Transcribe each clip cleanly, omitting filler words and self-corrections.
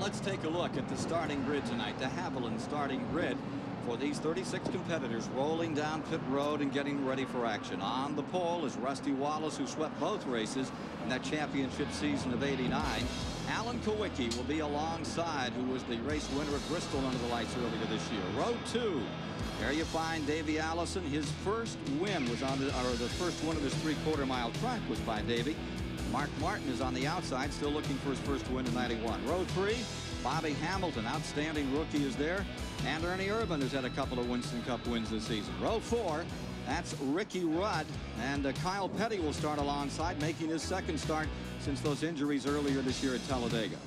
Let's take a look at the starting grid tonight. The Haviland starting grid for these 36 competitors rolling down pit road and getting ready for action. On the pole is Rusty Wallace, who swept both races in that championship season of '89. Alan Kulwicki will be alongside, who was the race winner at Bristol under the lights earlier this year. Row 2. There you find Davey Allison. His first win was on the first one of his 3/4 mile track was by Davey. Mark Martin is on the outside, still looking for his first win in '91. Row 3, Bobby Hamilton, outstanding rookie, is there. And Ernie Irvan has had a couple of Winston Cup wins this season. Row 4, that's Ricky Rudd. And Kyle Petty will start alongside, making his second start since those injuries earlier this year at Talladega.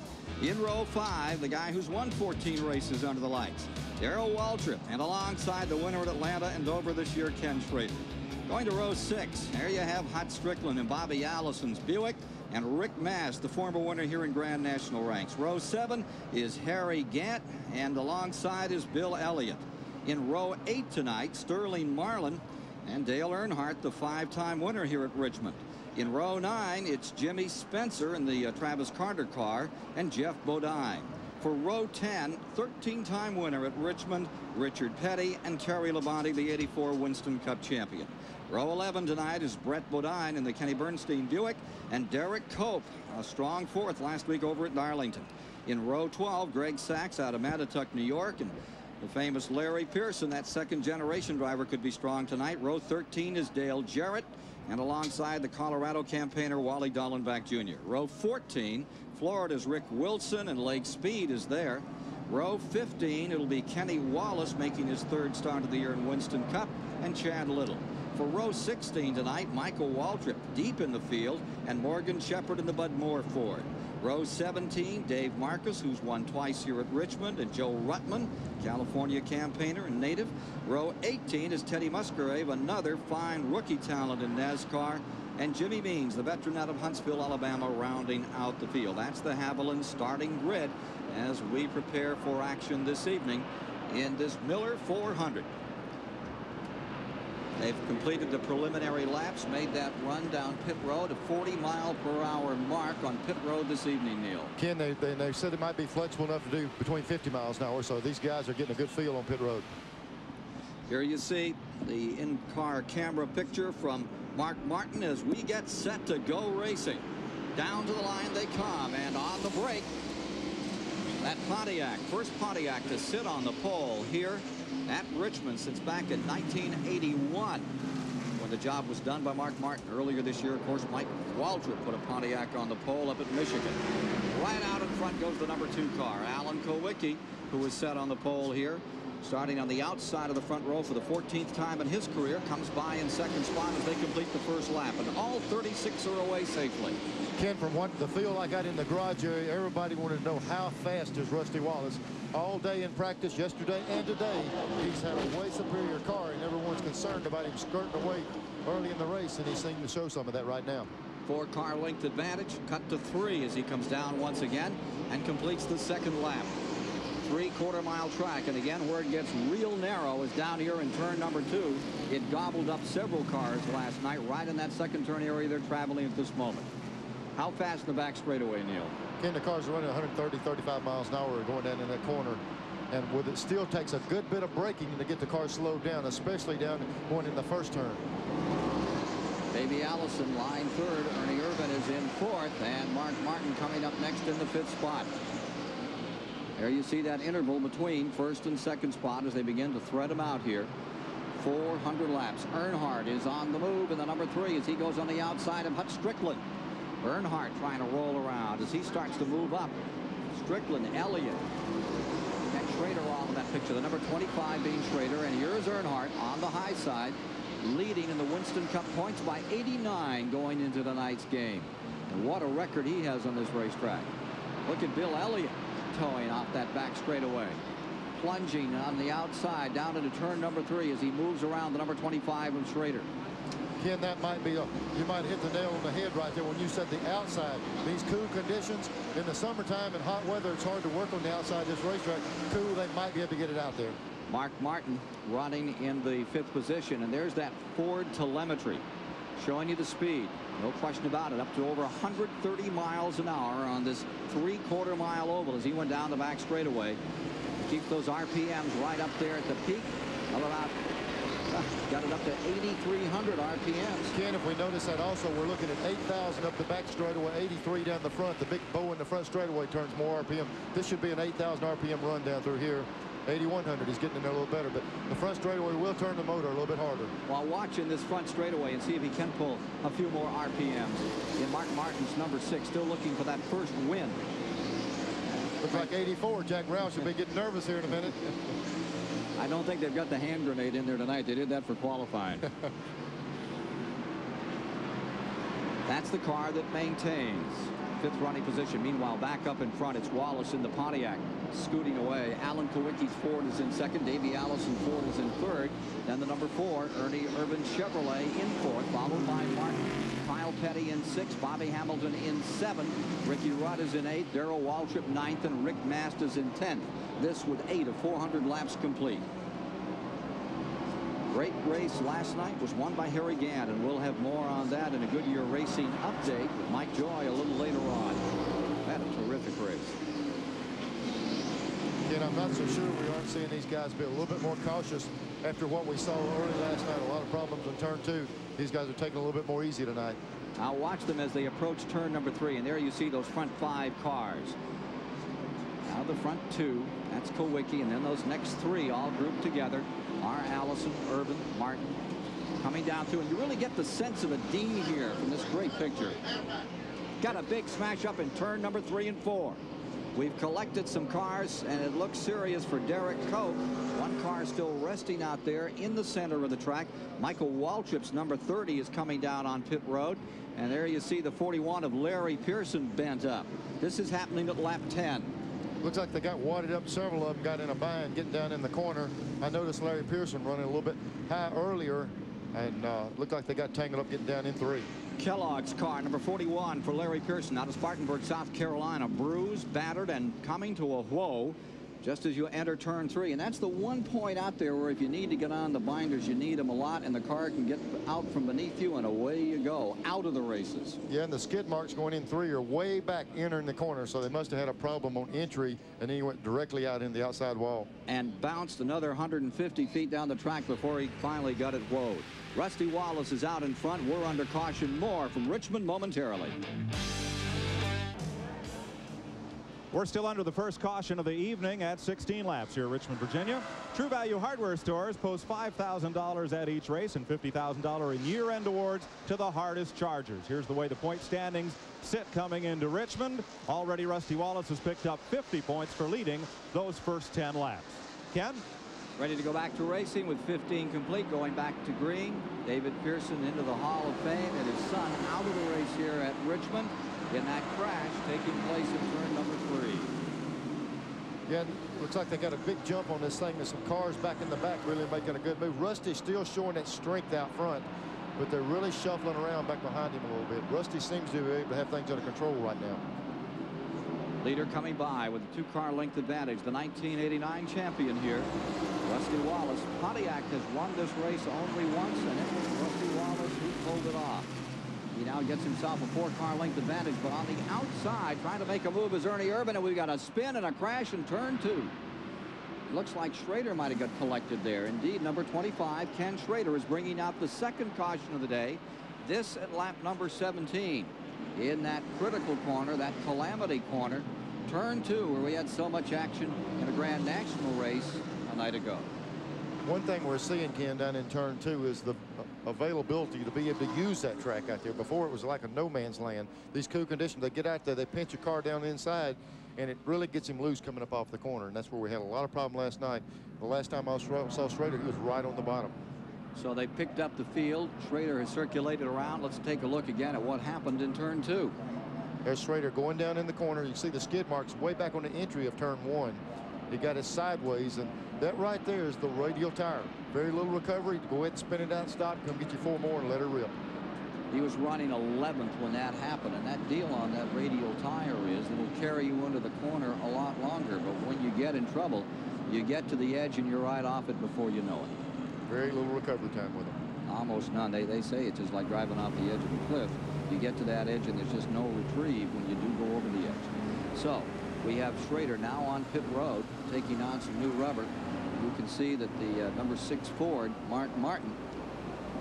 In row 5, the guy who's won 14 races under the lights, Darrell Waltrip, and alongside the winner at Atlanta and Dover this year, Ken Schrader. Going to row 6, there you have Hut Strickland and Bobby Allison's Buick, and Rick Mast, the former winner here in Grand National ranks. Row 7 is Harry Gant, and alongside is Bill Elliott. In row 8 tonight, Sterling Marlin and Dale Earnhardt, the 5-time winner here at Richmond. In row 9, it's Jimmy Spencer in the Travis Carter car, and Jeff Bodine. For row 10, 13-time winner at Richmond, Richard Petty, and Terry Labonte, the '84 Winston Cup champion. Row 11 tonight is Brett Bodine in the Kenny Bernstein Buick, and Derek Cope, a strong fourth last week over at Darlington. In row 12, Greg Sachs out of Mattituck, New York, and the famous Larry Pearson, that second-generation driver, could be strong tonight. Row 13 is Dale Jarrett, and alongside the Colorado campaigner Wally Dallenbach Jr. Row 14, Florida's Rick Wilson, and Lake Speed is there. Row 15, it'll be Kenny Wallace making his third start of the year in Winston Cup, and Chad Little. For row 16 tonight, Michael Waltrip deep in the field, and Morgan Shepherd in the Bud Moore Ford. Row 17, Dave Marcus, who's won twice here at Richmond, and Joe Ruttman, California campaigner and native. Row 18 is Teddy Musgrave, another fine rookie talent in NASCAR, and Jimmy Means, the veteran out of Huntsville, Alabama, rounding out the field. That's the Haviland starting grid as we prepare for action this evening in this Miller 400. They've completed the preliminary laps, made that run down pit road, a 40-mile-per-hour mark on pit road this evening, Neil. Ken, they said it might be flexible enough to do between 50 miles an hour, so these guys are getting a good feel on pit road. Here you see the in-car camera picture from Mark Martin as we get set to go racing. Down to the line they come, and on the brake, that Pontiac, first Pontiac to sit on the pole here at Richmond since back in 1981, when the job was done by Mark Martin. Earlier this year, of course, Mike Waltrip put a Pontiac on the pole up at Michigan. Right out in front goes the number 2 car, Alan Kulwicki, who is set on the pole here. Starting on the outside of the front row for the 14th time in his career, comes by in second spot as they complete the first lap, and all 36 are away safely. Ken, from the field I got in the garage area, everybody wanted to know how fast is Rusty Wallace. All day in practice, yesterday and today, he's had a way superior car, and everyone's concerned about him skirting away early in the race, and he seemed to show some of that right now. 4-car length advantage, cut to 3 as he comes down once again and completes the second lap. 3/4 mile track, and again where it gets real narrow is down here in turn number 2. It gobbled up several cars last night right in that second turn area they're traveling at this moment. How fast in the back straightaway, Neil? Ken, the cars are running 130, 35 miles an hour going down in that corner, and with it still takes a good bit of braking to get the car slowed down, especially down going in the first turn. Davey Allison line 3rd, Ernie Irvan is in 4th, and Mark Martin coming up next in the 5th spot. There you see that interval between first and second spot as they begin to thread them out here. 400 laps. Earnhardt is on the move in the number 3 as he goes on the outside of Hut Strickland. Earnhardt trying to roll around as he starts to move up. Strickland, Elliott, and Schrader all in that picture. The number 25 being Schrader, and here's Earnhardt on the high side, leading in the Winston Cup points by 89 going into tonight's game. And what a record he has on this racetrack. Look at Bill Elliott towing off that back straightaway, plunging on the outside down into turn number 3 as he moves around the number 25 of Schrader. Ken, that might be you might hit the nail on the head right there when you said the outside. These cool conditions in the summertime and hot weather, it's hard to work on the outside of this racetrack. Cool, they might be able to get it out there. Mark Martin running in the 5th position, and there's that Ford telemetry. showing you the speed. No question about it. Up to over 130 miles an hour on this 3/4 mile oval as he went down the back straightaway. Keeps those RPMs right up there at the peak of about, got it up to 8,300 RPMs. Ken, if we notice that also, we're looking at 8,000 up the back straightaway, 83 down the front. The big bow in the front straightaway turns more RPM. This should be an 8,000 RPM run down through here. 8,100, he's getting in there a little better, but the front straightaway will turn the motor a little bit harder. While watching this front straightaway and see if he can pull a few more RPMs. In Mark Martin's number 6, still looking for that first win. Looks like 84. Jack Brown should be getting nervous here in a minute. I don't think they've got the hand grenade in there tonight. They did that for qualifying. That's the car that maintains 5th running position. Meanwhile, back up in front, it's Wallace in the Pontiac scooting away. Alan Kulwicki's Ford is in 2nd. Davey Allison Ford is in 3rd. Then the number 4, Ernie Irvin Chevrolet in 4th, followed by Martin. Kyle Petty in 6th. Bobby Hamilton in 7th. Ricky Rudd is in 8th. Darrell Waltrip 9th. And Rick Masters in 10th. This with 8 of 400 laps complete. Great race last night was won by Harry Gant, and we'll have more on that in a Goodyear Racing update with Mike Joy a little later on. Had a terrific race. Again, I'm not so sure we aren't seeing these guys be a little bit more cautious after what we saw early last night. A lot of problems in turn 2. These guys are taking a little bit more easy tonight. I'll watch them as they approach turn number 3, and there you see those front 5 cars. Now the front 2, that's Kulwicki, and then those next 3 all grouped together are Allison, Irvin, Martin coming down through, and you really get the sense of a D here from this great picture. Got a big smash up in turn number 3 and 4. We've collected some cars, and it looks serious for Derek Koch. One car still resting out there in the center of the track. Michael Waltrip's number 30 is coming down on pit road, and there you see the 41 of Larry Pearson bent up. This is happening at lap 10. Looks like they got wadded up. Several of them got in a bind getting down in the corner. I noticed Larry Pearson running a little bit high earlier, and looked like they got tangled up getting down in 3. Kellogg's car, number 41 for Larry Pearson out of Spartanburg, South Carolina. Bruised, battered, and coming to a whoa just as you enter turn 3. And that's the one point out there where if you need to get on the binders, you need them a lot, and the car can get out from beneath you, and away you go, out of the races. Yeah, and the skid marks going in 3 are way back entering the corner, so they must have had a problem on entry, and then he went directly out in the outside wall. And bounced another 150 feet down the track before he finally got it whoa. Rusty Wallace is out in front. We're under caution. More from Richmond momentarily. We're still under the first caution of the evening at 16 laps here at Richmond, Virginia. True Value Hardware stores post $5,000 at each race and $50,000 in year-end awards to the hardest chargers. Here's the way the point standings sit coming into Richmond. Already Rusty Wallace has picked up 50 points for leading those first 10 laps. Ken? Ready to go back to racing with 15 complete, going back to green. David Pearson into the Hall of Fame, and his son out of the race here at Richmond in that crash taking place in turn number 3. Yeah, looks like they got a big jump on this thing. There's some cars back in the back really making a good move. Rusty's still showing that strength out front, but they're really shuffling around back behind him a little bit. Rusty seems to be able to have things under control right now. Leader coming by with a 2-car length advantage, the 1989 champion here, Rusty Wallace. Pontiac has won this race only once, and it was Rusty Wallace who pulled it off. He now gets himself a 4-car length advantage, but on the outside trying to make a move is Ernie Irvin, and we've got a spin and a crash in turn 2. It looks like SCHRADER might have got collected there. Indeed, number 25, Ken SCHRADER, is bringing out the 2nd caution of the day. This at lap number 17. In that critical corner, that calamity corner, turn 2, where we had so much action in a Grand National race a night ago. One thing we're seeing, Ken, down in turn 2 is the availability to be able to use that track out there. Before it was like a no man's land. These cool conditions, they get out there, they pinch a car down inside, and it really gets him loose coming up off the corner. And that's where we had a lot of problem last night. The last time I saw SCHRADER, he was right on the bottom. So they picked up the field. SCHRADER has circulated around. Let's take a look again at what happened in turn 2. There's SCHRADER going down in the corner. You see the skid marks way back on the entry of turn 1. He got it sideways, and that right there is the radial tire. Very little recovery. Go ahead and spin it out, stop, come get you 4 more and let her rip. He was running 11th when that happened, and that deal on that radial tire is it'll carry you into the corner a lot longer, but when you get in trouble, you get to the edge and you're right off it before you know it. Very little recovery time with him. Almost none. They say it's just like driving off the edge of a cliff. You get to that edge and there's just no reprieve when you do go over the edge. So we have SCHRADER now on pit road taking on some new rubber. You can see that the number 6 Ford, Mark Martin,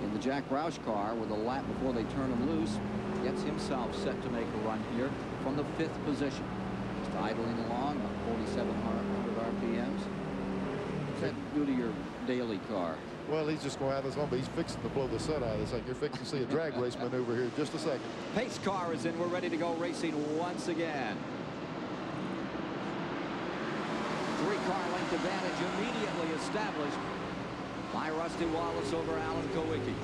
in the Jack Roush car with a lap before they turn him loose, gets himself set to make a run here from the 5th position. Just idling along on 4,700 RPMs. What's that do to your daily car? Well, he's just going out of his lumber. He's fixing to blow the set out of this thing. You're fixing to see a drag race maneuver here in just a second. Pace car is in. We're ready to go racing once again. 3-car length advantage immediately established by Rusty Wallace over Alan Kulwicki.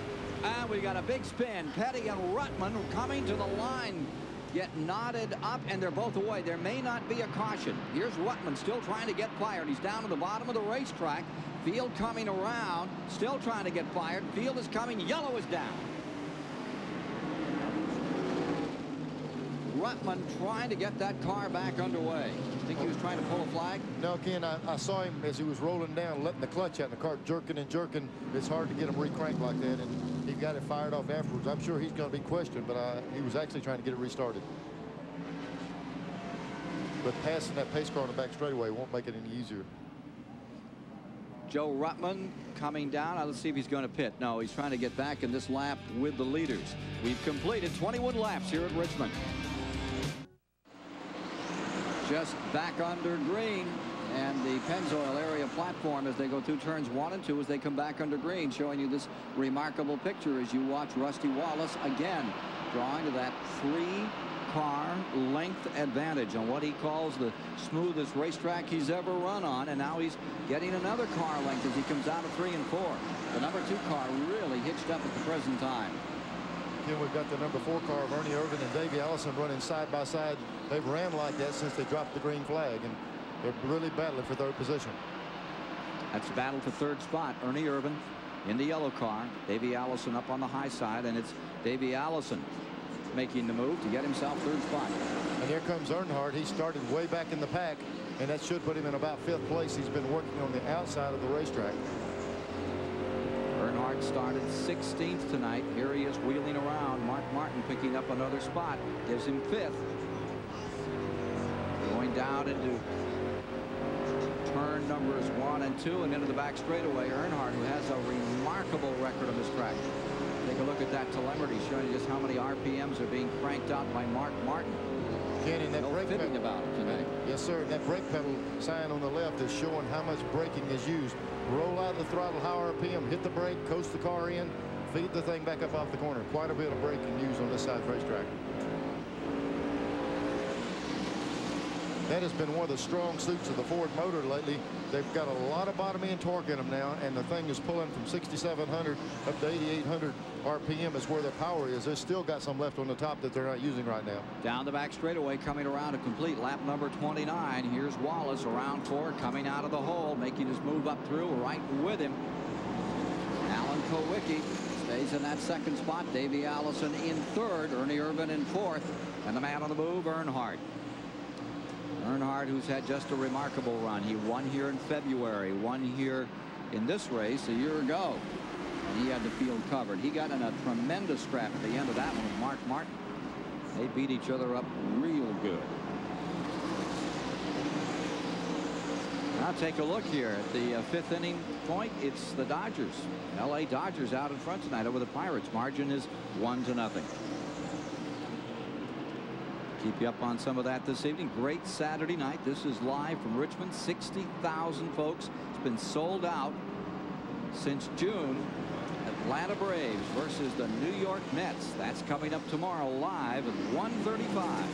And we got a big spin. Petty and Ruttman coming to the line. Get knotted up, and they're both away. There may not be a caution. Here's Ruttman still trying to get fired. He's down to the bottom of the racetrack. Field coming around, still trying to get fired. Field is coming. Yellow is down. Ruttman trying to get that car back underway. Think he was trying to pull a flag? No, Ken, I saw him as he was rolling down, letting the clutch out, and the car jerking and jerking. It's hard to get him recranked like that, and he got it fired off afterwards. I'm sure he's going to be questioned, but he was actually trying to get it restarted. But passing that pace car on the back straightaway won't make it any easier. Joe Ruttman coming down. Now let's see if he's going to pit. No, he's trying to get back in this lap with the leaders. We've completed 21 laps here at Richmond. Just back under green, and the Pennzoil area platform as they go through turns 1 and 2 as they come back under green, showing you this remarkable picture as you watch Rusty Wallace again drawing to that 3-car length advantage on what he calls the smoothest racetrack he's ever run on, and now he's getting another car length as he comes out of 3 and 4. The number 2 car really hitched up at the present time. Again, we've got the number 4 car of Ernie Irvin and Davey Allison running side by side. They've ran like that since they dropped the green flag, and they're really battling for 3rd position. That's a battle for 3rd spot. Ernie Irvin in the yellow car, Davey Allison up on the high side, and it's Davey Allison making the move to get himself 3rd spot. And here comes Earnhardt. He started way back in the pack, and that should put him in about 5th place. He's been working on the outside of the racetrack. Earnhardt started 16th tonight. Here he is wheeling around. Mark Martin picking up another spot, gives him 5th. Going down into turn numbers 1 and 2 and into the back straightaway. Earnhardt, who has a remarkable record on this track. Take a look at that telemetry showing you just how many RPMs are being cranked out by Mark Martin. Again, that brake pedal about it tonight. Yes, sir. That brake pedal sign on the left is showing how much braking is used. Roll out the throttle, high RPM, hit the brake, coast the car in, feed the thing back up off the corner. Quite a bit of braking used on this side of the racetrack. That has been one of the strong suits of the Ford motor lately. They've got a lot of bottom end torque in them now, and the thing is pulling from 6,700 up to 8,800 RPM is where their power is. They've still got some left on the top that they're not using right now. Down the back straightaway, coming around to complete lap number 29. Here's Wallace around 4, coming out of the hole, making his move up through, right with him. Alan Kulwicki stays in that 2nd spot. Davey Allison in 3rd, Ernie Irvin in 4th, and the man on the move, Earnhardt. Earnhardt, who's had just a remarkable run. He won here in February, won here in this race a year ago, and he had the field covered. He got in a tremendous scrap at the end of that one with Mark Martin. They beat each other up real good. Now take a look here at the 5th inning point. It's the Dodgers. LA Dodgers out in front tonight over the Pirates. Margin is 1-0. Keep you up on some of that this evening. Great Saturday night. This is live from Richmond. 60,000 folks. It's been sold out since June. Atlanta Braves versus the New York Mets. That's coming up tomorrow live at 1:35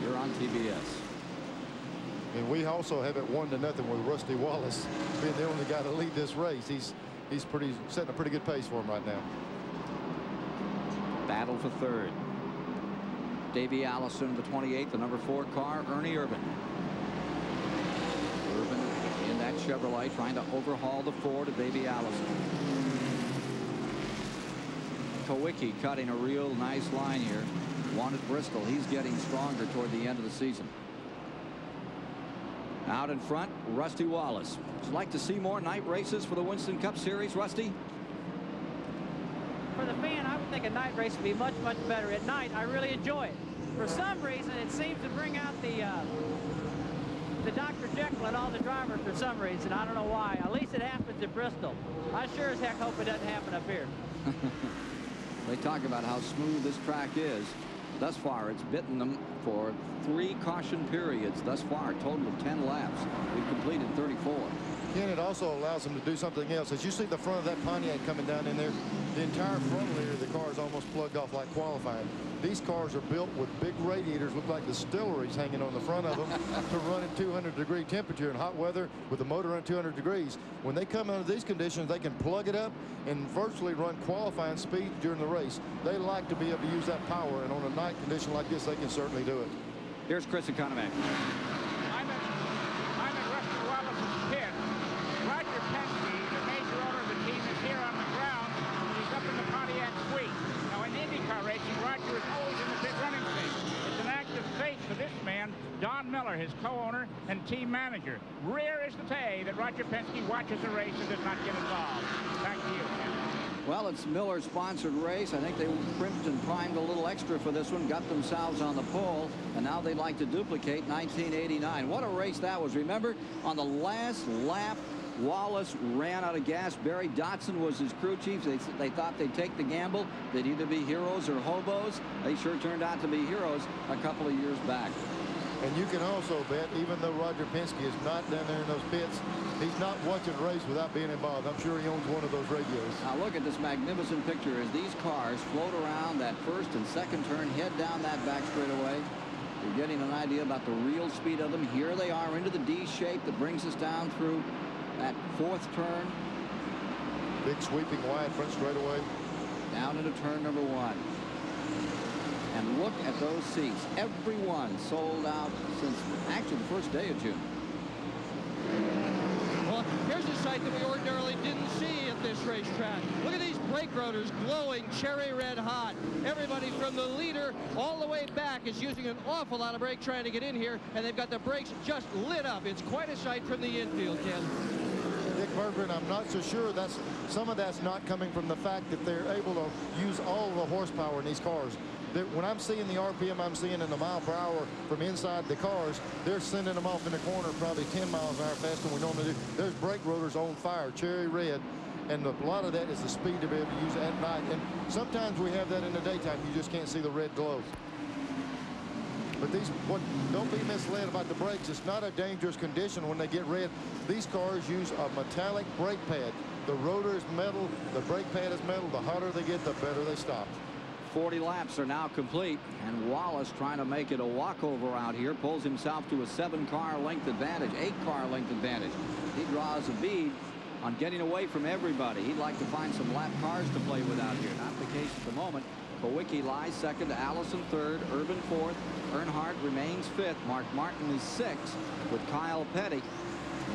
here on TBS. And we also have it 1-0 with Rusty Wallace being the only guy to lead this race. He's setting a pretty good pace for him right now. Battle for 3rd. Davey Allison, the 28th, the number 4 car, Ernie Irvin. Irvin in that Chevrolet trying to overhaul the Ford of Davey Allison. Kulwicki cutting a real nice line here. Wanted Bristol. He's getting stronger toward the end of the season. Out in front, Rusty Wallace. Would you like to see more night races for the Winston Cup Series, Rusty? for the fan, I would think a night race would be much, much better. At night, I really enjoy it. For some reason, it seems to bring out the Dr. Jekyll and all the drivers for some reason. I don't know why. At least it happens at Bristol. I sure as heck hope it doesn't happen up here. They talk about how smooth this track is. Thus far, it's bitten them for 3 caution periods thus far, a total of 10 laps. We've completed 34. Ken, it also allows them to do something else. As you see the front of that Pontiac coming down in there, the entire front area of the car is almost plugged off like qualifying. These cars are built with big radiators, look like distilleries hanging on the front of them to run at 200-degree temperature in hot weather with the motor at 200 degrees. When they come under these conditions, they can plug it up and virtually run qualifying speed during the race. They like to be able to use that power, and on a night condition like this, they can certainly do it. Here's Chris Economac. I'm at Rusty Wallace's pit. Roger Penske, the major owner of the team, is here on the ground. He's up in the Pontiac suite. Now, in IndyCar racing, Roger is always in the pit running thing. It's an act of faith for this man, Don Miller, his co-owner and team manager. Rare is the day that Roger Penske watches a race and does not get involved. Back to you, Ken. Well, it's Miller-sponsored race. I think they primed and primed a little extra for this one, got themselves on the pole, and now they'd like to duplicate 1989. What a race that was. Remember, on the last lap, Wallace ran out of gas. Barry Dotson was his crew chief. They thought they'd take the gamble. They'd either be heroes or hobos. They sure turned out to be heroes a couple of years back. And you can also bet, even though Roger Penske is not down there in those pits, he's not watching a race without being involved. I'm sure he owns one of those radios. Now look at this magnificent picture as these cars float around that first and second turn, head down that back straightaway. You're getting an idea about the real speed of them. Here they are into the D shape that brings us down through that fourth turn. Big sweeping wide front straightaway. Down into turn number 1. And look at those seats. Everyone sold out since actually the first day of June. Well, here's a sight that we ordinarily didn't see at this racetrack. Look at these brake rotors glowing cherry red hot. Everybody from the leader all the way back is using an awful lot of brake trying to get in here, and they've got the brakes just lit up. It's quite a sight from the infield, Ken. Dick Berggren, I'm not so sure some of that's not coming from the fact that they're able to use all the horsepower in these cars. When I'm seeing the RPM I'm seeing in the mile per hour from inside the cars, they're sending them off in the corner probably 10 miles an hour faster than we normally do. There's brake rotors on fire, cherry red, and a lot of that is the speed to be able to use at night. And sometimes we have that in the daytime. You just can't see the red glow. But don't be misled about the brakes. It's not a dangerous condition when they get red. These cars use a metallic brake pad. The rotor is metal, the brake pad is metal. The hotter they get, the better they stop. 40 laps are now complete, and Wallace, trying to make it a walkover out here, pulls himself to a 7-car length advantage, 8-car length advantage. He draws a bead on getting away from everybody. He'd like to find some lap cars to play with out here. Not the case at the moment. KULWICKI lies second, Allison third, Urban fourth, Earnhardt remains fifth, Mark Martin is sixth, with Kyle Petty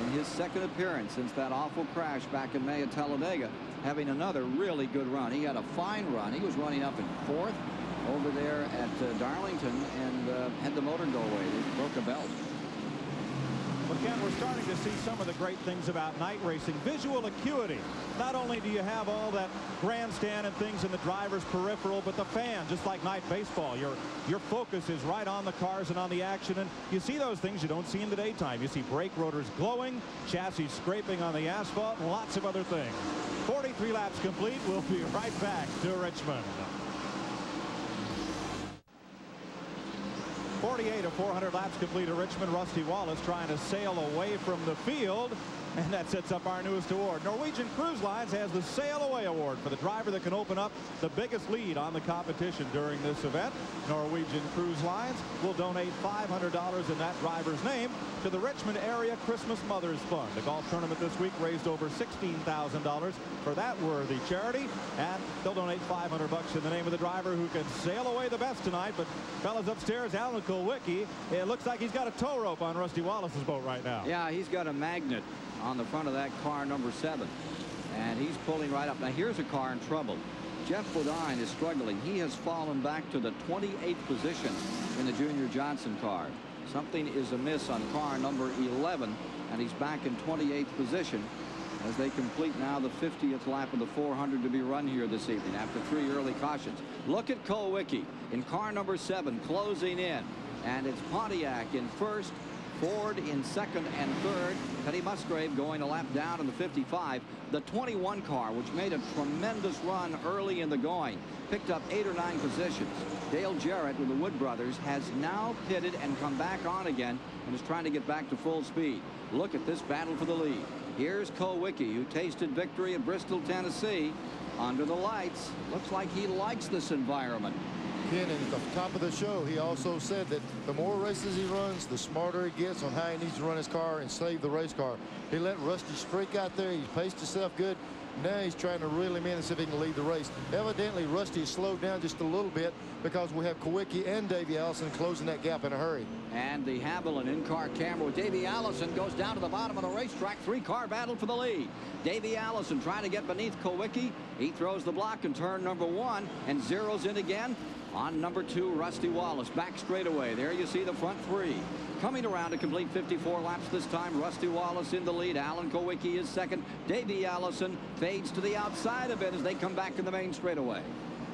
in his second appearance since that awful crash back in May at Talladega, having another really good run. He had a fine run. He was running up in fourth over there at Darlington and had the motor go away. He broke a belt. Well, Ken, we're starting to see some of the great things about night racing. Visual acuity. Not only do you have all that grandstand and things in the driver's peripheral, but the fan, just like night baseball. Your focus is right on the cars and on the action, and you see those things you don't see in the daytime. You see brake rotors glowing, chassis scraping on the asphalt, and lots of other things. 43 laps complete. We'll be right back to Richmond. 48 of 400 laps complete at Richmond. Rusty Wallace trying to sail away from the field, and that sets up our newest award. Norwegian Cruise Lines has the Sail Away Award for the driver that can open up the biggest lead on the competition during this event. Norwegian Cruise Lines will donate $500 in that driver's name to the Richmond Area Christmas Mothers Fund. The golf tournament this week raised over $16,000 for that worthy charity, and they'll donate $500 in the name of the driver who can sail away the best tonight. But fellas upstairs, Alan KULWICKI, it looks like he's got a tow rope on Rusty Wallace's boat right now. Yeah, he's got a magnet on the front of that car number 7, and he's pulling right up. Now here's a car in trouble. Jeff BODINE is struggling. He has fallen back to the 28th position in the Junior Johnson car. Something is amiss on car number 11, and he's back in 28th position. as they complete now the 50th lap of the 400 to be run here this evening after 3 early cautions. Look at KULWICKI in car number 7 closing in, and it's Pontiac in first, Ford in second and third. Teddy Musgrave going a lap down in the 55. The 21 car, which made a tremendous run early in the going, picked up 8 or 9 positions. Dale Jarrett with the Wood brothers has now pitted and come back on again and is trying to get back to full speed. Look at this battle for the lead. Here's KULWICKI, who tasted victory at Bristol, Tennessee. Under the lights, looks like he likes this environment. Ken, at the top of the show, he also said that the more races he runs, the smarter he gets on how he needs to run his car and save the race car. He let Rusty streak out there. He paced himself good. Now he's trying to reel him in and see if he can lead the race. Evidently, Rusty has slowed down just a little bit because we have KULWICKI and Davey Allison closing that gap in a hurry. And the Haviland in-car camera with Davey Allison goes down to the bottom of the racetrack. 3-car battle for the lead. Davey Allison trying to get beneath KULWICKI. He throws the block in turn number 1 and zeroes in again on number 2, Rusty Wallace. Back straightaway. There you see the front 3. Coming around to complete 54 laps this time. Rusty Wallace in the lead. Alan KULWICKI is second. Davey Allison fades to the outside a bit as they come back in the main straightaway.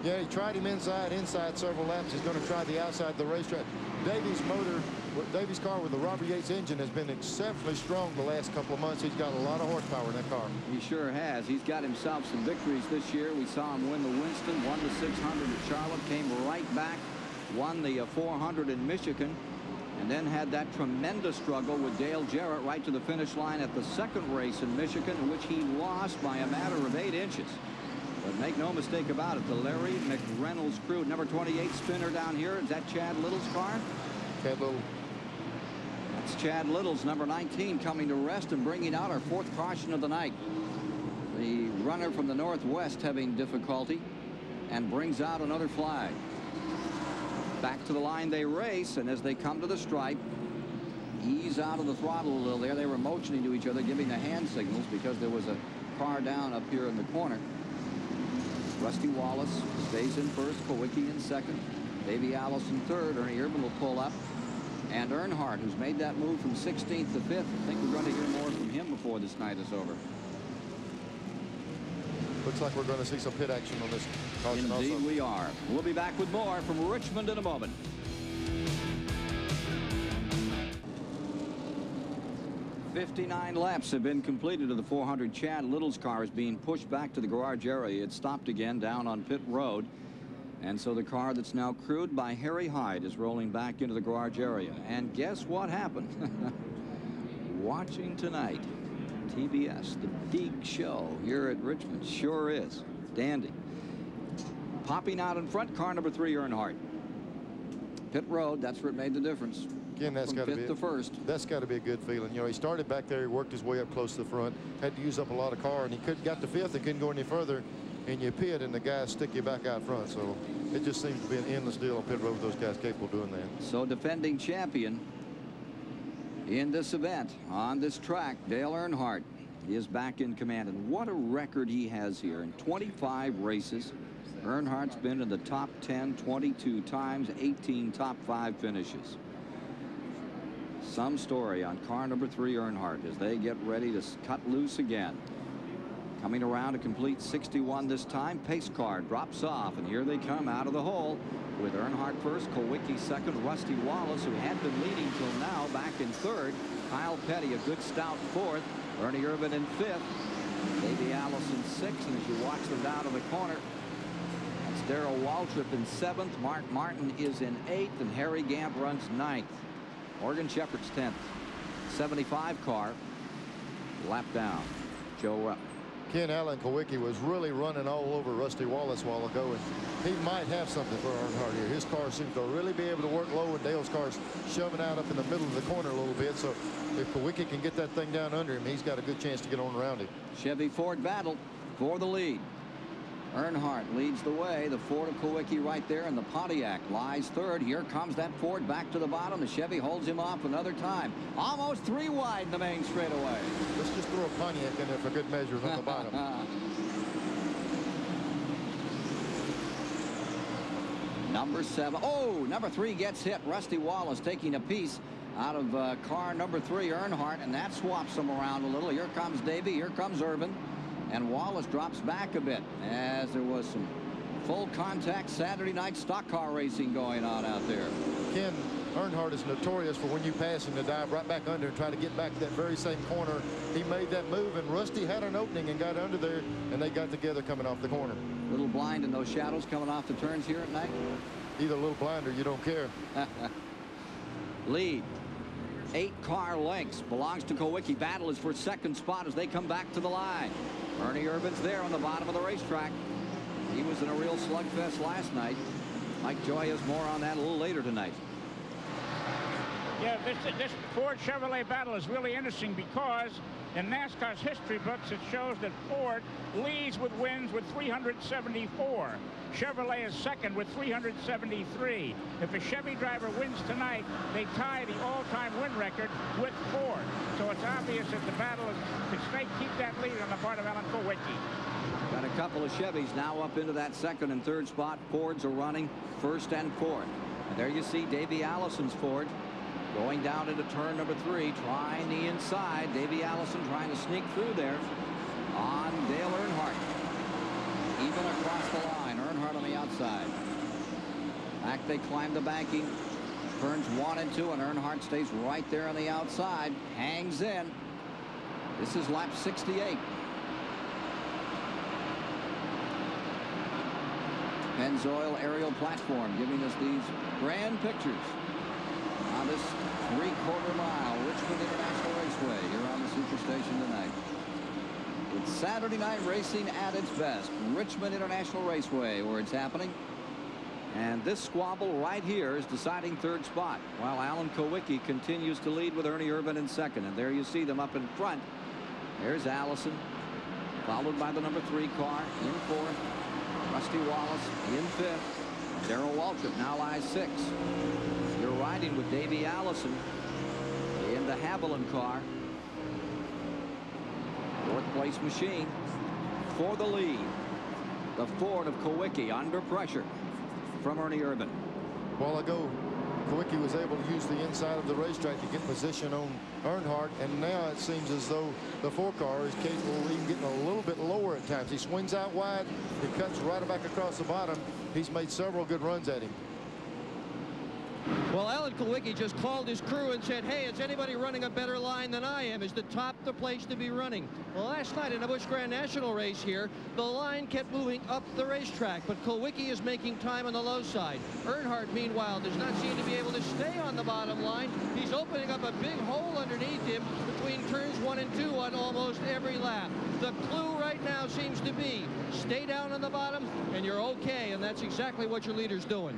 Yeah, he tried him inside several laps. He's going to try the outside of the racetrack. Davey's car with the Robert Yates engine has been exceptionally strong the last couple of months. He's got a lot of horsepower in that car. He sure has. He's got himself some victories this year. We saw him win the Winston, won the 600 at Charlotte, came right back, won the 400 in Michigan, and then had that tremendous struggle with Dale Jarrett right to the finish line at the second race in Michigan, in which he lost by a matter of 8 inches. But make no mistake about it, the Larry McReynolds crew, number 28 spinner down here. Is that Chad Little's car? Chad Little. That's Chad Little's number 19 coming to rest and bringing out our 4th caution of the night. The runner from the Northwest having difficulty and brings out another flag. Back to the line they race, and as they come to the stripe, ease out of the throttle a little there. They were motioning to each other, giving the hand signals because there was a car down up here in the corner. Rusty Wallace stays in first, KULWICKI in second, Davey Allison third. Ernie Irvin will pull up, and Earnhardt, who's made that move from 16th to 5th. I think we're going to hear more from him before this night is over. Looks like we're going to see some pit action on this caution. Indeed also. we are. We'll be back with more from Richmond in a moment. "59 laps have been completed of the 400. Chad Little's car is being pushed back to the garage area. It stopped again down on pit road. And so the car that's now crewed by Harry Hyde is rolling back into the garage area. And guess what happened? Watching tonight, TBS, the big show here at Richmond. Sure is. Dandy. Popping out in front, car number 3, Earnhardt. Pit road, that's where it made the difference. Again, that's got to be 5th to 1st. That's got to be a good feeling. You know, he started back there, he worked his way up close to the front, had to use up a lot of car, and he got to 5th and couldn't go any further. And you pit, and the guys stick you back out front. So it just seems to be an endless deal on pit road with those guys capable of doing that. So defending champion in this event on this track, Dale Earnhardt, is back in command. And what a record he has here. In 25 races, Earnhardt's been in the top 10 22 times, 18 top 5 finishes. Some story on car number 3, Earnhardt, as they get ready to cut loose again. Coming around to complete 61 this time. Pace car drops off, and here they come out of the hole with Earnhardt first, KULWICKI second, Rusty Wallace, who had been leading till now, back in third. Kyle Petty, a good stout fourth. Ernie Irvin in 5th. Davey Allison 6th, and as you watch them down to the corner, that's Darrell Waltrip in 7th. Mark Martin is in 8th, and Harry Gant runs 9th. Morgan Shepherd's 10th. 75 car, lap down. Joe Rupp. Ken Allen KULWICKI was really running all over Rusty Wallace a while ago, and he might have something for Earnhardt here. His car seems to really be able to work low, and Dale's car's shoving out up in the middle of the corner a little bit. So if KULWICKI can get that thing down under him, he's got a good chance to get on around him. Chevy Ford battle for the lead. Earnhardt leads the way. The Ford of KULWICKI right there, and the Pontiac lies third. Here comes that Ford back to the bottom. The Chevy holds him off another time. Almost 3 wide in the main straightaway. Let's just throw a Pontiac in there for good measure on the bottom. Number 7. Oh, number 3 gets hit. Rusty Wallace taking a piece out of car number 3, Earnhardt, and that swaps them around a little. Here comes Davey, here comes Urban, and Wallace drops back a bit as there was some full contact Saturday night stock car racing going on out there. Ken, Earnhardt is notorious for when you pass him to dive right back under and try to get back to that very same corner. He made that move, and Rusty had an opening and got under there, and they got together coming off the corner. A little blind in those shadows coming off the turns here at night. Either a little blind or you don't care. Lead 8 car lengths belongs to KULWICKI. Battle is for second spot as they come back to the line. Ernie Urban's there on the bottom of the racetrack. He was in a real slugfest last night. Mike Joy has more on that a little later tonight. Yeah, this Ford Chevrolet battle is really interesting because in NASCAR's history books it shows that Ford leads with wins with 374. Chevrolet is second with 373. If a Chevy driver wins tonight, they tie the all-time win record with Ford. So it's obvious that the battle is to keep that lead on the part of Alan KULWICKI. Got a couple of Chevys now up into that second and third spot. Fords are running first and fourth. And there you see Davey Allison's Ford going down into turn number 3, trying the inside. Davey Allison trying to sneak through there on Dale Earnhardt. Even across the line, Earnhardt on the outside. Back they climb the banking. Turns 1 and 2, and Earnhardt stays right there on the outside. Hangs in. This is lap 68. Pennzoil aerial platform giving us these grand pictures on this 3/4 mile Richmond International Raceway here on the Superstation tonight. It's Saturday night racing at its best. Richmond International Raceway where it's happening. And this squabble right here is deciding third spot, while Alan KULWICKI continues to lead with Ernie Urban in second. And there you see them up in front. There's Allison, followed by the number 3 car in 4th. Rusty Wallace in 5th. Darrell Waltrip now lies 6th. You're riding with Davey Allison in the Haviland car. 4th place machine for the lead. The Ford of KULWICKI under pressure from Ernie Urban. A while ago, KULWICKI was able to use the inside of the racetrack to get position on Earnhardt, and now it seems as though the 4 car is capable of even getting a little bit lower at times. He swings out wide, he cuts right back across the bottom. He's made several good runs at him. Well, Alan KULWICKI just called his crew and said, hey, is anybody running a better line than I am? Is the top the place to be running? Well, last night in the Busch Grand National race here, the line kept moving up the racetrack, but KULWICKI is making time on the low side. Earnhardt, meanwhile, does not seem to be able to stay on the bottom line. He's opening up a big hole underneath him between turns 1 and 2 on almost every lap. The clue right now seems to be stay down on the bottom and you're okay, and that's exactly what your leader's doing.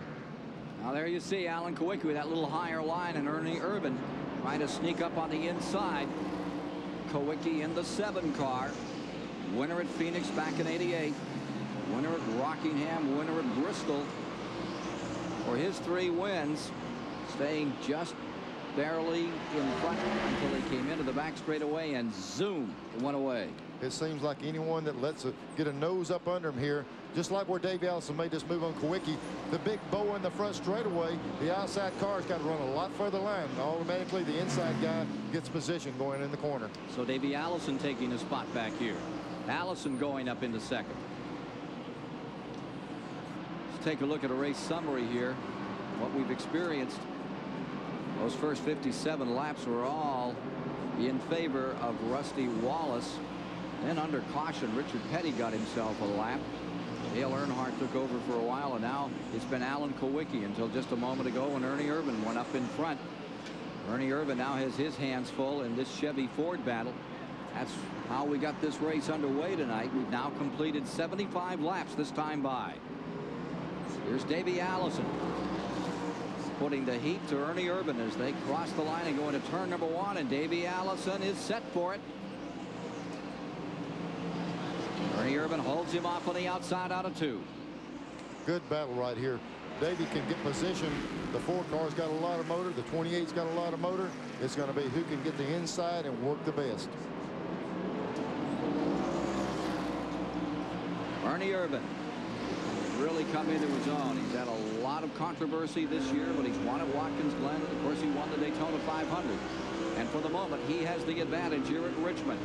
Now there you see Alan KULWICKI with that little higher line, and Ernie Urban trying to sneak up on the inside. KULWICKI in the 7 car. Winner at Phoenix back in '88. Winner at Rockingham. Winner at Bristol. For his 3 wins, staying just barely in front until he came into the back straightaway, and zoom, it went away. It seems like anyone that lets get a nose up under him here, just like where Davey Allison made this move on KULWICKI, the big bow in the front straightaway, the outside car's got to run a lot further line. Automatically, the inside guy gets position going in the corner. So Davey Allison taking a spot back here. Allison going up into second. Let's take a look at a race summary here. What we've experienced. Those first 57 laps were all in favor of Rusty Wallace. Then under caution, Richard Petty got himself a lap. Dale Earnhardt took over for a while, and now it's been Alan KULWICKI until just a moment ago when Ernie Urban went up in front. Ernie Urban now has his hands full in this Chevy Ford battle. That's how we got this race underway tonight. We've now completed 75 laps this time by. Here's Davey Allison putting the heat to Ernie Urban as they cross the line and go into turn number 1, and Davey Allison is set for it. Ernie Urban holds him off on the outside out of 2. Good battle right here. Davey can get position. The 4 car's got a lot of motor. The 28's got a lot of motor. It's going to be who can get the inside and work the best. Ernie Urban really come into his own. He's had a lot of controversy this year, but he's won at Watkins Glen, and of course he won the Daytona 500. And for the moment, he has the advantage here at Richmond.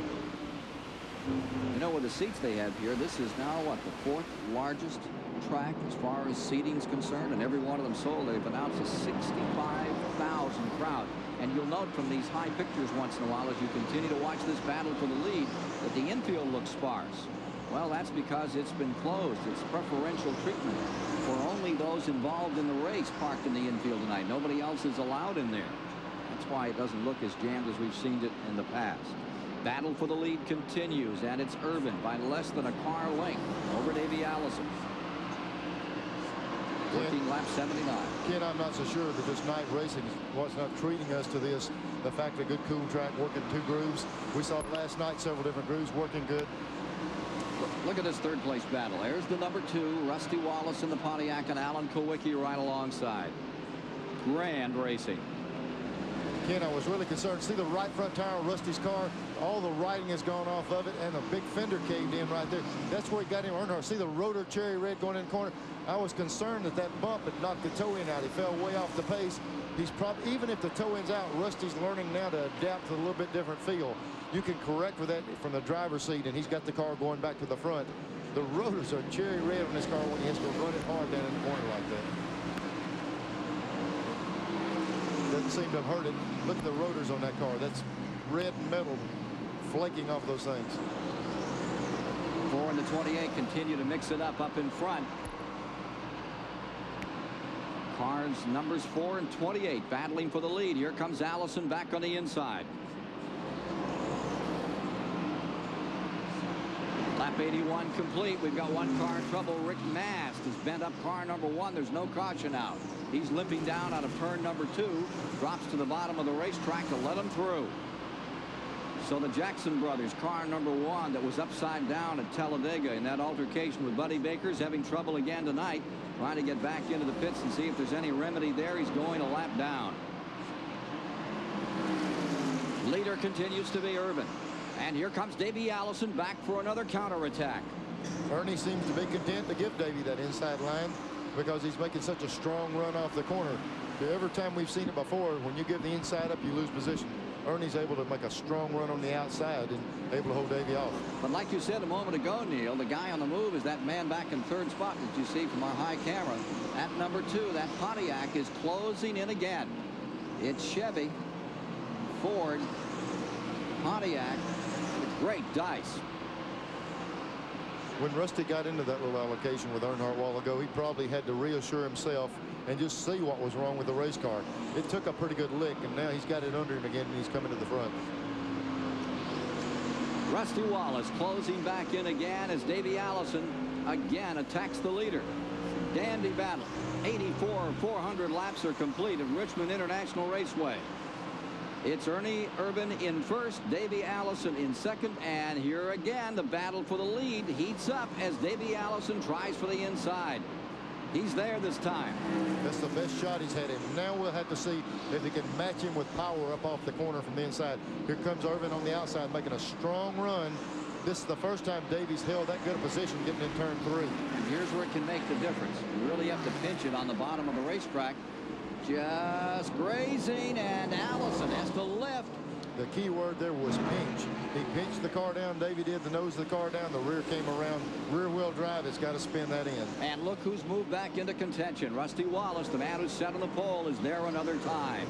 You know, with the seats they have here, this is now, what, the 4th largest track as far as seating's concerned, and every one of them sold. They've announced a 65,000 crowd. And you'll note from these high pictures once in a while as you continue to watch this battle for the lead that the infield looks sparse. Well, that's because it's been closed. It's preferential treatment for only those involved in the race parked in the infield tonight. Nobody else is allowed in there. That's why it doesn't look as jammed as we've seen it in the past. Battle for the lead continues, and it's Urban by less than a car length over Davey Allison. Working lap 79. Ken, I'm not so sure that this night racing was not treating us to this. The fact of a good, cool track working 2 grooves. We saw last night several different grooves working good. Look at this third place battle. There's the number 2, Rusty Wallace in the Pontiac, and Alan Kulwicki right alongside. Grand racing. Ken, I was really concerned. See the right front tire of Rusty's car? All the writing has gone off of it, and the big fender caved in right there. That's where he got him. Earnhardt. See the rotor cherry red going in the corner? I was concerned that that bump had knocked the toe end out. He fell way off the pace. He's probably, even if the toe end's out, Rusty's learning now to adapt to a little bit different feel. You can correct for that from the driver's seat, and he's got the car going back to the front. The rotors are cherry red on this car when he has to run it hard down in the corner like that. Doesn't seem to have hurt it. Look at the rotors on that car. That's red metal flaking off those things. 4 and the 28 continue to mix it up in front. Cars numbers 4 and 28 battling for the lead. Here comes Allison back on the inside. Lap 81 complete. We've got one car in trouble. Rick Mast has bent up car number 1. There's no caution out. He's limping down out of turn number 2. Drops to the bottom of the racetrack to let him through. So the Jackson brothers, car number 1 that was upside down at Talladega in that altercation with Buddy Baker's having trouble again tonight, trying to get back into the pits and see if there's any remedy there. He's going a lap down. Leader continues to be Urban. And here comes Davey Allison back for another counterattack. Ernie seems to be content to give Davey that inside line because he's making such a strong run off the corner. Every time we've seen it before, when you give the inside up, you lose position. Ernie's able to make a strong run on the outside and able to hold Davey off. But like you said a moment ago, Neil, the guy on the move is that man back in third spot that you see from our high camera. At number 2, that Pontiac is closing in again. It's Chevy, Ford, Pontiac. Great dice. When Rusty got into that little allocation with Earnhardt a while ago, he probably had to reassure himself and just see what was wrong with the race car. It took a pretty good lick, and now he's got it under him again, and he's coming to the front. Rusty Wallace closing back in again as Davey Allison again attacks the leader. Dandy battle. 400 laps are complete at Richmond International Raceway. It's Ernie Urban in first, Davey Allison in second, and here again the battle for the lead heats up as Davey Allison tries for the inside. He's there this time. That's the best shot he's had, and now we'll have to see if he can match him with power up off the corner from the inside. Here comes Urban on the outside making a strong run. This is the first time Davey's held that good a position getting in turn 3. And here's where it can make the difference. You really have to pinch it on the bottom of the racetrack. Just grazing, and Allison has to lift. The key word there was pinch. He pinched the car down. Davey did the nose of the car down. The rear came around. Rear wheel drive. It's got to spin that in. And look who's moved back into contention. Rusty Wallace, the man who's set on the pole, is there another time.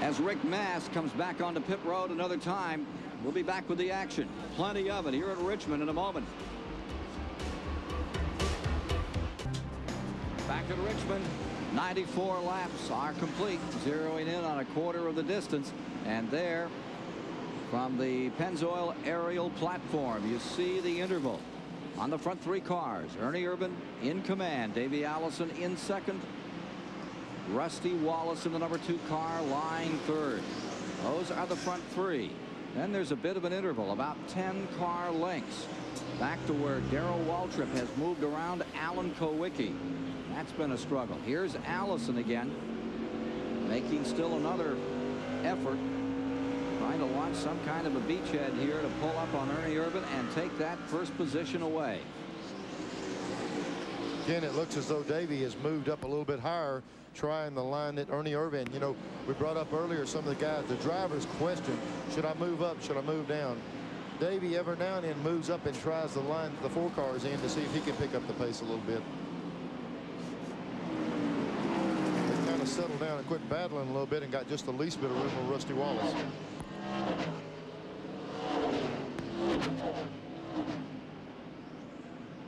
As Rick Mast comes back onto pit road another time, we'll be back with the action. Plenty of it here at Richmond in a moment. Back at Richmond, 94 laps are complete, zeroing in on a quarter of the distance. And there, from the Pennzoil aerial platform, you see the interval. On the front 3 cars, Ernie Urban in command, Davey Allison in second, Rusty Wallace in the number 2 car, lying third. Those are the front 3. Then there's a bit of an interval, about 10 car lengths, back to where Darrell Waltrip has moved around Alan Kulwicki. That's been a struggle. Here's Allison again, making still another effort Trying to launch some kind of a beachhead here to pull up on Ernie Irvan and take that first position away. Again, it looks as though Davey has moved up a little bit higher, trying the line that Ernie Irvan, you know, we brought up earlier some of the guys, the drivers question, should I move up, should I move down? Davey every now and then moves up and tries the line the 4 cars in to see if he can pick up the pace a little bit. They kind of settled down and quit battling a little bit and got just the least bit of room with Rusty Wallace.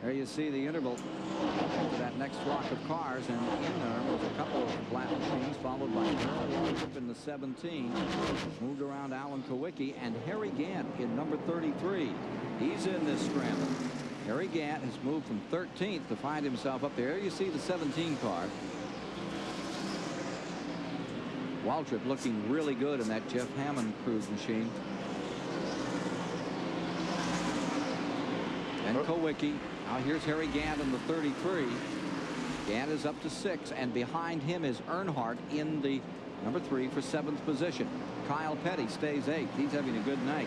There you see the interval to that next flock of cars, and in there was a couple of flat machines, followed by WALTRIP in the 17. Moved around Alan Kulwicki and Harry Gant in number 33. He's in this scramble. Harry Gant has moved from 13th to find himself up there. You see the 17 car. WALTRIP looking really good in that Jeff Hammond cruise machine. And Kulwicki. Now here's Harry Gant in the 33. Gant is up to 6, and behind him is Earnhardt in the number 3 for 7th position. Kyle Petty stays 8th. He's having a good night.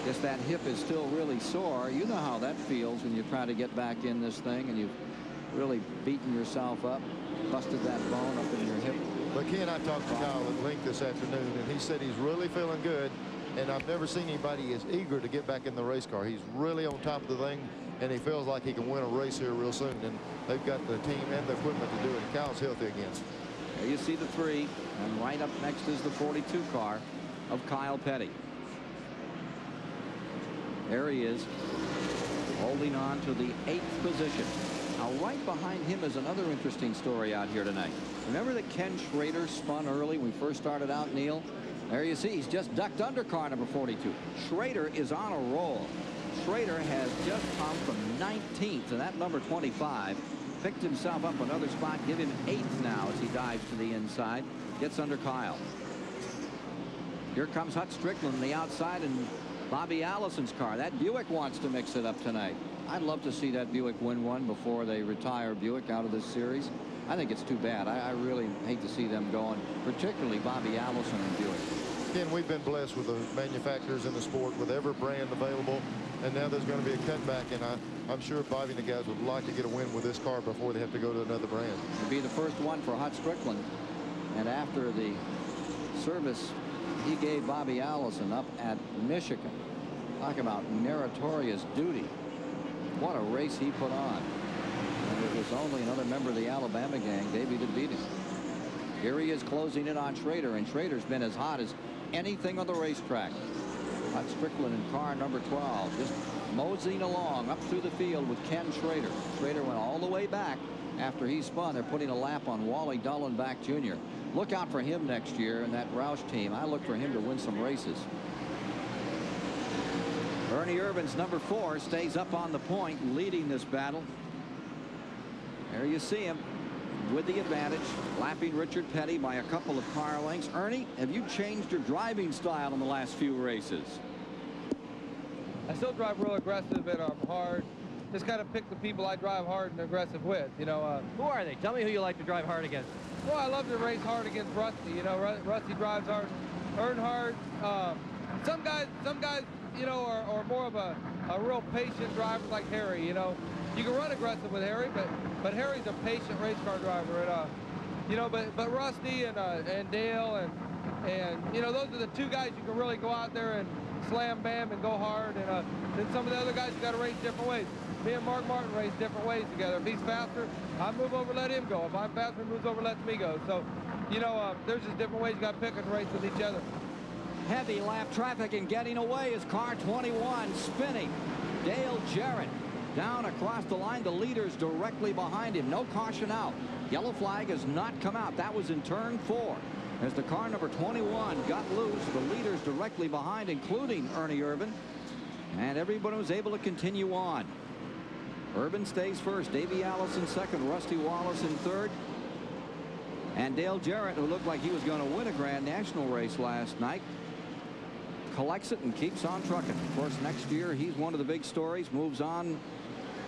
Guess that hip is still really sore. You know how that feels when you try to get back in this thing and you've really beaten yourself up, busted that bone up in your hip. But Ken, I talked to Kyle at length this afternoon, and he said he's really feeling good. And I've never seen anybody as eager to get back in the race car. He's really on top of the thing, and he feels like he can win a race here real soon. And they've got the team and the equipment to do it. Kyle's healthy again. There you see the 3, and right up next is the 42 car of Kyle Petty. There he is, holding on to the 8th position. Now right behind him is another interesting story out here tonight. Remember that Ken SCHRADER spun early when we first started out, Neil? There you see, he's just ducked under car number 42. SCHRADER is on a roll. SCHRADER has just come from 19th, and that number 25 picked himself up another spot, give him 8th now as he dives to the inside, gets under Kyle. Here comes Hut Strickland on the outside, and Bobby Allison's car. That Buick wants to mix it up tonight. I'd love to see that Buick win one before they retire Buick out of this series. I think it's too bad. I really hate to see them going, particularly Bobby Allison and Buick. Ken, we've been blessed with the manufacturers in the sport with every brand available, and now there's going to be a cutback, and I'm sure Bobby and the guys would like to get a win with this car before they have to go to another brand. It'll be the first one for Hut Strickland, and after the service he gave Bobby Allison up at Michigan, talk about meritorious duty. What a race he put on. And it was only another member of the Alabama gang, Davey, that beat him. Here he is closing in on SCHRADER, and SCHRADER's been as hot as anything on the racetrack. Hut Strickland in car number 12, just moseying along up through the field with Ken SCHRADER. SCHRADER went all the way back after he spun. They're putting a lap on Wally Dallenbach Jr. Look out for him next year in that Roush team. I look for him to win some races. Ernie Irvan's number 4 stays up on the point, leading this battle. There you see him with the advantage, lapping Richard Petty by a couple of car lengths. Ernie, have you changed your driving style in the last few races? I still drive real aggressive and hard. Just kind of pick the people I drive hard and aggressive with. You know. Who are they? Tell me who you like to drive hard against. Well, I love to race hard against Rusty. You know, Rusty drives hard. Earnhardt. Some guys, you know, are more of a real patient driver like Harry. You know, you can run aggressive with Harry, but Harry's a patient race car driver. And you know, but Rusty and Dale and you know, those are the 2 guys you can really go out there and slam bam and go hard. And then some of the other guys you got to race different ways. Me and Mark Martin race different ways together. If he's faster, I move over, let him go. If I'm faster, he moves over, lets me go. So, you know, there's just different ways you got to pick and race with each other. Heavy lap traffic and getting away is car 21 spinning. Dale Jarrett down across the line. The leader's directly behind him. No caution out. Yellow flag has not come out. That was in turn 4. As the car number 21 got loose, the leader's directly behind, including Ernie Irvan. And everybody was able to continue on. Irvan stays first. Davey Allison second. Rusty Wallace in third. And Dale Jarrett, who looked like he was going to win a Grand National race last night, collects it and keeps on trucking. Of course, next year he's one of the big stories. Moves on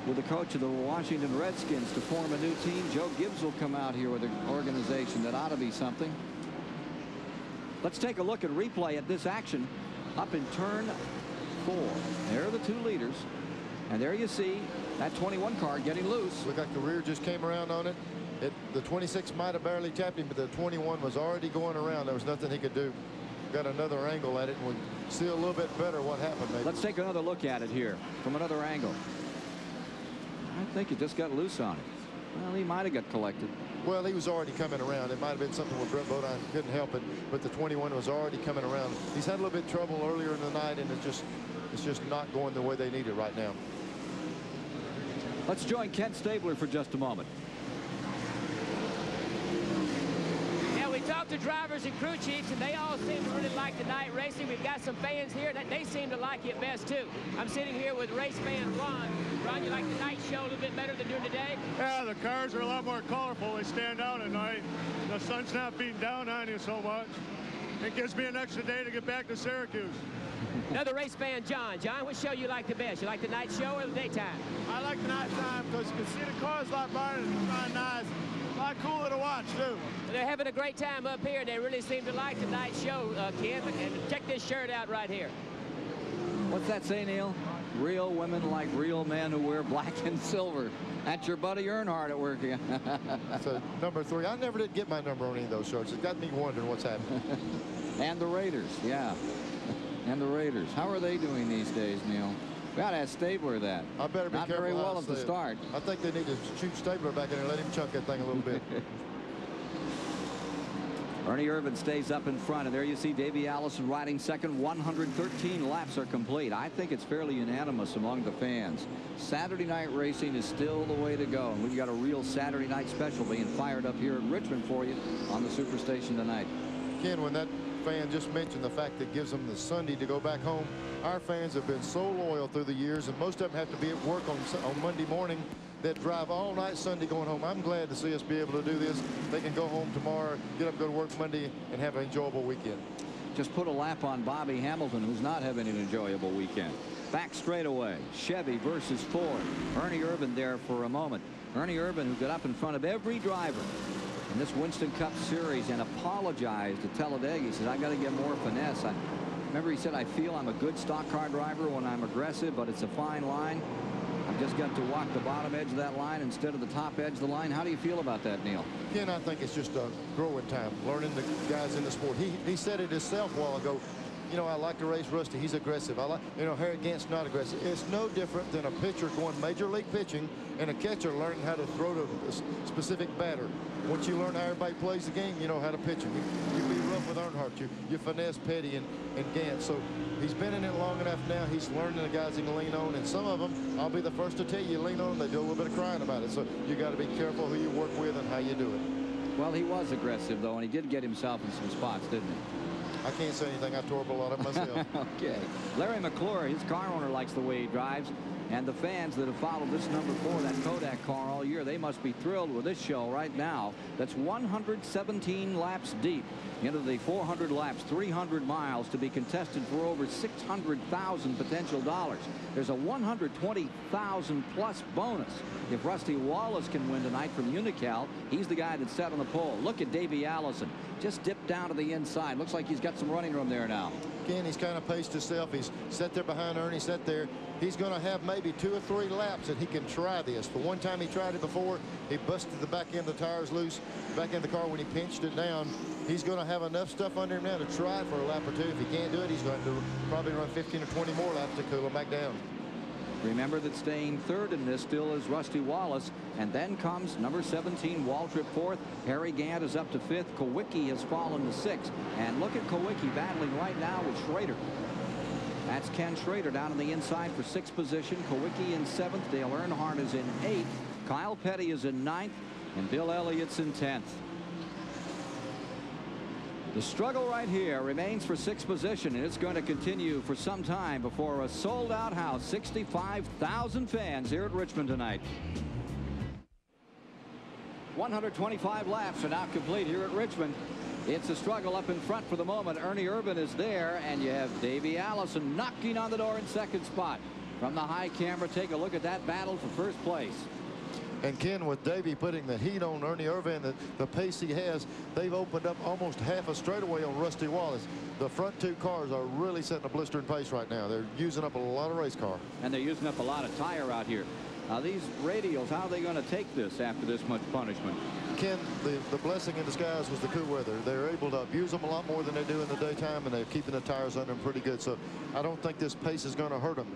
with the coach of the Washington Redskins to form a new team. Joe Gibbs will come out here with an organization that ought to be something. Let's take a look at replay at this action up in turn 4. There are the 2 leaders. And there you see that 21 car getting loose. Looked like the rear just came around on it. The 26 might have barely tapped him, but the 21 was already going around. There was nothing he could do. Got another angle at it, and we'll see a little bit better what happened. Maybe. Let's take another look at it here from another angle. I think it just got loose on it. Well, he might have got collected. Well, he was already coming around. It might have been something where Brett Bodine couldn't help it, but the 21 was already coming around. He's had a little bit of trouble earlier in the night, and it's just not going the way they need it right now. Let's join Ken Stabler for just a moment. Yeah, we talked to drivers and crew chiefs, and they all seem to really like the night racing. We've got some fans here that they seem to like it best too. I'm sitting here with race fan Ron. Ron, you like the night show a little bit better than during the day? Yeah, the cars are a lot more colorful. They stand out at night. The sun's not beating down on you so much. It gives me an extra day to get back to Syracuse. Another race fan, John. John, what show you like the best? You like the night show or the daytime? I like the nighttime because you can see the cars a lot better and it's not nice. A lot cooler to watch, too. They're having a great time up here, and they really seem to like the night show, Ken. And check this shirt out right here. What's that say, Neil? Real women like real men who wear black and silver. That's your buddy Earnhardt at work again. So number 3. I never did get my number on any of those shirts. It got me wondering what's happening. And the Raiders, yeah. And the Raiders. How are they doing these days, Neil? We ought to ask Stabler that. I better be Not careful. very well at the start. I think they need to shoot Stabler back in there and let him chunk that thing a little bit. Ernie Irvan stays up in front, and there you see Davey Allison riding second. 113 laps are complete. I think it's fairly unanimous among the fans. Saturday night racing is still the way to go, and we've got a real Saturday night special being fired up here in Richmond for you on the Superstation tonight. Ken, when that fan just mentioned the fact that it gives them the Sunday to go back home, our fans have been so loyal through the years, and most of them have to be at work on Monday morning that drive all night Sunday going home. I'm glad to see us be able to do this. They can go home tomorrow, get up, go to work Monday, and have an enjoyable weekend. Just put a lap on Bobby Hamilton, who's not having an enjoyable weekend. Back straightaway, Chevy versus Ford. Ernie Irvan there for a moment. Ernie Irvan, who got up in front of every driver in this Winston Cup Series and apologized to Talladega. He says, I got to get more finesse. Remember, he said, I feel I'm a good stock car driver when I'm aggressive, but it's a fine line. I've just got to walk the bottom edge of that line instead of the top edge of the line. How do you feel about that, Neil? Ken, I think it's just a growing time, learning the guys in the sport. He said it himself a while ago. You know, I like to race Rusty. He's aggressive. Harry Gant's not aggressive. It's no different than a pitcher going major league pitching and a catcher learning how to throw to a specific batter. Once you learn how everybody plays the game, you know how to pitch him. You be rough with Earnhardt. You finesse Petty and Gant. So he's been in it long enough now. He's learning the guys he can lean on. And some of them, I'll be the first to tell you lean on them. They do a little bit of crying about it. So you got to be careful who you work with and how you do it. Well, he was aggressive, though, and he did get himself in some spots, didn't he? I can't say anything. I tore up a lot of myself. Okay. Larry McClure, his car owner, likes the way he drives. And the fans that have followed this number 4, that Kodak car, all year, they must be thrilled with this show right now. That's 117 laps deep into the 400 laps, 300 miles to be contested for over $600,000 potential dollars. There's a $120,000 plus bonus if Rusty Wallace can win tonight from Unocal. He's the guy that's set on the pole. Look at Davey Allison. Just dipped down to the inside. Looks like he's got some running room there now. Again, he's kind of paced himself. He's sat there behind Ernie, sat there. He's going to have maybe 2 or 3 laps that he can try this. The one time he tried it before, he busted the back end of the tires loose, back end of the car when he pinched it down. He's going to have enough stuff under him now to try it for a lap or 2. If he can't do it, he's going to probably run 15 or 20 more laps to cool him back down. Remember that staying third in this still is Rusty Wallace, and then comes number 17, Waltrip, 4th. Harry Gant is up to 5th. KULWICKI has fallen to 6th. And look at KULWICKI battling right now with Schrader. That's Ken Schrader down on the inside for 6th position. KULWICKI in 7th. Dale Earnhardt is in 8th. Kyle Petty is in 9th. And Bill Elliott's in 10th. The struggle right here remains for 6th position, and it's going to continue for some time before a sold-out house. 65,000 fans here at Richmond tonight. 125 laps are now complete here at Richmond. It's a struggle up in front for the moment. Ernie Irvan is there, and you have Davey Allison knocking on the door in 2nd spot. From the high camera, take a look at that battle for 1st place. And Ken, with Davey putting the heat on Ernie Irvan, the pace he has, they've opened up almost half a straightaway on Rusty Wallace. The front two cars are really setting a blistering pace right now. They're using up a lot of race car. And they're using up a lot of tire out here. These radials, how are they going to take this after this much punishment? Ken, the blessing in disguise was the cool weather. They're able to abuse them a lot more than they do in the daytime, and they're keeping the tires under them pretty good. So I don't think this pace is going to hurt them.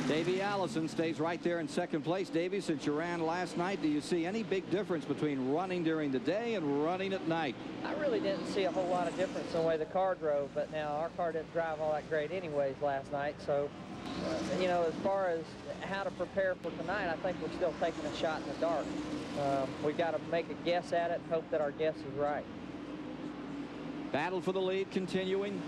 Davey Allison stays right there in second place. Davey, since you ran last night, do you see any big difference between running during the day and running at night? I really didn't see a whole lot of difference in the way the car drove, but now our car didn't drive all that great anyways last night. So, you know, as far as how to prepare for tonight, I think we're still taking a shot in the dark. We've got to make a guess at it and hope that our guess is right. Battle for the lead continuing.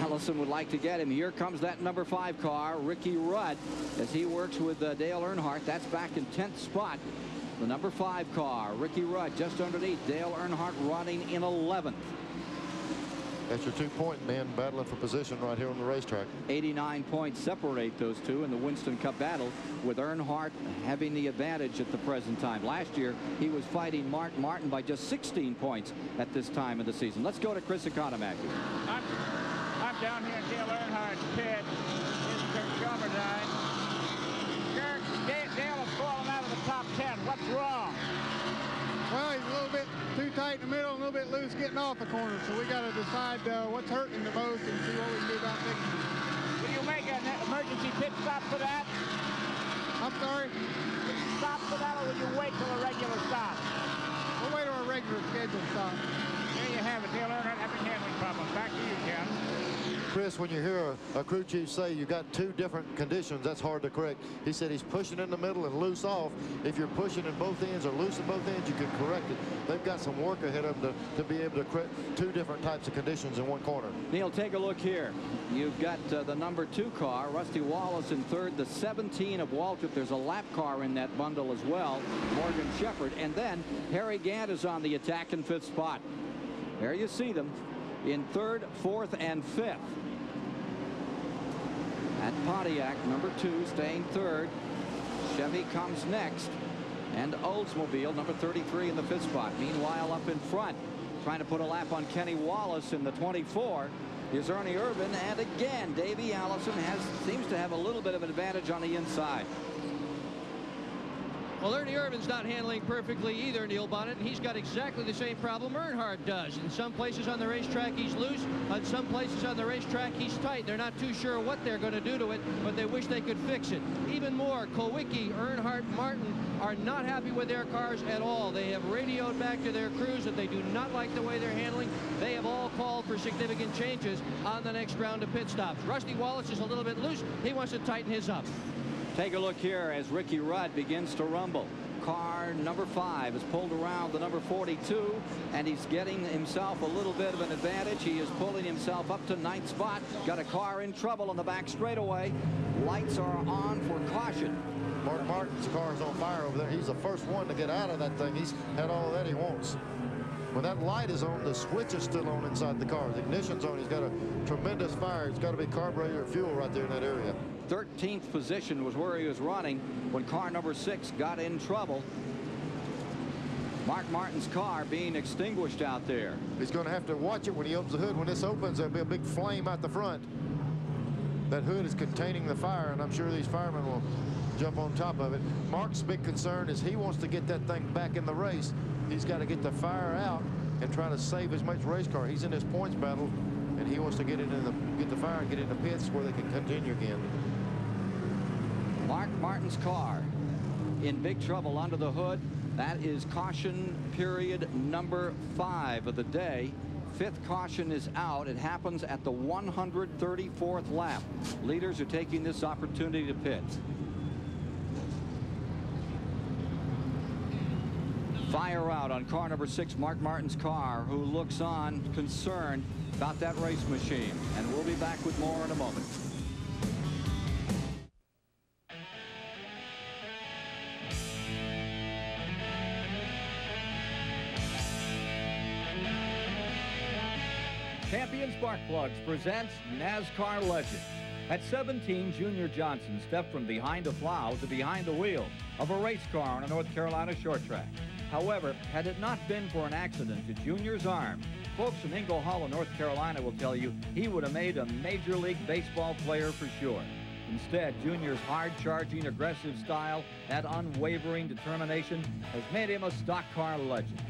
Allison would like to get him. Here comes that number 5 car, Ricky Rudd, as he works with Dale Earnhardt. That's back in 10th spot. The number 5 car, Ricky Rudd, just underneath. Dale Earnhardt running in 11th. That's your 2-point man battling for position right here on the racetrack. 89 points separate those two in the Winston Cup battle, with Earnhardt having the advantage at the present time. Last year, he was fighting Mark Martin by just 16 points at this time of the season. Let's go to Chris Economack. I'm down here in Dale Earnhardt's pit. Here's Kurt Shelmerdine. Kurt, Dale has fallen out of the top 10. What's wrong? Well, he's a little bit too tight in the middle, a little bit loose getting off the corner. So we got to decide what's hurting the most and see what we can do about fixing it. Will you make an emergency pit stop for that? I'm sorry? Will you stop for that, or will you wait till a regular stop? We'll wait till a regular scheduled stop. There you have it. Dale Earnhardt having handling problems. Back to you, Ken. Chris, when you hear a crew chief say you got 2 different conditions, that's hard to correct. He said he's pushing in the middle and loose off. If you're pushing in both ends or loose in both ends, you can correct it. They've got some work ahead of them to be able to correct 2 different types of conditions in one corner. Neil, take a look here. You've got the number 2 car, Rusty Wallace, in 3rd. The 17 of WALTRIP. There's a lap car in that bundle as well, Morgan Shepherd. And then Harry Gant is on the attack in 5th spot. There you see them in 3rd, 4th, and 5th. At Pontiac, number 2, staying 3rd. Chevy comes next. And Oldsmobile, number 33, in the 5th spot. Meanwhile, up in front, trying to put a lap on Kenny Wallace in the 24, is Ernie Irvan. And again, Davey Allison seems to have a little bit of an advantage on the inside. Well, Ernie Irvan's not handling perfectly either, Neil Bonnet, and he's got exactly the same problem Earnhardt does. In some places on the racetrack, he's loose. On some places on the racetrack, he's tight. They're not too sure what they're going to do to it, but they wish they could fix it. Even more, KULWICKI, Earnhardt, Martin are not happy with their cars at all. They have radioed back to their crews that they do not like the way they're handling. They have all called for significant changes on the next round of pit stops. Rusty Wallace is a little bit loose. He wants to tighten his up. Take a look here as Ricky Rudd begins to rumble. Car number 5 is pulled around the number 42, and he's getting himself a little bit of an advantage. He is pulling himself up to 9th spot. Got a car in trouble on the back straightaway. Lights are on for caution. Mark Martin's car is on fire over there. He's the first one to get out of that thing. He's had all that he wants. When that light is on, the switch is still on inside the car. The ignition's on. He's got a tremendous fire. It's got to be carburetor or fuel right there in that area. 13th position was where he was running when car number 6 got in trouble. Mark Martin's car being extinguished out there. He's going to have to watch it when he opens the hood. When this opens, there'll be a big flame out the front. That hood is containing the fire, and I'm sure these firemen will jump on top of it. Mark's big concern is he wants to get that thing back in the race. He's got to get the fire out and try to save as much race car. He's in this points battle, and he wants to get the fire and get in the pits where they can continue again. Mark Martin's car in big trouble under the hood. That is caution period number 5 of the day. 5th caution is out. It happens at the 134th lap. Leaders are taking this opportunity to pit. Fire out on car number 6, Mark Martin's car, who looks on concerned about that race machine. And we'll be back with more in a moment. Champion Spark Plugs presents NASCAR Legend. At 17, Junior Johnson stepped from behind a plow to behind the wheel of a race car on a North Carolina short track. However, had it not been for an accident to Junior's arm, folks from Ingle Hollow, North Carolina will tell you he would have made a Major League Baseball player for sure. Instead, Junior's hard-charging, aggressive style, that unwavering determination, has made him a stock car legend.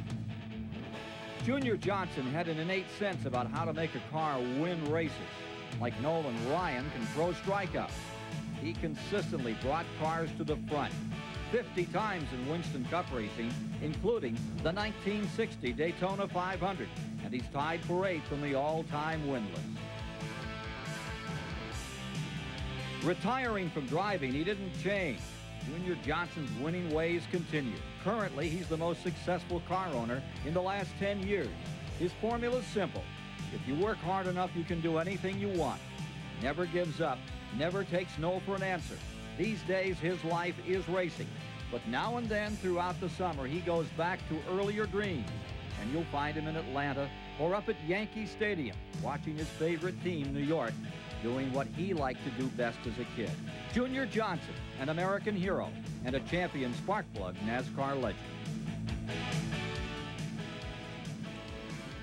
Junior Johnson had an innate sense about how to make a car win races. Like Nolan Ryan can throw strikeouts. He consistently brought cars to the front 50 times in Winston Cup racing, including the 1960 Daytona 500, and he's tied for 8th on the all-time win list. Retiring from driving, he didn't change. Junior Johnson's winning ways continue. Currently, he's the most successful car owner in the last 10 years. His formula is simple. If you work hard enough, you can do anything you want. Never gives up, never takes no for an answer. These days, his life is racing. But now and then throughout the summer, he goes back to earlier dreams. And you'll find him in Atlanta or up at Yankee Stadium, watching his favorite team, New York, doing what he liked to do best as a kid. Junior Johnson, an American hero and a champion spark plug NASCAR legend.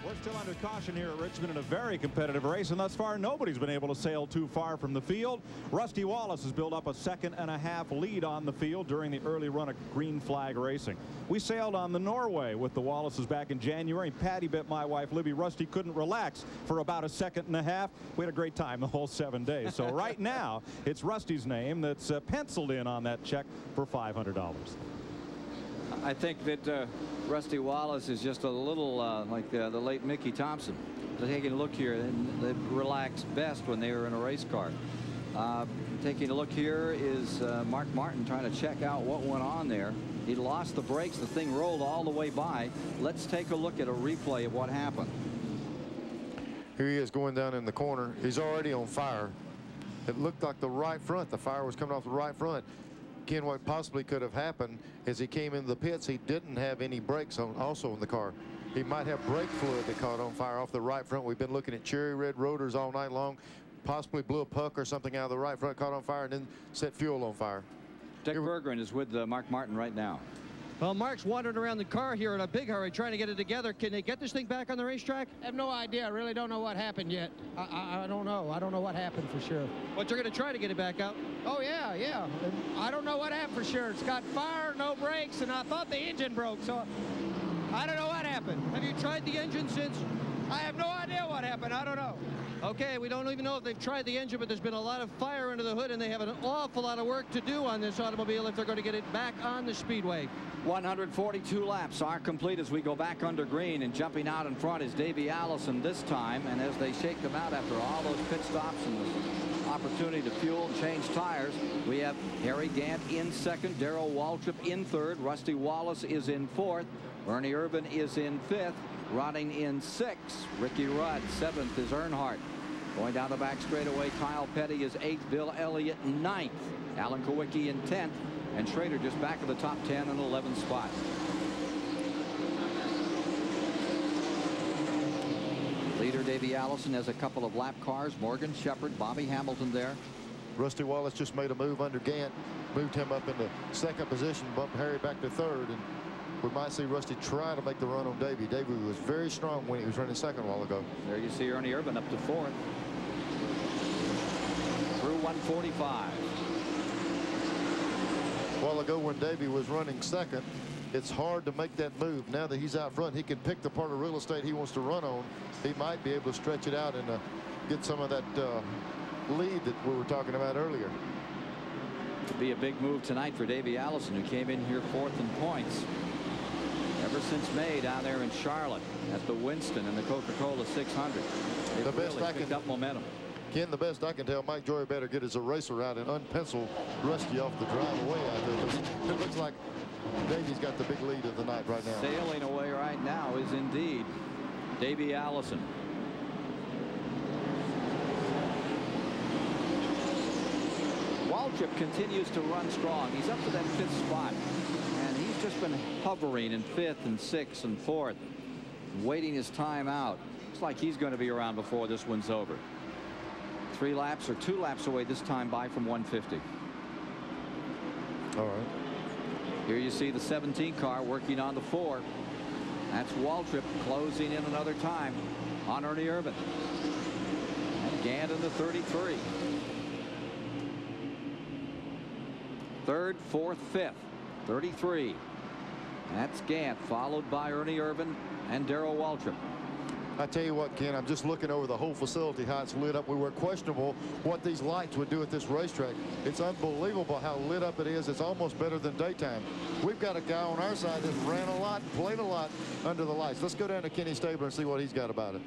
We're still under caution here at Richmond in a very competitive race, and thus far nobody's been able to sail too far from the field. Rusty Wallace has built up a 2.5-second lead on the field during the early run of green flag racing. We sailed on the Norway with the Wallaces back in January. Patty bit my wife Libby. Rusty couldn't relax for about 1.5 seconds. We had a great time the whole 7 days. So right now it's Rusty's name that's penciled in on that check for $500. I think that Rusty Wallace is just a little like the late Mickey Thompson. Taking a look here, and they relaxed best when they were in a race car. Taking a look here is Mark Martin trying to check out what went on there. He lost the brakes. The thing rolled all the way by. Let's take a look at a replay of what happened. Here he is going down in the corner. He's already on fire. It looked like the right front. The fire was coming off the right front. Ken, what possibly could have happened is he came into the pits. He didn't have any brakes on also in the car. He might have brake fluid that caught on fire off the right front. We've been looking at cherry red rotors all night long. Possibly blew a puck or something out of the right front, caught on fire, and then set fuel on fire. Dick Berggren is with Mark Martin right now. Well, Mark's wandering around the car here in a big hurry trying to get it together. Can they get this thing back on the racetrack? I have no idea. I really don't know what happened yet. I don't know. I don't know what happened for sure. But you're going to try to get it back out? Oh, yeah, yeah. I don't know what happened for sure. It's got fire, no brakes, and I thought the engine broke, so I don't know what happened. Have you tried the engine since? I have no idea what happened. I don't know. Okay, we don't even know if they've tried the engine, but there's been a lot of fire under the hood, and they have an awful lot of work to do on this automobile if they're going to get it back on the speedway. 142 laps are complete as we go back under green, and jumping out in front is Davey Allison this time. And as they shake them out after all those pit stops and the opportunity to fuel and change tires, we have Harry Gant in second, Darrell Waltrip in third, Rusty Wallace is in fourth, Ernie Irvan is in fifth, Rotting in sixth, Ricky Rudd. Seventh is Earnhardt. Going down the back straightaway, Kyle Petty is eighth, Bill Elliott ninth, Alan Kulwicki in 10th, and Schrader just back of the top 10 in 11th spot. Leader Davey Allison has a couple of lap cars. Morgan Shepherd, Bobby Hamilton there. Rusty Wallace just made a move under Gant, moved him up into second position, bumped Harry back to third, and we might see Rusty try to make the run on Davey. Davey was very strong when he was running second a while ago. There you see Ernie Irvan up to fourth. Through 145. A while ago when Davey was running second, it's hard to make that move. Now that he's out front, he can pick the part of real estate he wants to run on. He might be able to stretch it out and get some of that lead that we were talking about earlier. Could be a big move tonight for Davey Allison, who came in here fourth in points ever since May down there in Charlotte at the Winston and the Coca-Cola 600. It really picked up momentum. Ken, the best I can tell, Mike Joy better get his eraser out and unpencil Rusty off the drive away out there. It looks like Davey's got the big lead of the night right now. Sailing away right now is indeed Davey Allison. Waltrip continues to run strong. He's up to that fifth spot, and he's just been hovering in fifth and sixth and fourth, waiting his time out. Looks like he's going to be around before this one's over. 3 laps or 2 laps away this time by from 150. All right. Here you see the 17 car working on the 4. That's WALTRIP closing in another time on Ernie Irvan. And Gant in the 33. 3rd, 4th, 5th. 33. That's Gant, followed by Ernie Irvan and Darrell Waltrip. I tell you what, Ken, I'm just looking over the whole facility, how it's lit up. We were questionable what these lights would do at this racetrack. It's unbelievable how lit up it is. It's almost better than daytime. We've got a guy on our side that ran a lot, played a lot under the lights. Let's go down to Kenny Stabler and see what he's got about it.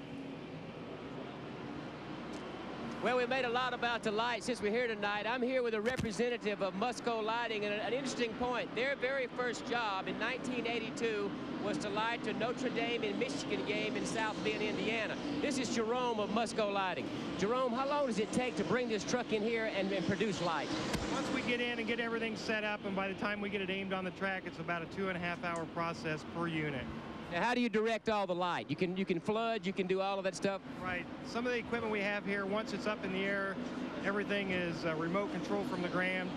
Well, we made a lot about the light since we're here tonight. I'm here with a representative of Musco Lighting, and an interesting point. Their very first job in 1982 was to light the Notre Dame in Michigan game in South Bend, Indiana. This is Jerome of Musco Lighting. Jerome, how long does it take to bring this truck in here and produce light? Once we get in and get everything set up, and by the time we get it aimed on the track, it's about a 2.5-hour process per unit. Now, how do you direct all the light? You can flood, you can do all of that stuff? Right. Some of the equipment we have here, once it's up in the air, everything is remote control from the ground,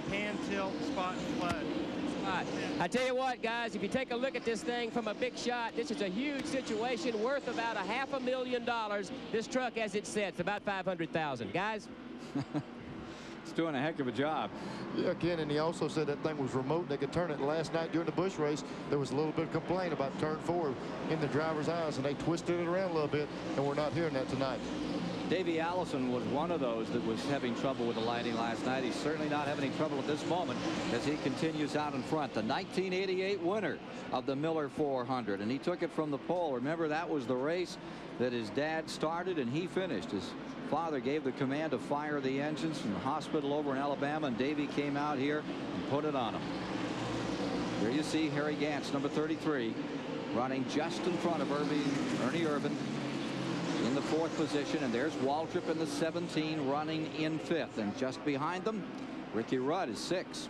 pan, tilt, spot, and flood. I tell you what, guys, if you take a look at this thing from a big shot, this is a huge situation worth about $500,000. This truck, as it sits, about $500,000. Guys? It's doing a heck of a job. Yeah, Ken, and he also said that thing was remote and they could turn it. Last night during the Busch race, there was a little bit of complaint about turn 4 in the driver's eyes, and they twisted it around a little bit, and we're not hearing that tonight. Davey Allison was one of those that was having trouble with the lighting last night. He's certainly not having any trouble at this moment as he continues out in front. The 1988 winner of the Miller 400, and he took it from the pole. Remember, that was the race that his dad started and he finished. His father gave the command to fire the engines from the hospital over in Alabama, and Davey came out here and put it on him. Here you see Harry Gant, number 33, running just in front of Ernie Irvan in the 4th position, and there's Waltrip in the 17 running in 5th, and just behind them Ricky Rudd is 6th.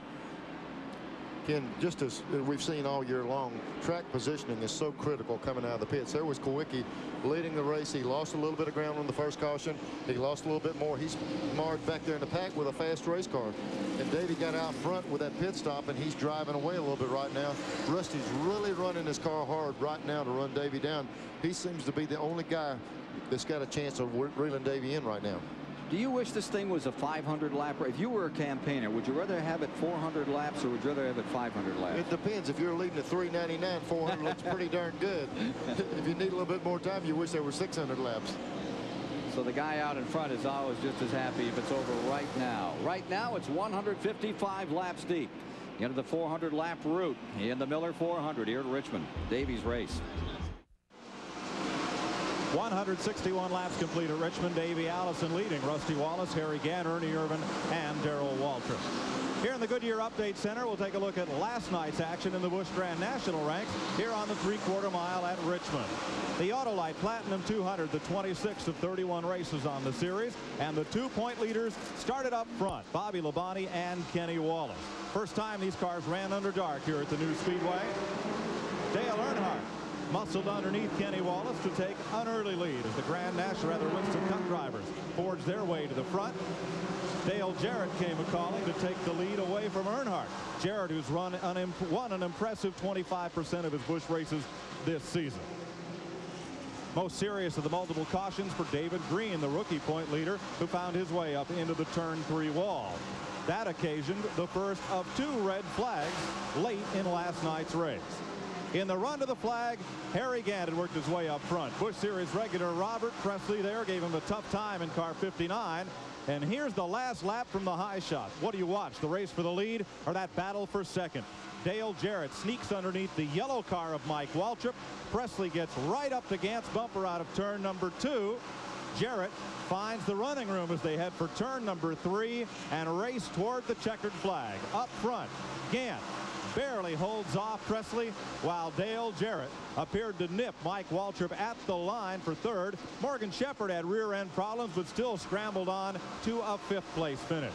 Ken, just as we've seen all year long, track positioning is so critical coming out of the pits. There was KULWICKI leading the race. He lost a little bit of ground on the first caution. He lost a little bit more. He's marred back there in the pack with a fast race car. And Davey got out front with that pit stop, and he's driving away a little bit right now. Rusty's really running his car hard right now to run Davey down. He seems to be the only guy that's got a chance of reeling Davey in right now. Do you wish this thing was a 500 lap? If you were a campaigner, would you rather have it 400 laps or would you rather have it 500 laps? It depends. If you're leading at 399, 400 looks pretty darn good. If you need a little bit more time, you wish there were 600 laps. So the guy out in front is always just as happy if it's over right now. Right now, it's 155 laps deep into the 400 lap route in the Miller 400 here at Richmond. Davey's race. 161 laps complete at Richmond. Davey Allison leading. Rusty Wallace, Harry Gant, Ernie Irvan, and Darrell Waltrip. Here in the Goodyear Update Center, we'll take a look at last night's action in the Busch Grand National ranks here on the 3/4 mile at Richmond. The Autolite Platinum 200, the 26th of 31 races on the series, and the 2-point leaders started up front, Bobby Labonte and Kenny Wallace. First time these cars ran under dark here at the new Speedway. Dale Earnhardt muscled underneath Kenny Wallace to take an early lead as the Grand National, Winston Cup drivers forged their way to the front. Dale Jarrett came a-calling to take the lead away from Earnhardt. Jarrett, who's won an impressive 25% of his Busch races this season. Most serious of the multiple cautions for David Green, the rookie point leader, who found his way up into the turn 3 wall. That occasioned the first of 2 red flags late in last night's race. In the run to the flag, Harry Gant had worked his way up front. Busch Series regular Robert Presley there gave him a tough time in car 59. And here's the last lap from the high shot. What do you watch, the race for the lead or that battle for second? Dale Jarrett sneaks underneath the yellow car of Mike Waltrip. Presley gets right up to Gant's bumper out of turn number 2. Jarrett finds the running room as they head for turn number 3 and race toward the checkered flag. Up front, Gant barely holds off Presley, while Dale Jarrett appeared to nip Mike Waltrip at the line for 3rd. Morgan Shepherd had rear end problems but still scrambled on to a 5th place finish.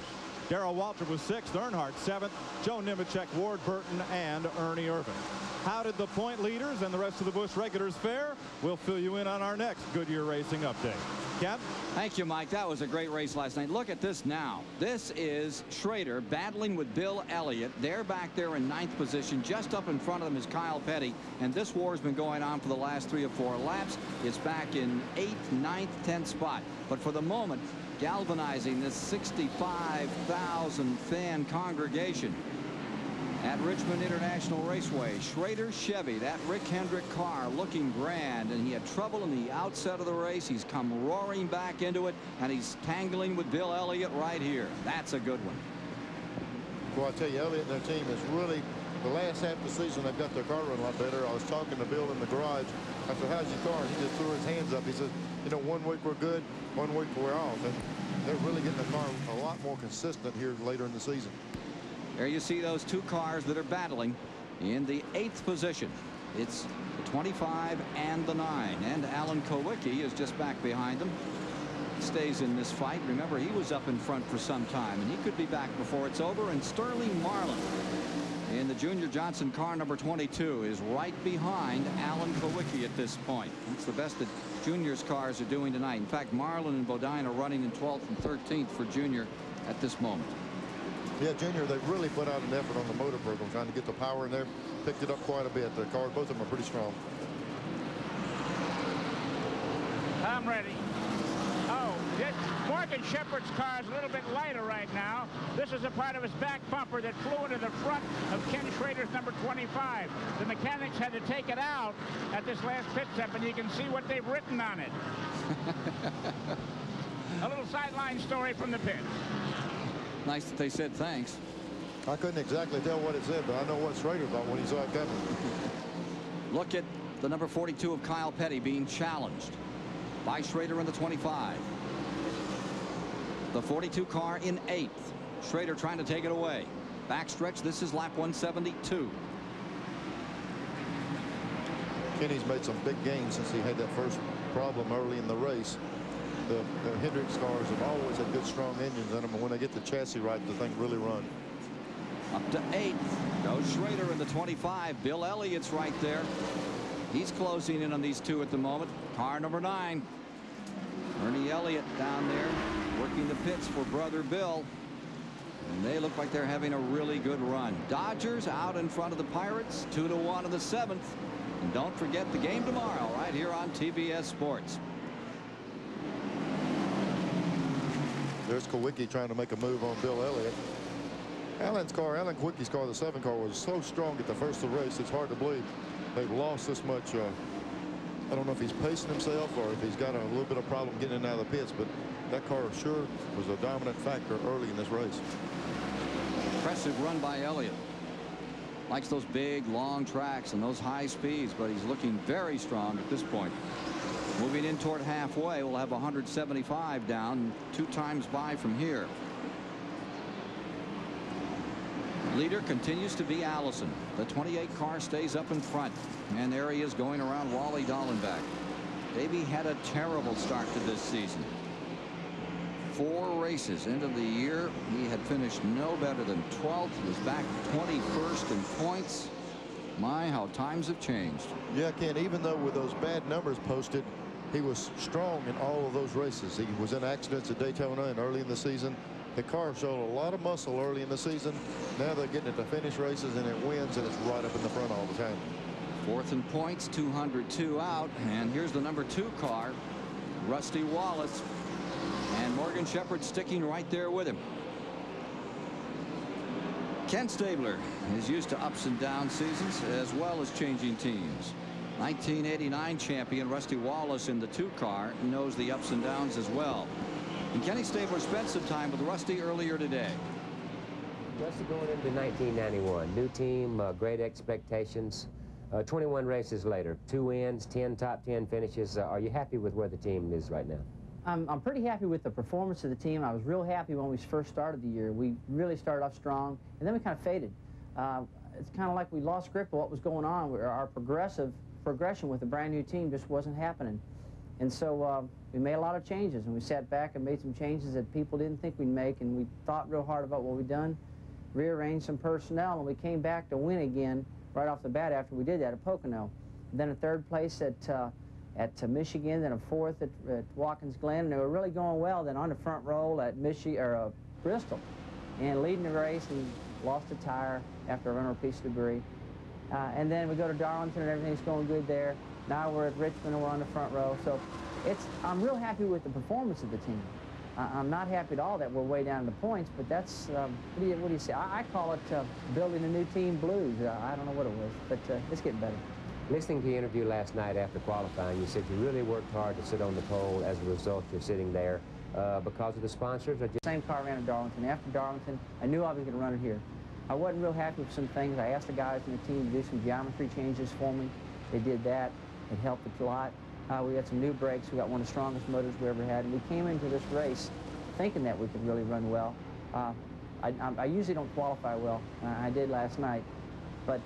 Darrell Waltrip was 6th, Earnhardt 7th, Joe Nemechek, Ward Burton, and Ernie Irvan. How did the point leaders and the rest of the Busch regulars fare? We'll fill you in on our next Goodyear Racing update. Ken? Thank you, Mike. That was a great race last night. Look at this now. This is SCHRADER battling with Bill Elliott. They're back there in 9th position. Just up in front of them is Kyle Petty. And this war has been going on for the last 3 or 4 laps. It's back in 8th, 9th, 10th spot. But for the moment, galvanizing this 65,000 fan congregation at Richmond International Raceway. SCHRADER Chevy, that Rick Hendrick car, looking grand, and he had trouble in the outset of the race. He's come roaring back into it, and he's tangling with Bill Elliott right here. That's a good one. Well, I tell you, Elliott and their team is really, the last half of the season, they've got their car running a lot better. I was talking to Bill in the garage. I said, how's your car? And he just threw his hands up. He said, you know, 1 week we're good, 1 week we're off. And they're really getting the car a lot more consistent here later in the season. There you see those 2 cars that are battling in the 8th position. It's the 25 and the 9. And Alan Kulwicki is just back behind them. He stays in this fight. Remember, he was up in front for some time, and he could be back before it's over. And Sterling Marlin in the Junior Johnson car number 22 is right behind Alan Kulwicki at this point. That's the best that Junior's cars are doing tonight. In fact, Marlin and Bodine are running in 12th and 13th for Junior at this moment. Yeah, Junior, they've really put out an effort on the motor program, trying to get the power in there. Picked it up quite a bit. The car, both of them are pretty strong. I'm ready. Oh, Morgan Shepherd's car is a little bit lighter right now. This is a part of his back bumper that flew into the front of Ken Schrader's number 25. The mechanics had to take it out at this last pit stop, and you can see what they've written on it. A little sideline story from the pit. Nice that they said thanks. I couldn't exactly tell what it said, but I know what Schrader thought when he saw it coming. Look at the number 42 of Kyle Petty being challenged by Schrader in the 25. The 42 car in 8th. Schrader trying to take it away. Backstretch. This is lap 172. Kenny's made some big gains since he had that first problem early in the race. The Hendricks cars have always had good, strong engines in them, and when they get the chassis right, the thing really runs. Up to 8th goes Schrader in the 25. Bill Elliott's right there. He's closing in on these 2 at the moment. Car number 9. Ernie Elliott down there working the pits for brother Bill. And they look like they're having a really good run. Dodgers out in front of the Pirates, 2-1 in the 7th. And don't forget the game tomorrow right here on TBS Sports. There's Kulwicki trying to make a move on Bill Elliott. Alan Kulwicki's car, the 7 car, was so strong at the first of the race, it's hard to believe they've lost this much. I don't know if he's pacing himself or if he's got a little bit of problem getting in and out of the pits, but that car sure was a dominant factor early in this race. Impressive run by Elliott. Likes those big, long tracks and those high speeds, but he's looking very strong at this point. Moving in toward halfway, we'll have 175 down, 2 times by from here. Leader continues to be Allison. The 28 car stays up in front, and there he is going around Wally Dallenbach. Davey had a terrible start to this season. 4 races into the year, he had finished no better than 12th. He was back 21st in points. My, how times have changed. Yeah, Ken, even though with those bad numbers posted, he was strong in all of those races. He was in accidents at Daytona and early in the season. The car showed a lot of muscle early in the season. Now they're getting it to finish races, and it wins, and it's right up in the front all the time. 4th in points, 202 out. And here's the number 2 car, Rusty Wallace. And Morgan Shepherd sticking right there with him. Ken Stabler is used to ups and down seasons as well as changing teams. 1989 champion Rusty Wallace in the 2 car knows the ups and downs as well. And Kenny Stabler spent some time with Rusty earlier today. Rusty going into 1991. New team, great expectations. 21 races later, 2 wins, 10 top 10 finishes. Are you happy with where the team is right now? I'm pretty happy with the performance of the team. I was real happy when we first started the year. We really started off strong, and then we kind of faded. It's kind of like we lost grip of what was going on. Our progression with a brand new team just wasn't happening. And so we made a lot of changes, and we sat back and made some changes that people didn't think we'd make, and we thought real hard about what we'd done, rearranged some personnel, and we came back to win again right off the bat after we did that at Pocono. Then a third place at Michigan, then a fourth at Watkins Glen, and they were really going well. Then on the front roll at Bristol, and leading the race and lost a tire after a runner a piece of debris. And then we go to Darlington and everything's going good there. Now we're at Richmond and we're on the front row. So I'm real happy with the performance of the team. I'm not happy at all that we're way down in the points, but that's, what do you say? I call it building a new team blues. I don't know what it was, but it's getting better. Listening to your interview last night after qualifying, you said you really worked hard to sit on the pole. As a result, you're sitting there because of the sponsors? Or just... Same car ran at Darlington. After Darlington, I knew I was going to run it here. I wasn't real happy with some things. I asked the guys in the team to do some geometry changes for me. They did that. It helped a lot. We got some new brakes. We got one of the strongest motors we ever had. And we came into this race thinking that we could really run well. I usually don't qualify well. I did last night. But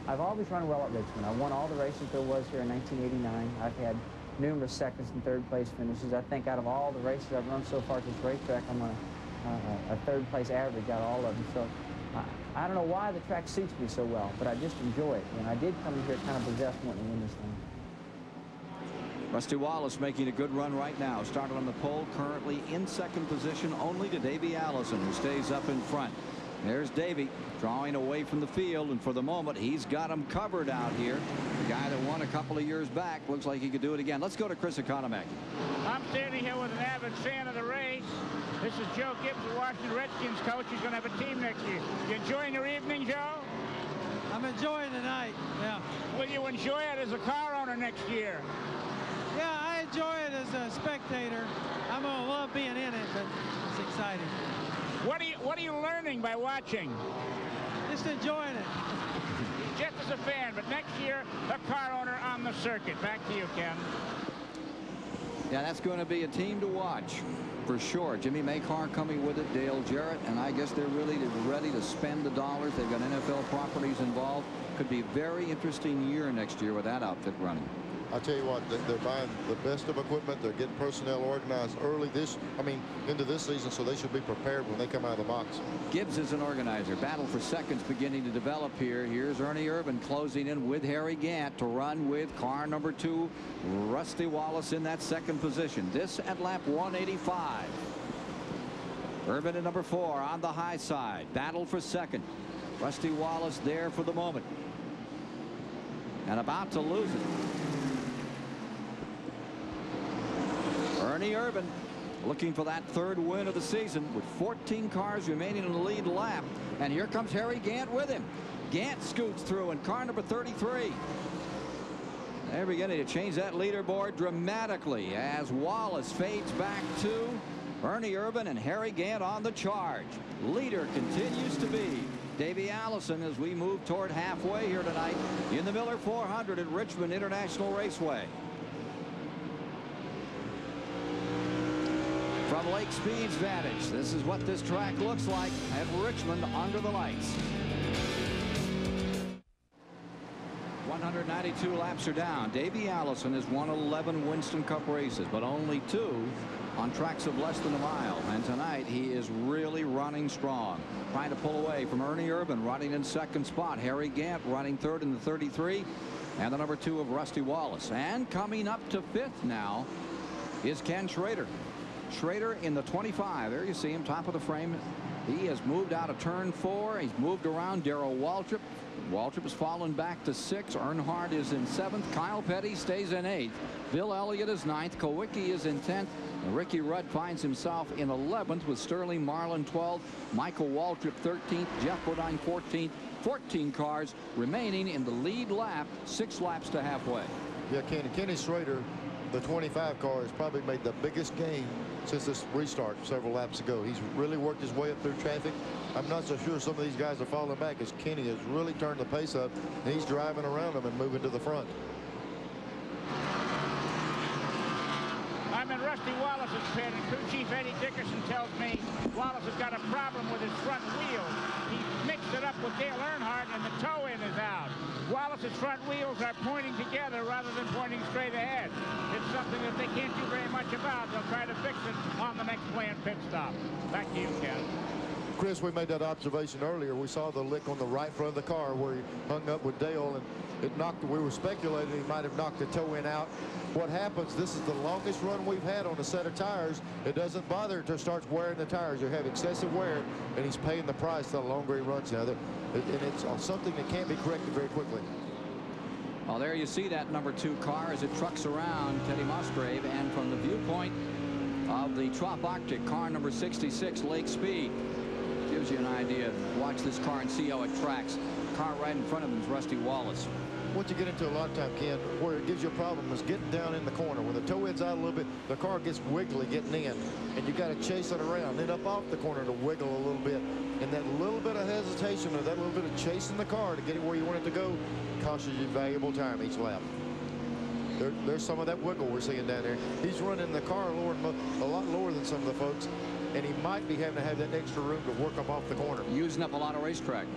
I've always run well at Richmond. I won all the races there was here in 1989. I've had numerous seconds and third place finishes. I think out of all the races I've run so far at this racetrack, I'm a third place average out of all of them. So I don't know why the track suits me so well, but I just enjoy it. And I did come in here kind of possessed wanting to win this thing. Rusty Wallace making a good run right now. Started on the pole, currently in second position only to Davey Allison, who stays up in front. There's Davey drawing away from the field, and for the moment he's got him covered out here. The guy that won a couple of years back looks like he could do it again. Let's go to Chris Economaki. I'm standing here with an avid fan of the race. This is Joe Gibbs, the Washington Redskins coach. He's going to have a team next year. You enjoying your evening, Joe? I'm enjoying the night, yeah. Will you enjoy it as a car owner next year? Yeah, I enjoy it as a spectator. I'm going to love being in it, but it's exciting. What are you learning by watching? Just enjoying it. Just as a fan, but next year, a car owner on the circuit. Back to you, Ken. Yeah, that's going to be a team to watch for sure. Jimmy Maycar coming with it, Dale Jarrett, and I guess they're really ready to spend the dollars. They've got NFL properties involved. Could be a very interesting year next year with that outfit running. I'll tell you what, they're buying the best of equipment. They're getting personnel organized early into this season, so they should be prepared when they come out of the box. Gibbs is an organizer. Battle for seconds beginning to develop here. Here's Ernie Irvan closing in with Harry Gant to run with car number 2, Rusty Wallace, in that second position. This at lap 185. Irvan at number 4 on the high side. Battle for second. Rusty Wallace there for the moment. And about to lose it. Ernie Irvan looking for that third win of the season with 14 cars remaining in the lead lap. And here comes Harry Gant with him. Gant scoots through in car number 33. They're beginning to change that leaderboard dramatically as Wallace fades back to Ernie Irvan and Harry Gant on the charge. Leader continues to be Davey Allison as we move toward halfway here tonight in the Miller 400 at Richmond International Raceway. From Lake Speed's vantage, this is what this track looks like at Richmond under the lights. 192 laps are down. Davey Allison has won 11 Winston Cup races, but only 2 on tracks of less than a mile. And tonight he is really running strong. Trying to pull away from Ernie Irvan, running in second spot. Harry Gant running third in the 33. And the number 2 of Rusty Wallace. And coming up to 5th now is Ken Schrader. Schrader in the 25. There you see him, top of the frame. He has moved out of turn 4. He's moved around Darrell Waltrip. Waltrip has fallen back to 6. Earnhardt is in 7th. Kyle Petty stays in 8th. Bill Elliott is 9th. KULWICKI is in 10th. And Ricky Rudd finds himself in 11th with Sterling Marlin 12th. Michael Waltrip 13th. Jeff Bodine 14th. 14 cars remaining in the lead lap. 6 laps to halfway. Yeah, Kenny Schrader, the 25 car, has probably made the biggest gain since this restart several laps ago. He's really worked his way up through traffic. I'm not so sure some of these guys are falling back as Kenny has really turned the pace up. And he's driving around them and moving to the front. I'm in Rusty Wallace's pit, and crew chief Eddie Dickerson tells me Wallace has got a problem with his front wheel. He mixed it up with Dale Earnhardt, and the toe end is out. Wallace's front wheels are pointing together rather than pointing straight ahead. It's something that they can't do very much about. They'll try to fix it on the next planned pit stop. Back to you, Ken. Chris, we made that observation earlier. We saw the lick on the right front of the car where he hung up with Dale, and it knocked. We were speculating he might have knocked the toe end out. What happens, this is the longest run we've had on a set of tires. It doesn't bother until it starts wearing the tires. You have excessive wear, and he's paying the price the longer he runs now. And it's something that can't be corrected very quickly. Well, there you see that number 2 car as it trucks around Teddy Musgrave, and from the viewpoint of the Trop Arctic, car number 66, Lake Speed, gives you an idea. Watch this car and see how it tracks. Car right in front of him is Rusty Wallace. What you get into a lot of time, Ken, where it gives you a problem is getting down in the corner. When the toe end's out a little bit, the car gets wiggly getting in, and you got to chase it around, then up off the corner to wiggle a little bit. And that little bit of hesitation or that little bit of chasing the car to get it where you want it to go costs you valuable time each lap. There's some of that wiggle we're seeing down there. He's running the car a lot lower than some of the folks, and he might be having to have that extra room to work up off the corner. Using up a lot of racetrack.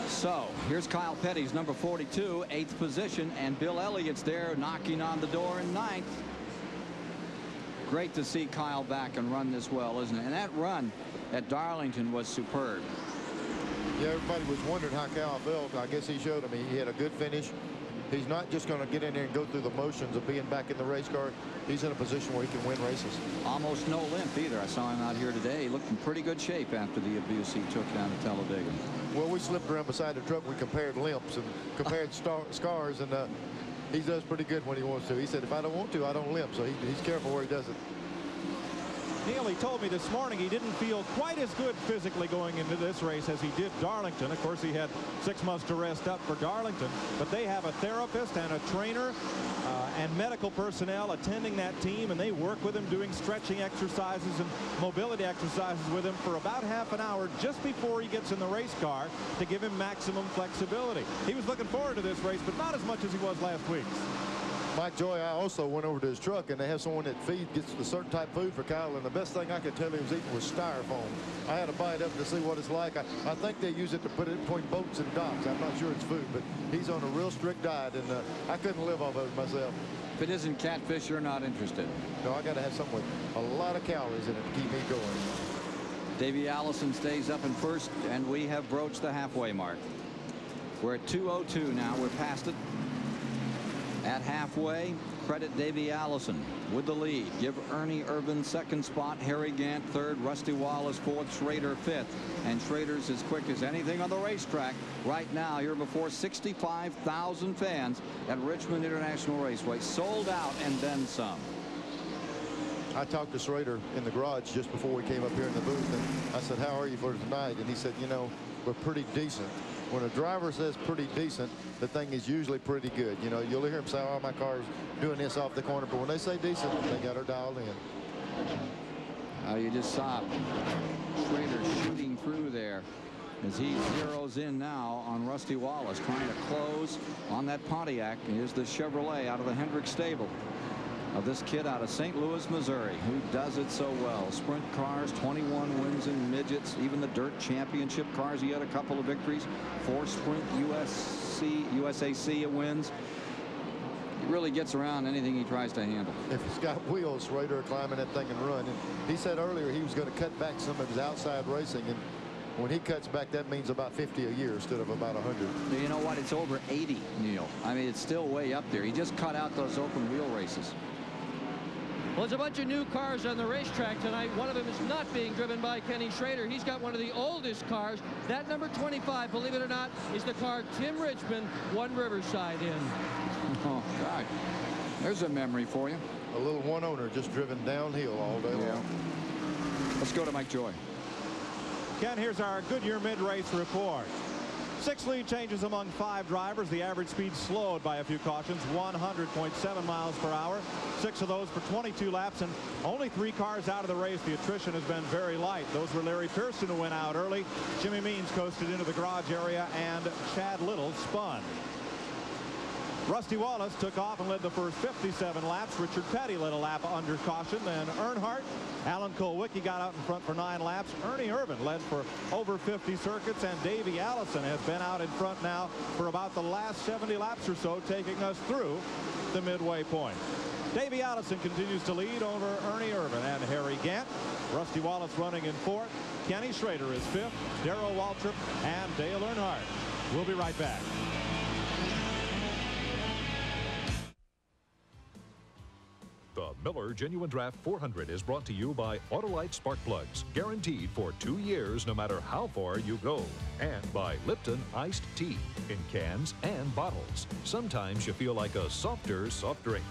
So here's Kyle Petty's number 42, 8th position, and Bill Elliott's there knocking on the door in 9th. Great to see Kyle back and run this well, isn't it? And that run at Darlington was superb. Yeah, everybody was wondering how Kyle felt. I guess he showed him. He had a good finish. He's not just going to get in there and go through the motions of being back in the race car. He's in a position where he can win races. Almost no limp either. I saw him out here today. He looked in pretty good shape after the abuse he took down at Talladega. Well, we slipped around beside the truck. We compared limps and compared scars, and he does pretty good when he wants to. He said, if I don't want to, I don't limp. So he's careful where he does it. Neil, he told me this morning he didn't feel quite as good physically going into this race as he did Darlington. Of course, he had 6 months to rest up for Darlington, but they have a therapist and a trainer and medical personnel attending that team, and they work with him doing stretching exercises and mobility exercises with him for about half an hour just before he gets in the race car to give him maximum flexibility. He was looking forward to this race, but not as much as he was last week. Mike Joy, I also went over to his truck, and they have someone that gets a certain type of food for Kyle, and the best thing I could tell him he was eating was styrofoam. I had to buy it up to see what it's like. I think they use it to put it between boats and docks. I'm not sure it's food, but he's on a real strict diet, and I couldn't live off of it myself. If it isn't catfish, you're not interested. No, I got to have something with a lot of calories in it to keep me going. Davey Allison stays up in first, and we have broached the halfway mark. We're at 2:02 now. We're past it. At halfway, credit Davey Allison with the lead. Give Ernie Irvan second spot, Harry Gant third, Rusty Wallace fourth, SCHRADER fifth. And SCHRADER's as quick as anything on the racetrack right now here before 65,000 fans at Richmond International Raceway. Sold out and then some. I talked to SCHRADER in the garage just before we came up here in the booth, and I said, how are you for tonight? And he said, you know, we're pretty decent. When a driver says pretty decent, the thing is usually pretty good. You know, you'll hear him say, oh, my car's doing this off the corner. But when they say decent, they got her dialed in. You just saw SCHRADER shooting through there as he zeroes in now on Rusty Wallace, trying to close on that Pontiac. Here's the Chevrolet out of the Hendrick stable of this kid out of St. Louis, Missouri, who does it so well. Sprint cars, 21 wins in midgets, even the dirt championship cars. He had a couple of victories, 4 sprint USAC wins. He really gets around anything he tries to handle. If he's got wheels, SCHRADER climbing that thing and run. And he said earlier he was going to cut back some of his outside racing, and when he cuts back, that means about 50 a year instead of about 100. You know what? It's over 80, Neil. I mean, it's still way up there. He just cut out those open wheel races. Well, there's a bunch of new cars on the racetrack tonight. One of them is not being driven by Kenny SCHRADER. He's got one of the oldest cars. That number 25, believe it or not, is the car Tim Richmond won Riverside in. Oh, God. There's a memory for you. A little one owner just driven downhill all day long. Let's go to Mike Joy. Ken, here's our Goodyear mid-race report. 6 lead changes among 5 drivers. The average speed slowed by a few cautions, 100.7 miles per hour. 6 of those for 22 laps, and only 3 cars out of the race. The attrition has been very light. Those were Larry Pearson, who went out early. Jimmy Means coasted into the garage area, and Chad Little spun. Rusty Wallace took off and led the first 57 laps. Richard Petty led a lap under caution. Then Earnhardt, Alan KULWICKI got out in front for 9 laps. Ernie Irvan led for over 50 circuits, and Davey Allison has been out in front now for about the last 70 laps or so, taking us through the midway point. Davey Allison continues to lead over Ernie Irvan and Harry Gant. Rusty Wallace running in 4th. Kenny Schrader is 5th. Darrell Waltrip and Dale Earnhardt. We'll be right back. The Miller Genuine Draft 400 is brought to you by Autolite Spark Plugs, guaranteed for 2 years no matter how far you go. And by Lipton Iced Tea, in cans and bottles. Sometimes you feel like a softer soft drink.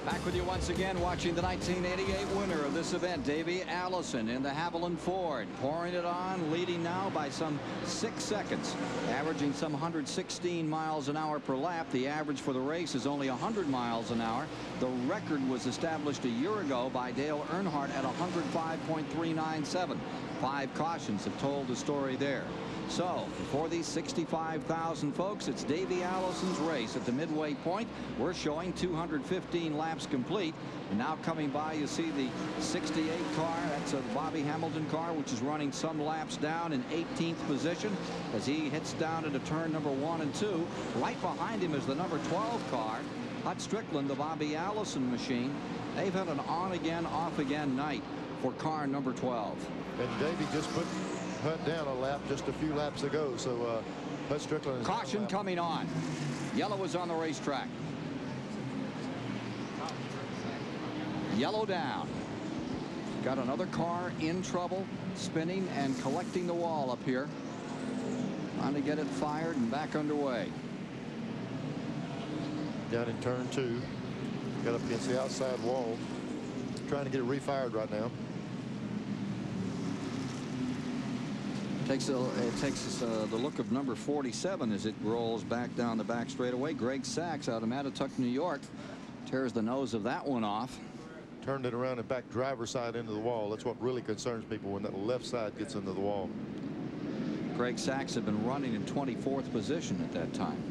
Back with you once again, watching the 1988 winner of this event, Davey Allison in the Haviland Ford, pouring it on, leading now by some 6 seconds, averaging some 116 miles an hour per lap. The average for the race is only 100 miles an hour. The record was established a year ago by Dale Earnhardt at 105.397. 5 cautions have told the story there. So, for these 65,000 folks, it's Davey Allison's race at the midway point. We're showing 215 laps complete. And now coming by, you see the 68 car. That's a Bobby Hamilton car, which is running some laps down in 18th position as he hits down into turn number 1 and 2. Right behind him is the number 12 car, Hut Strickland, the Bobby Allison machine. They've had an on-again, off-again night for car number 12. And Davey just put Hut down a lap just a few laps ago, so Hut Strickland is caution coming on. Yellow is on the racetrack. Yellow down. Got another car in trouble, spinning and collecting the wall up here. Trying to get it fired and back underway. Down in turn 2. Got up against the outside wall. Trying to get it refired right now. It takes the look of number 47 as it rolls back down the back straightaway. Greg Sachs out of Mattituck, New York, tears the nose of that one off. Turned it around and back driver's side into the wall. That's what really concerns people, when that left side gets into the wall. Greg Sachs had been running in 24th position at that time.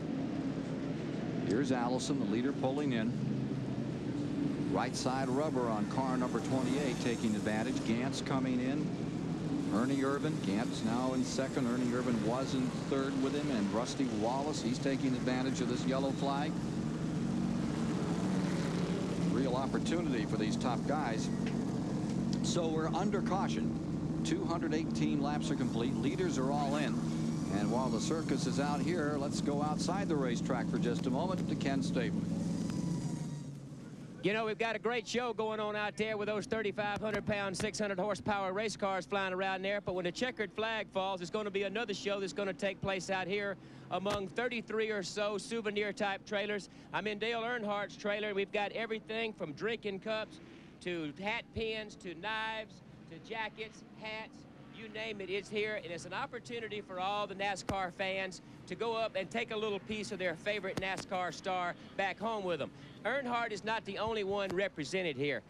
Here's Allison, the leader, pulling in. Right side rubber on car number 28, taking advantage. Gant's coming in. Ernie Irvan. Gant's now in 2nd. Ernie Irvan was in 3rd with him. And Rusty Wallace, he's taking advantage of this yellow flag. Real opportunity for these top guys. So we're under caution. 218 laps are complete. Leaders are all in. And while the circus is out here, let's go outside the racetrack for just a moment to Ken Stabler. You know, we've got a great show going on out there with those 3,500-pound, 600-horsepower race cars flying around there. But when the checkered flag falls, it's going to be another show that's going to take place out here among 33 or so souvenir-type trailers. I'm in Dale Earnhardt's trailer. We've got everything from drinking cups to hat pins to knives to jackets, hats. You name it, it's here, and it's an opportunity for all the NASCAR fans to go up and take a little piece of their favorite NASCAR star back home with them. Earnhardt is not the only one represented here.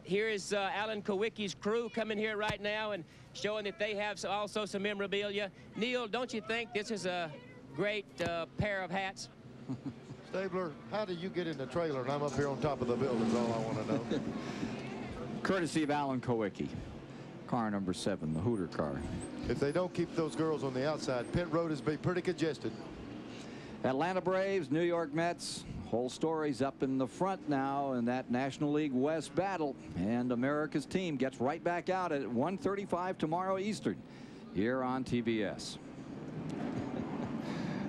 Here is Alan Kulwicki's crew coming here right now and showing that they have also some memorabilia. Neil, don't you think this is a great pair of hats? Stabler, how do you get in the trailer and I'm up here on top of the building is all I want to know. Courtesy of Alan Kulwicki. Car number 7, the Hooter car. If they don't keep those girls on the outside, pit road is be pretty congested. Atlanta Braves, New York Mets. Whole story's up in the front now in that National League West battle. And America's team gets right back out at 1:35 tomorrow Eastern here on TBS.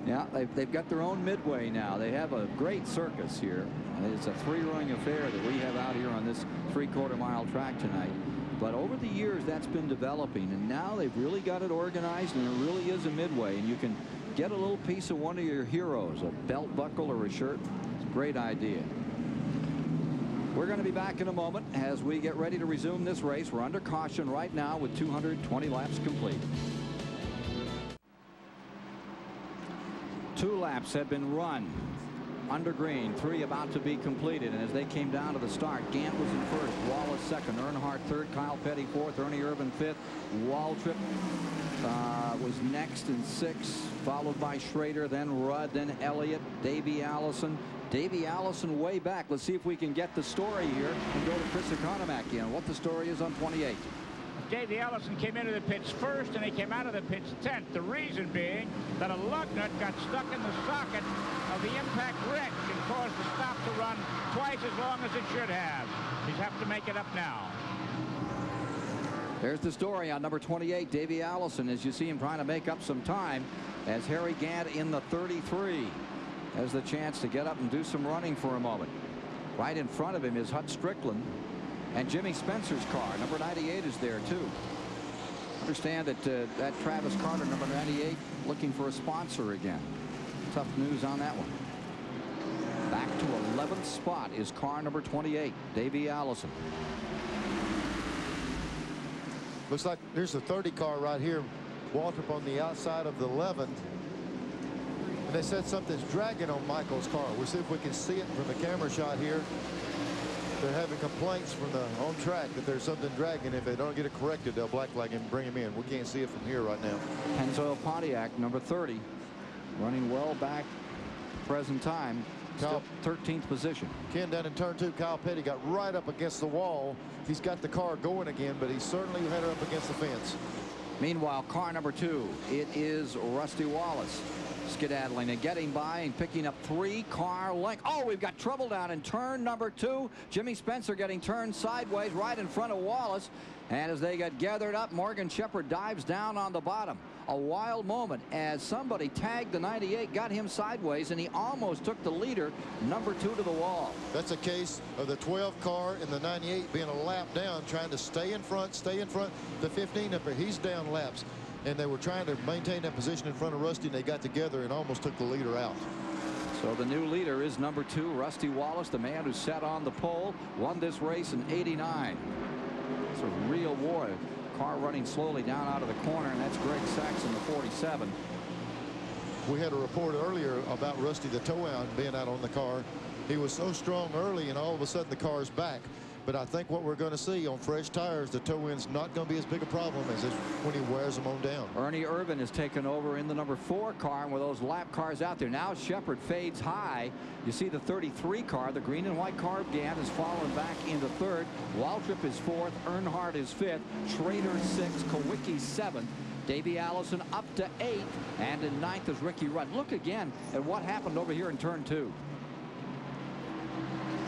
Yeah, they've got their own midway now. They have a great circus here. It's a 3-ring affair that we have out here on this 3/4-mile track tonight. But over the years, that's been developing, and now they've really got it organized, and it really is a midway, and you can get a little piece of one of your heroes, a belt buckle or a shirt. It's a great idea. We're going to be back in a moment as we get ready to resume this race. We're under caution right now with 220 laps complete. 2 laps have been run under green, 3 about to be completed, and as they came down to the start, Gant was in 1st, Wallace 2nd, Earnhardt 3rd, Kyle Petty 4th, Ernie Irvan 5th, Waltrip was next in 6th, followed by Schrader, then Rudd, then Elliott, Davey Allison. Davey Allison way back. Let's see if we can get the story here and go to Chris Economaki on what the story is on 28. Davey Allison came into the pits 1st and he came out of the pits 10th. The reason being that a lug nut got stuck in the socket of the impact wrench and caused the stop to run twice as long as it should have. He's have to make it up now. There's the story on number 28, Davey Allison, as you see him trying to make up some time, as Harry Gant in the 33 has the chance to get up and do some running for a moment. Right in front of him is Hut Strickland, and Jimmy Spencer's car, number 98, is there too. Understand that that Travis Carter, number 98, looking for a sponsor again. Tough news on that one. Back to 11th spot is car number 28, Davey Allison. Looks like there's a 30 car right here. WALTRIP on the outside of the 11th. And they said something's dragging on Michael's car. We'll see if we can see it from the camera shot here. They're having complaints from the on track that there's something dragging. If they don't get it corrected, they'll black flag him and bring him in. We can't see it from here right now. Pennzoil Pontiac, number 30, running well back present time. Still 13th position. Ken, down in turn 2, Kyle Petty got right up against the wall. He's got the car going again, but he certainly had her up against the fence. Meanwhile, car number 2, it is Rusty Wallace skedaddling and getting by and picking up 3-car length. Oh, we've got trouble down in turn number 2. Jimmy Spencer getting turned sideways right in front of Wallace. And as they get gathered up, Morgan Shepherd dives down on the bottom. A wild moment as somebody tagged the 98, got him sideways, and he almost took the leader, number 2, to the wall. That's a case of the 12 car and the 98 being a lap down, trying to stay in front. The 15 up there, he's down laps. And they were trying to maintain that position in front of Rusty, and they got together and almost took the leader out. So the new leader is number 2, Rusty Wallace, the man who sat on the pole, won this race in '89. It's a real war. Car running slowly down out of the corner, and that's Greg Sachs in the 47. We had a report earlier about Rusty the Towhound being out on the car. He was so strong early, and all of a sudden the car's back. But I think what we're going to see on fresh tires, the toe end's not going to be as big a problem as when he wears them on down. Ernie Irvin has taken over in the number 4 car, and with those lap cars out there. Now Shepherd fades high. You see the 33 car, the green and white car of Gant, has fallen back into 3rd. Waltrip is 4th. Earnhardt is 5th. Schrader 6th. Kulwicki 7th. Davey Allison up to 8th. And in 9th is Ricky Rudd. Look again at what happened over here in turn 2.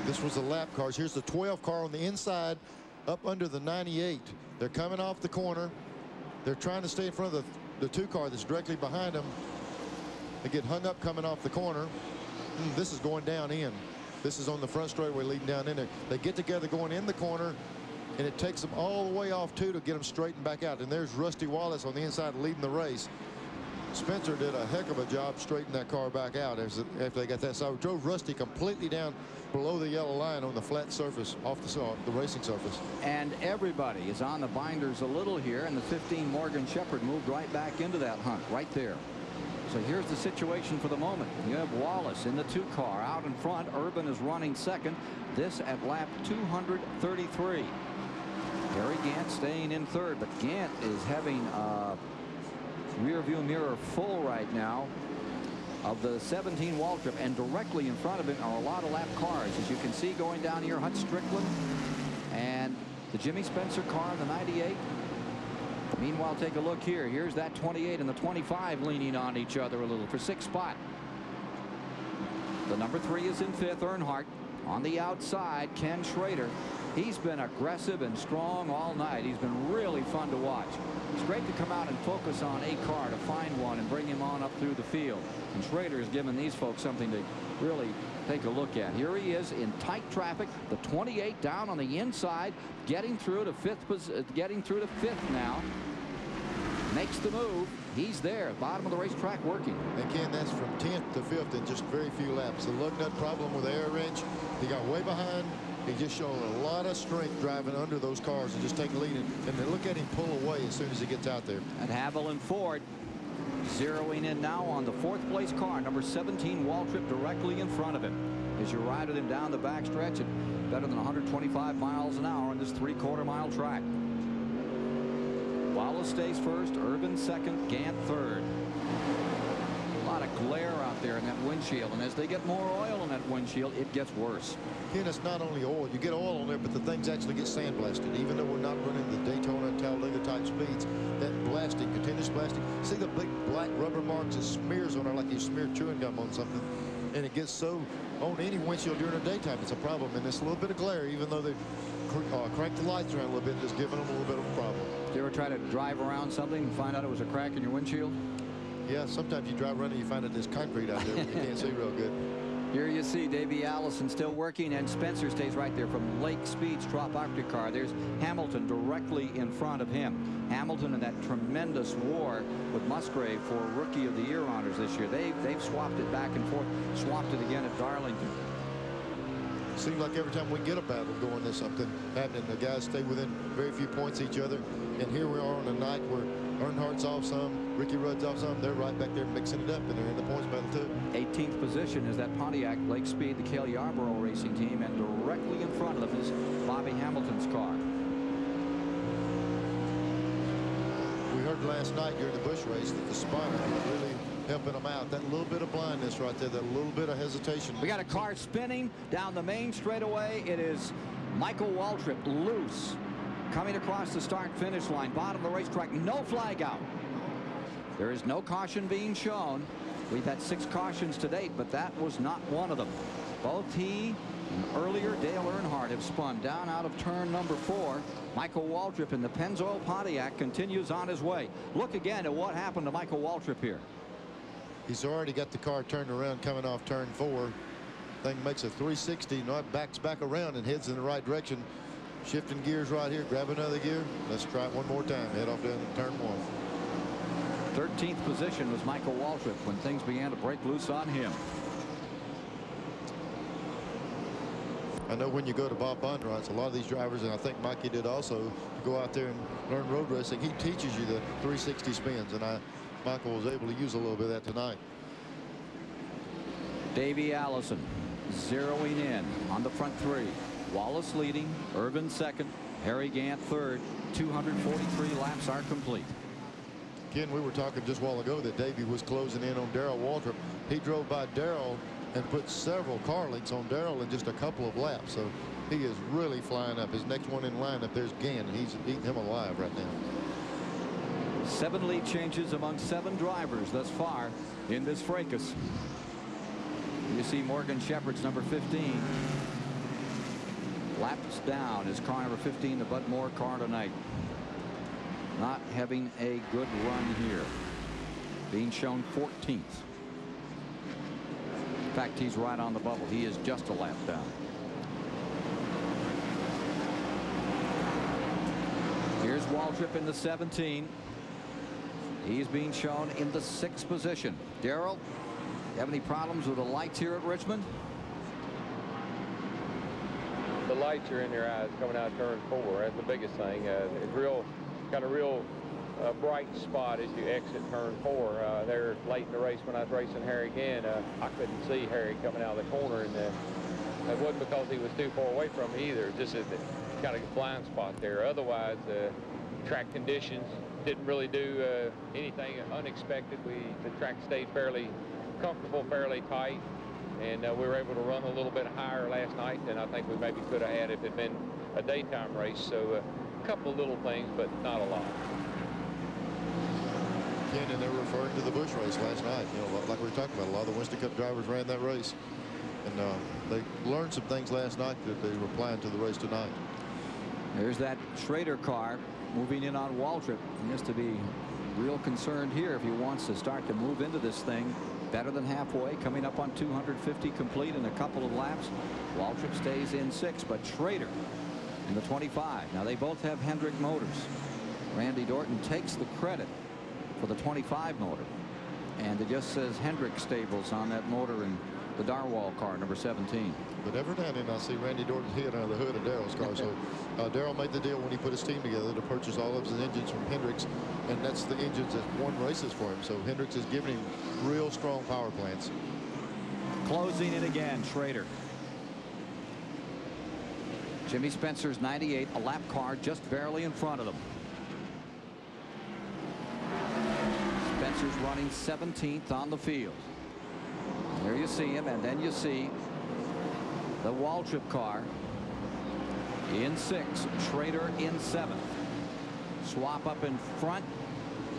This was the lap cars. Here's the 12 car on the inside up under the 98. They're coming off the corner. They're trying to stay in front of the 2 car that's directly behind them. They get hung up coming off the corner. This is going down in. This is on the front straightaway leading down in there. They get together going in the corner, and it takes them all the way off 2 to get them straightened back out. And there's Rusty Wallace on the inside leading the race. Spencer did a heck of a job straightening that car back out after they got that. So I drove Rusty completely down below the yellow line on the flat surface off the racing surface. And everybody is on the binders a little here, and the 15 Morgan Shepherd moved right back into that hunt right there. So here's the situation for the moment. You have Wallace in the 2 car out in front. Urban is running 2nd. This at lap 233. Harry Gant staying in 3rd, but Gant is having rear view mirror full right now of the 17 Waltrip, and directly in front of it are a lot of lap cars, as you can see going down here. Hut Strickland and the Jimmy Spencer car, the 98. Meanwhile, take a look here. Here's that 28 and the 25 leaning on each other a little for 6th spot. The number 3 is in 5th, Earnhardt. On the outside, Ken Schrader. He's been aggressive and strong all night. He's been really fun to watch. It's great to come out and focus on a car, to find one and bring him on up through the field. And Schrader has given these folks something to really take a look at. Here he is in tight traffic. The 28 down on the inside, getting through to 5th now. Makes the move. He's there, bottom of the racetrack, working. And Ken, that's from 10th to 5th in just very few laps. The lug nut problem with the air wrench, he got way behind. He just showed a lot of strength driving under those cars and just taking the lead. And then look at him pull away as soon as he gets out there. And Haviland Ford zeroing in now on the 4th place car, number 17 Waltrip, directly in front of him. As you ride with him down the backstretch at better than 125 miles an hour on this 3/4 mile track. Wallace stays 1st, Irvin 2nd, Gant 3rd. A lot of glare out there in that windshield. And as they get more oil in that windshield, it gets worse. Again, it's not only oil. You get oil on there, but the things actually get sandblasted. Even though we're not running the Daytona and Talladega type speeds, that blasting, continuous blasting. See the big black rubber marks? It smears on there like you smear chewing gum on something. And it gets so on any windshield during the daytime. It's a problem. And it's a little bit of glare, even though they crank the lights around a little bit, just giving them a little bit of a problem. Did you ever try to drive around something and find out it was a crack in your windshield? Yeah, sometimes you drive around and you find that there's concrete out there. You can't see real good. Here you see Davey Allison still working, and Spencer stays right there from Lake Speed's Trop Arctic car. There's Hamilton directly in front of him. Hamilton in that tremendous war with Musgrave for Rookie of the Year honors this year. They've swapped it back and forth, swapped it again at Darlington. Seems like every time we get a battle going, there's something happening. The guys stay within very few points of each other. And here we are on a night where Earnhardt's off some, Ricky Rudd's off some. They're right back there mixing it up, and they're in the points battle too. 18th position is that Pontiac Lake Speed, the Cale Yarborough racing team, and directly in front of them is Bobby Hamilton's car. We heard last night during the Busch race that the spotter was really helping them out. That little bit of blindness right there, that little bit of hesitation. We got a car spinning down the main straightaway. It is Michael Waltrip loose, coming across the start-finish line, bottom of the racetrack, no flag out. There is no caution being shown. We've had 6 cautions to date, but that was not one of them. Both he and earlier Dale Earnhardt have spun down out of turn number 4. Michael Waltrip in the Pennzoil Pontiac continues on his way. Look again at what happened to Michael Waltrip here. He's already got the car turned around coming off turn 4. Thing makes a 360, not backs back around and heads in the right direction. Shifting gears right here, grab another gear. Let's try it one more time. Head off down to turn 1. 13th position was Michael Waltrip when things began to break loose on him. I know when you go to Bob Bondurant's, a lot of these drivers, and I think Mikey did also, to go out there and learn road racing, he teaches you the 360 spins, and Michael was able to use a little bit of that tonight. Davey Allison zeroing in on the front 3. Wallace leading, Irvin second, Harry Gant third. 243 laps are complete. Ken, we were talking just a while ago that Davey was closing in on Darrell Waltrip. He drove by Darrell and put several car links on Darrell in just a couple of laps. So he is really flying up. His next one in line up there's Gant, and he's eating him alive right now. 7 lead changes among 7 drivers thus far in this fracas. You see Morgan Shepherd's number 15 laps down. His car number 15, the Bud Moore car tonight, not having a good run here, being shown 14th. In fact, he's right on the bubble. He is just a lap down. Here's Waltrip in the 17. He's being shown in the 6th position. Darrell, you have any problems with the lights here at Richmond? The lights are in your eyes coming out of turn 4. That's the biggest thing. It's got a real bright spot as you exit turn 4. There late in the race when I was racing Harry Gant, I couldn't see Harry coming out of the corner, and it wasn't because he was too far away from me either. Just got a blind spot there. Otherwise, track conditions didn't really do anything unexpected. The track stayed fairly comfortable, fairly tight, and we were able to run a little bit higher last night than I think we maybe could have had if it had been a daytime race. So a couple of little things, but not a lot. Ken, and they're referring to the Busch race last night. You know, like we were talking about, a lot of the Winston Cup drivers ran that race, and they learned some things last night that they were applying to the race tonight. There's that SCHRADER car moving in on Waltrip. He has to be real concerned here if he wants to start to move into this thing. Better than halfway, coming up on 250 complete in a couple of laps. Waltrip stays in 6, but SCHRADER in the 25. Now they both have Hendrick motors. Randy Dorton takes the credit for the 25 motor, and it just says Hendrick Stables on that motor in the Darrell car, number 17. But every now and then I see Randy Dorton hit under the hood of Darrell's car. So Darrell made the deal when he put his team together to purchase all of his engines from Hendricks, and that's the engines that won races for him. So Hendricks is giving him real strong power plants. Closing in again, SCHRADER. Jimmy Spencer's 98, a lap car just barely in front of them. Spencer's running 17th on the field. There you see him, and then you see the Waltrip car in 6th, Schrader in 7th. Swap up in front.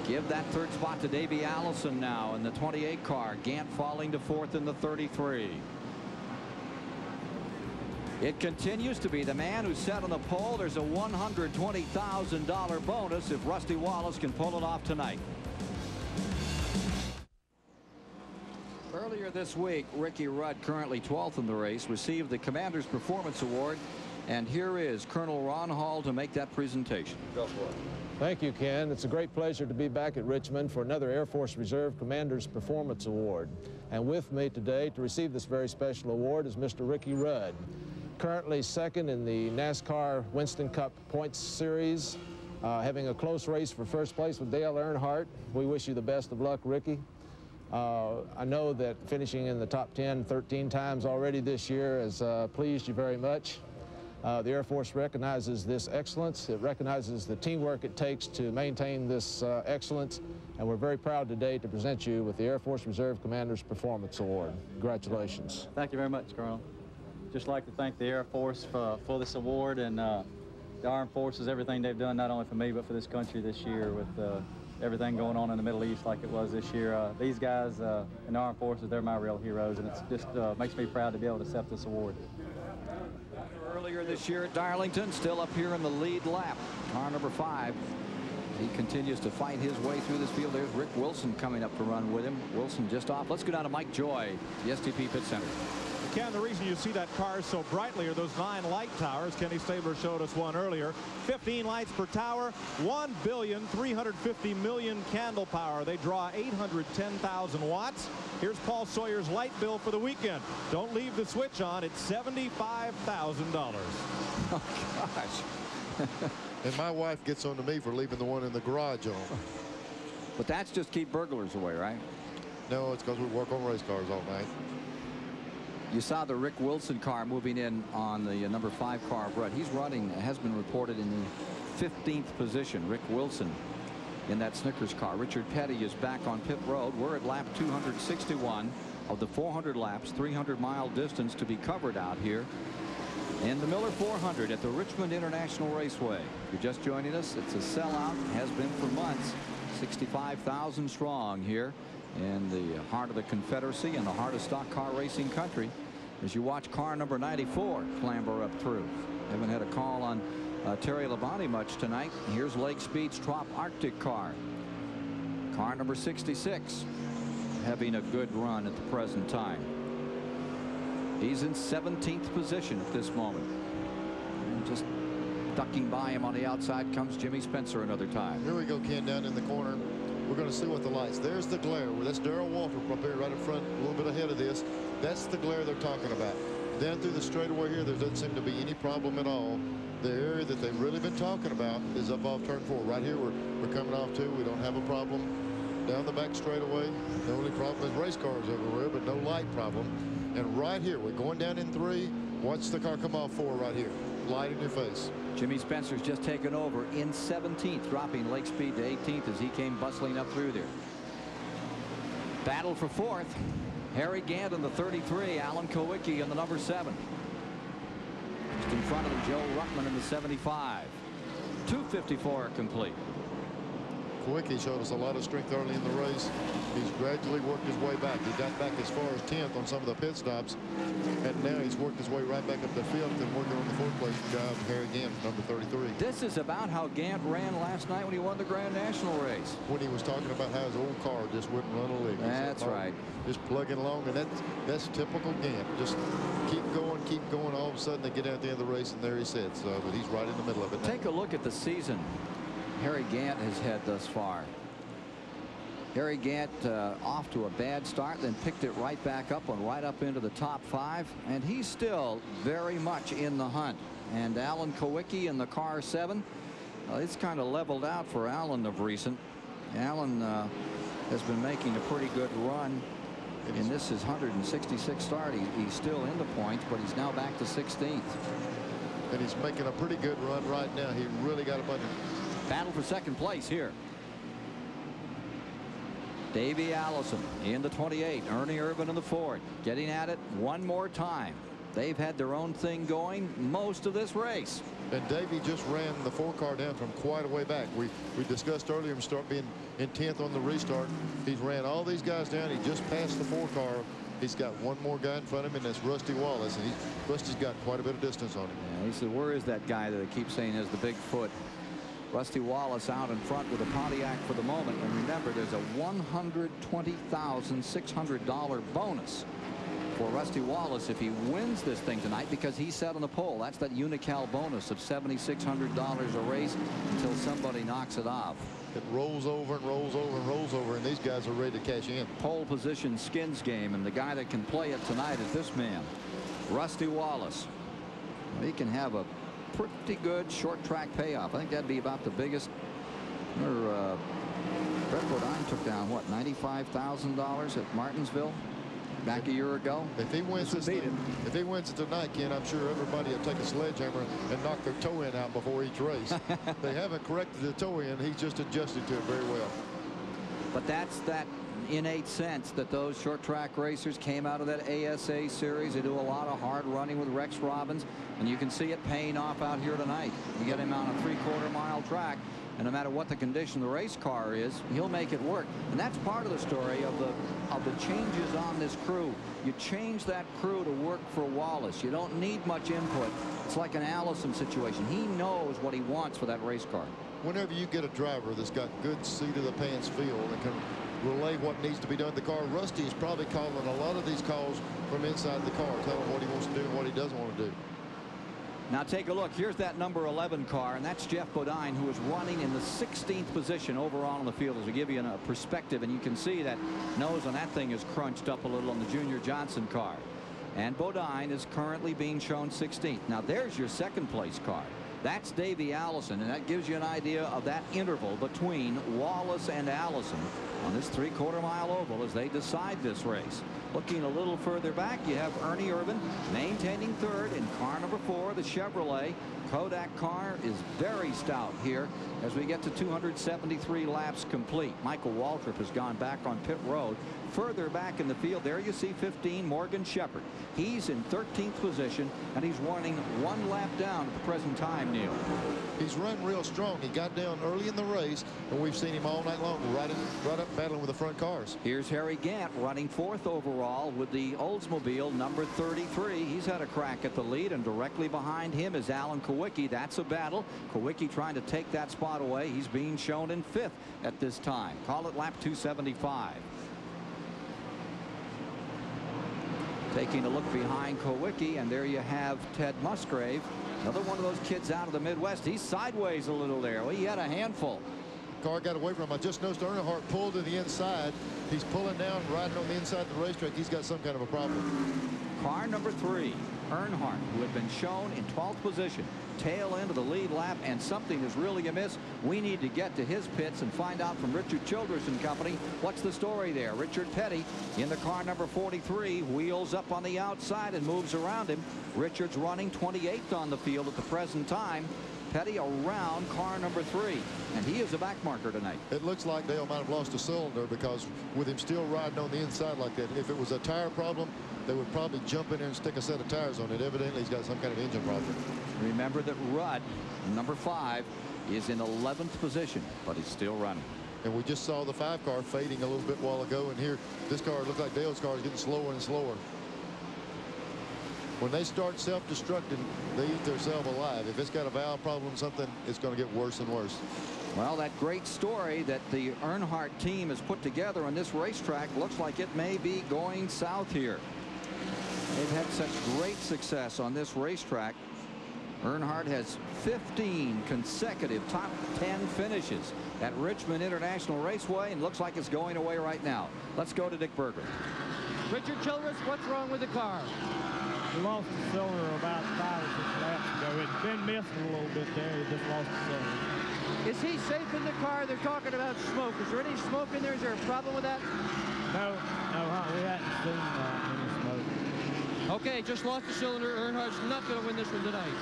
Give that 3rd spot to Davey Allison now in the 28 car. Gant falling to 4th in the 33. It continues to be the man who's set on the pole. There's a $120,000 bonus if Rusty Wallace can pull it off tonight. Earlier this week, Ricky Rudd, currently 12th in the race, received the Commander's Performance Award. And here is Colonel Ron Hall to make that presentation. Go for it. Thank you, Ken. It's a great pleasure to be back at Richmond for another Air Force Reserve Commander's Performance Award. And with me today to receive this very special award is Mr. Ricky Rudd, currently 2nd in the NASCAR Winston Cup Points Series, having a close race for 1st place with Dale Earnhardt. We wish you the best of luck, Ricky. I know that finishing in the top 10 13 times already this year has pleased you very much. The Air Force recognizes this excellence. It recognizes the teamwork it takes to maintain this excellence, and we're very proud today to present you with the Air Force Reserve Commander's Performance Award. Congratulations. Thank you very much, Colonel. Just like to thank the Air Force for this award, and the Armed Forces, everything they've done, not only for me, but for this country this year with everything going on in the Middle East like it was this year. These guys in the Armed Forces, they're my real heroes, and it just makes me proud to be able to accept this award. Earlier this year at Darlington, still up here in the lead lap. Car number 5. He continues to fight his way through this field. There's Rick Wilson coming up to run with him. Wilson just off. Let's go down to Mike Joy, the STP Pit Center. Ken, the reason you see that car so brightly are those 9 light towers. Kenny Stabler showed us one earlier. 15 lights per tower, 1,350,000,000 candle power. They draw 810,000 watts. Here's Paul Sawyer's light bill for the weekend. Don't leave the switch on. It's $75,000. Oh, gosh. And my wife gets on to me for leaving the one in the garage on. But that's just keep burglars away, right? No, it's because we work on race cars all night. You saw the Rick Wilson car moving in on the number 5 car of Rudd. He's running, has been reported in the 15th position. Rick Wilson in that Snickers car. Richard Petty is back on pit road. We're at lap 261 of the 400 laps, 300-mile distance to be covered out here in the Miller 400 at the Richmond International Raceway. If you're just joining us, it's a sellout, has been for months. 65,000 strong here in the heart of the Confederacy and the heart of stock car racing country as you watch car number 94 clamber up through. Haven't had a call on Terry Labonte much tonight. Here's Lake Speed's Trop Arctic car. Car number 66 having a good run at the present time. He's in 17th position at this moment. And just ducking by him on the outside comes Jimmy Spencer another time. Here we go, Ken, down in the corner. We're going to see what the lights. There's the glare. Well, that's Darrell Waltrip up here right in front, a little bit ahead of this. That's the glare they're talking about. Down through the straightaway here, there doesn't seem to be any problem at all. The area that they've really been talking about is up off turn 4. Right here, we're coming off 2. We don't have a problem. Down the back straightaway, the only problem is race cars everywhere, but no light problem. And right here, we're going down in 3. Watch the car come off 4 right here. Light in your face. Jimmy Spencer's just taken over in 17th, dropping Lake Speed to 18th as he came bustling up through there. Battle for 4th. Harry Gant in the 33, Alan Kulwicki in the number 7. Just in front of them, Joe Ruckman in the 75. 254 complete. Kulwicki showed us a lot of strength early in the race. He's gradually worked his way back. He got back as far as 10th on some of the pit stops, and now he's worked his way right back up to 5th and working on the 4th place job. Harry Gant, number 33. This is about how Gant ran last night when he won the Grand National race. When he was talking about how his old car just wouldn't run a lick. That's right. Just plugging along, and that's typical Gant. Just keep going, keep going. All of a sudden they get out at the end of the race, and there he sits. But he's right in the middle of it now. Take a look at the season Harry Gant has had thus far. Harry Gant off to a bad start, then picked it right back up and right up into the top 5, and he's still very much in the hunt. And Alan Kulwicki in the car 7. It's kind of leveled out for Alan of recent. Alan has been making a pretty good run. And this is 166 start. He's still in the points, but he's now back to 16th. And he's making a pretty good run right now. He really got a bunch of... Battle for second place here. Davey Allison in the 28. Ernie Irvan in the Ford. Getting at it one more time. They've had their own thing going most of this race. And Davey just ran the 4-car down from quite a way back. We discussed earlier him start being in 10th on the restart. He's ran all these guys down. He just passed the 4-car. He's got one more guy in front of him, and that's Rusty Wallace. And Rusty's got quite a bit of distance on him. Yeah, he said, where is that guy that they keep saying has the big foot? Rusty Wallace out in front with a Pontiac for the moment. And remember, there's a $120,600 bonus for Rusty Wallace if he wins this thing tonight, because he sat on the pole. That's that Unocal bonus of $7,600 a race until somebody knocks it off. It rolls over and rolls over and rolls over, and these guys are ready to cash in. Pole position skins game, and the guy that can play it tonight is this man, Rusty Wallace. He can have a pretty good short track payoff. I think that'd be about the biggest. Brett BODINE took down what, $95,000 at Martinsville back a year ago. If he wins this thing, if he wins it tonight, Ken, I'm sure everybody will take a sledgehammer and knock their toe in out before each race. They haven't corrected the toe in. He's just adjusted to it very well. But that's that innate sense that those short track racers came out of that ASA series. They do a lot of hard running with Rex Robbins, and you can see it paying off out here tonight. You get him on a 3/4 mile track, and no matter what the condition of the race car is, he'll make it work. And that's part of the story of the changes on this crew. You change that crew to work for Wallace. You don't need much input. It's like an Allison situation. He knows what he wants for that race car. Whenever you get a driver that's got good seat of the pants feel and can relay what needs to be done to the car, Rusty is probably calling a lot of these calls from inside the car, telling what he wants to do and what he doesn't want to do. Now take a look. Here's that number 11 car, and that's Jeff BODINE, who is running in the 16th position overall on the field, as we give you a perspective. And you can see that nose on that thing is crunched up a little on the Junior Johnson car. And BODINE is currently being shown 16th. Now there's your second place car. That's Davey Allison, and that gives you an idea of that interval between Wallace and Allison on this 3/4 mile oval as they decide this race. Looking a little further back, you have Ernie Irvan maintaining third in car number 4, the Chevrolet. Kodak car is very stout here as we get to 273 laps complete. Michael Waltrip has gone back on pit road. Further back in the field, there you see 15, Morgan Shepherd. He's in 13th position, and he's running 1 lap down at the present time, Neil. He's run real strong. He got down early in the race, and we've seen him all night long right up battling with the front cars. Here's Harry Gant running 4th overall with the Oldsmobile number 33. He's had a crack at the lead, and directly behind him is Alan KULWICKI. That's a battle. KULWICKI trying to take that spot away. He's being shown in 5th at this time. Call it lap 275. Taking a look behind KULWICKI, and there you have Ted Musgrave, another one of those kids out of the Midwest. He's sideways a little there. Well, he had a handful. Car got away from him. I just noticed Earnhardt pulled to the inside. He's pulling down, riding on the inside of the racetrack. He's got some kind of a problem. Car number 3, Earnhardt, who had been shown in 12th position, tail end of the lead lap, and something is really amiss. We need to get to his pits and find out from Richard Childress and company what's the story there. Richard Petty in the car number 43, wheels up on the outside and moves around him. Richard's running 28th on the field at the present time. Petty around car number 3, and he is a back marker tonight. It looks like Dale might have lost a cylinder, because with him still riding on the inside like that, if it was a tire problem, they would probably jump in there and stick a set of tires on it. Evidently, he's got some kind of engine problem. Remember that Rudd, number 5, is in 11th position, but he's still running. And we just saw the 5 car fading a little bit while ago, and here this car looks like Dale's car is getting slower and slower. When they start self-destructing, they eat themselves alive. If it's got a valve problem or something, it's going to get worse and worse. Well, that great story that the Earnhardt team has put together on this racetrack looks like it may be going south here. They've had such great success on this racetrack. Earnhardt has 15 consecutive top 10 finishes at Richmond International Raceway, and looks like it's going away right now. Let's go to Dick Berger. Richard Childress, what's wrong with the car? We lost the cylinder about 5 or 6 laps ago. It's been missing a little bit there. We just lost the cylinder. Is he safe in the car? They're talking about smoke. Is there any smoke in there? Is there a problem with that? No, we hadn't seen any smoke. Okay, just lost the cylinder. Earnhardt's not going to win this one tonight.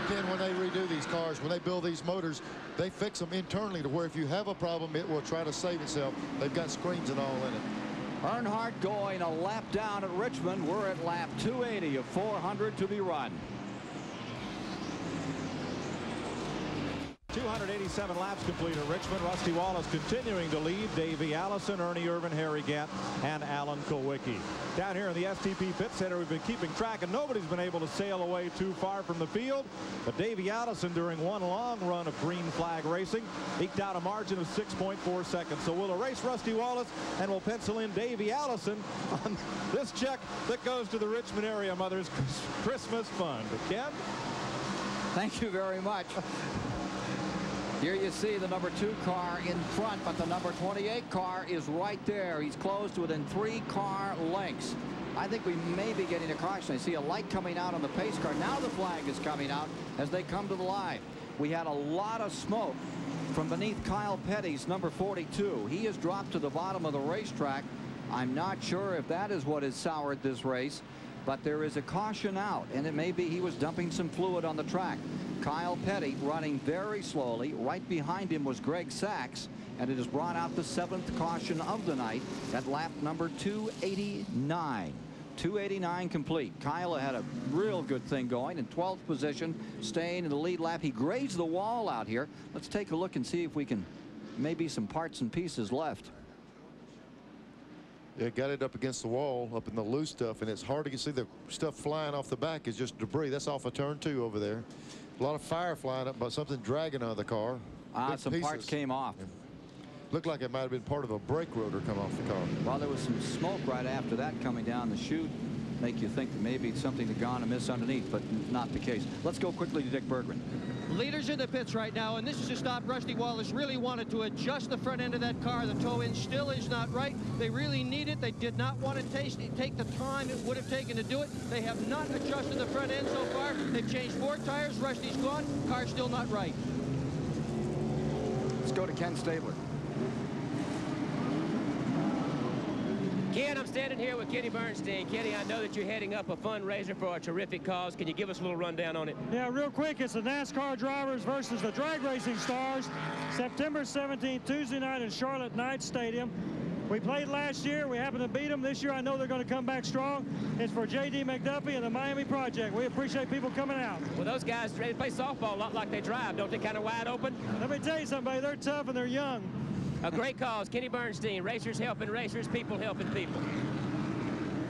Ken, when they redo these cars, when they build these motors, they fix them internally to where if you have a problem, it will try to save itself. They've got screens and all in it. Earnhardt going a lap down at Richmond. We're at lap 280 of 400 to be run. 287 laps complete at Richmond. Rusty Wallace continuing to lead. Davey, Allison, Ernie Irvan, Harry Gant, and Alan Kulwicki. Down here in the STP pit center, we've been keeping track, and nobody's been able to sail away too far from the field. But Davey Allison, during one long run of green flag racing, eked out a margin of 6.4 seconds. So we'll erase Rusty Wallace, and we'll pencil in Davey Allison on this check that goes to the Richmond area Mother's Christmas Fund. Ken? Thank you very much. Here you see the number 2 car in front, but the number 28 car is right there. He's close to within 3 car lengths. I think we may be getting a caution. I see a light coming out on the pace car. Now the flag is coming out as they come to the line. We had a lot of smoke from beneath Kyle Petty's number 42. He has dropped to the bottom of the racetrack. I'm not sure if that is what has soured this race, but there is a caution out, and it may be he was dumping some fluid on the track. Kyle Petty running very slowly. Right behind him was Greg Sachs, and it has brought out the 7th caution of the night at lap number 289. 289 complete. Kyle had a real good thing going in 12th position, staying in the lead lap. He grazed the wall out here. Let's take a look and see if we can, maybe some parts and pieces left. Yeah, got it up against the wall, up in the loose stuff, and it's hard to see the stuff flying off the back. Is just debris. That's off of turn 2 over there. A lot of fire flying up, but something dragging out of the car. Some pieces. parts came off. Yeah. Looked like it might have been part of a brake rotor come off the car. Well, there was some smoke right after that coming down the chute. Make you think that maybe it's something had gone amiss underneath, but not the case. Let's go quickly to Dick Berggren. Leaders in the pits right now, and this is to stop. Rusty Wallace really wanted to adjust the front end of that car. The toe in still is not right. They really need it. They did not want to take the time it would have taken to do it. They have not adjusted the front end so far. They've changed 4 tires. Rusty's gone. Car's still not right. Let's go to Ken Stabler. Ken, I'm standing here with Kenny Bernstein. Kenny, I know that you're heading up a fundraiser for a terrific cause. Can you give us a little rundown on it? Yeah, real quick, it's the NASCAR drivers versus the drag racing stars. September 17th, Tuesday night in Charlotte Knight Stadium. We played last year. We happened to beat them. This year, I know they're going to come back strong. It's for J.D. McDuffie and the Miami Project. We appreciate people coming out. Well, those guys, they play softball a lot like they drive. Don't they kind of wide open? Let me tell you something, they're tough and they're young. A great cause. Kenny Bernstein, racers helping racers, people helping people.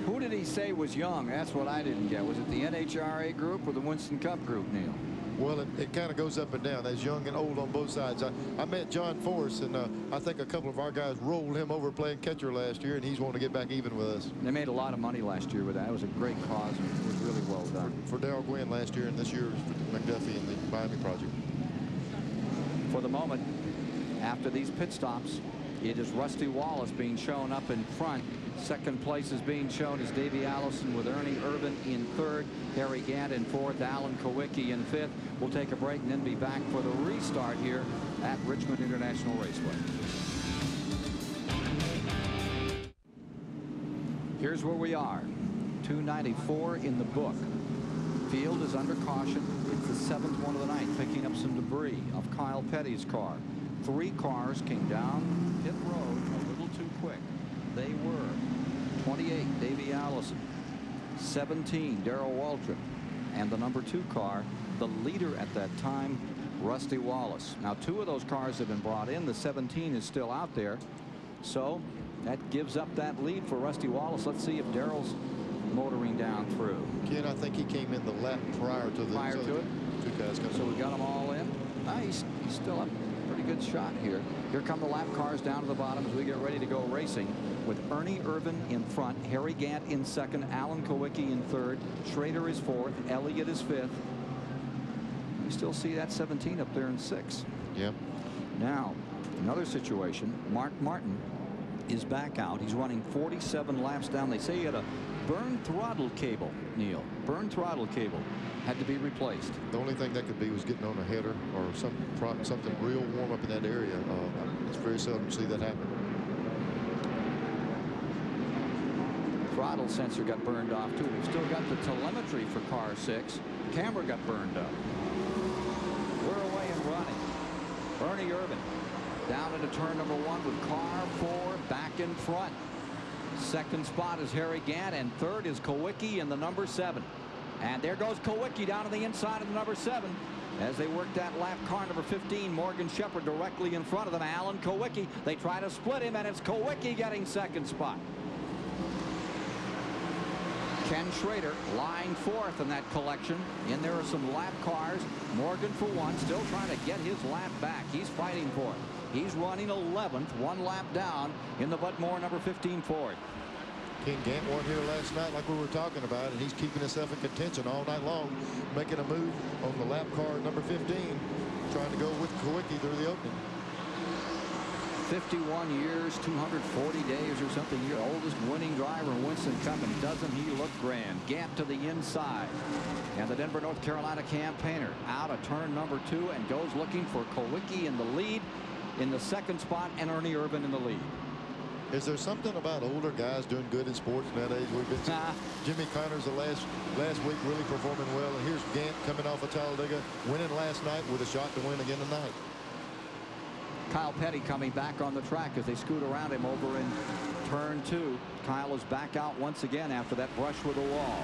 Who did he say was young? That's what I didn't get. Was it the NHRA group or the Winston Cup group, Neil? Well, it kind of goes up and down. There's young and old on both sides. I met John Forrest, and I think a couple of our guys rolled him over playing catcher last year, and he's wanting to get back even with us. They made a lot of money last year with that. It was a great cause, and it was really well done. For Darrell Gwynn last year, and this year for McDuffie and the Miami Project. For the moment, after these pit stops, it is Rusty Wallace being shown up in front. Second place is being shown as Davey Allison with Ernie Irvan in 3rd, Harry Gant in 4th, Alan Kulwicki in 5th. We'll take a break and then be back for the restart here at Richmond International Raceway. Here's where we are. 294 in the book. Field is under caution. It's the 7th one of the night, picking up some debris of Kyle Petty's car. 3 cars came down pit road a little too quick. They were 28, Davey Allison, 17, Darrell Waltrip, and the number 2 car, the leader at that time, Rusty Wallace. Now 2 of those cars have been brought in. The 17 is still out there. So that gives up that lead for Rusty Wallace. Let's see if Darrell's motoring down through. Ken, I think he came in the lap prior to the it. 2 guys coming. So we got them all in. He's still up. Pretty good shot here. Here come the lap cars down to the bottom as we get ready to go racing with Ernie Irvan in front, Harry Gant in 2nd, Alan Kulwicki in 3rd, Schrader is 4th, Elliott is 5th. You still see that 17 up there in 6th. Yep. Now, another situation, Mark Martin is back out. He's running 47 laps down. They say he had a burned throttle cable, Neil. Burned throttle cable. Had to be replaced. The only thing that could be was getting on a header or something real warm up in that area. It's very seldom to see that happen. Throttle sensor got burned off too. We've still got the telemetry for car 6. Camera got burned up. Ernie Irvan down into turn number 1 with car 4 back in front. Second spot is Harry Gant, and third is KULWICKI in the number 7. And there goes KULWICKI down to the inside of the number 7. As they work that lap, car number 15, Morgan Shepherd, directly in front of them. Alan KULWICKI. They try to split him, and it's KULWICKI getting second spot. Ken Schrader lying 4th in that collection. And there are some lap cars. Morgan, for one, still trying to get his lap back. He's fighting for it. He's running 11th, 1 lap down in the Bud Moore number 15 Ford. Ken Gant won here last night like we were talking about, and he's keeping himself in contention all night long, making a move on the lap car number 15, trying to go with KULWICKI through the opening. 51 years, 240 days or something. Your oldest winning driver in Winston Cup, and doesn't he look grand? Gant to the inside. And the Denver, North Carolina campaigner out of turn number 2 and goes looking for KULWICKI in the lead in the second spot, and Ernie Irvan in the lead. Is there something about older guys doing good in sports nowadays? We've been seeing Jimmy Connors the last week really performing well, and here's Gant coming off of Talladega, winning last night with a shot to win again tonight. Kyle Petty coming back on the track as they scoot around him over in turn 2. Kyle is back out once again after that brush with the wall.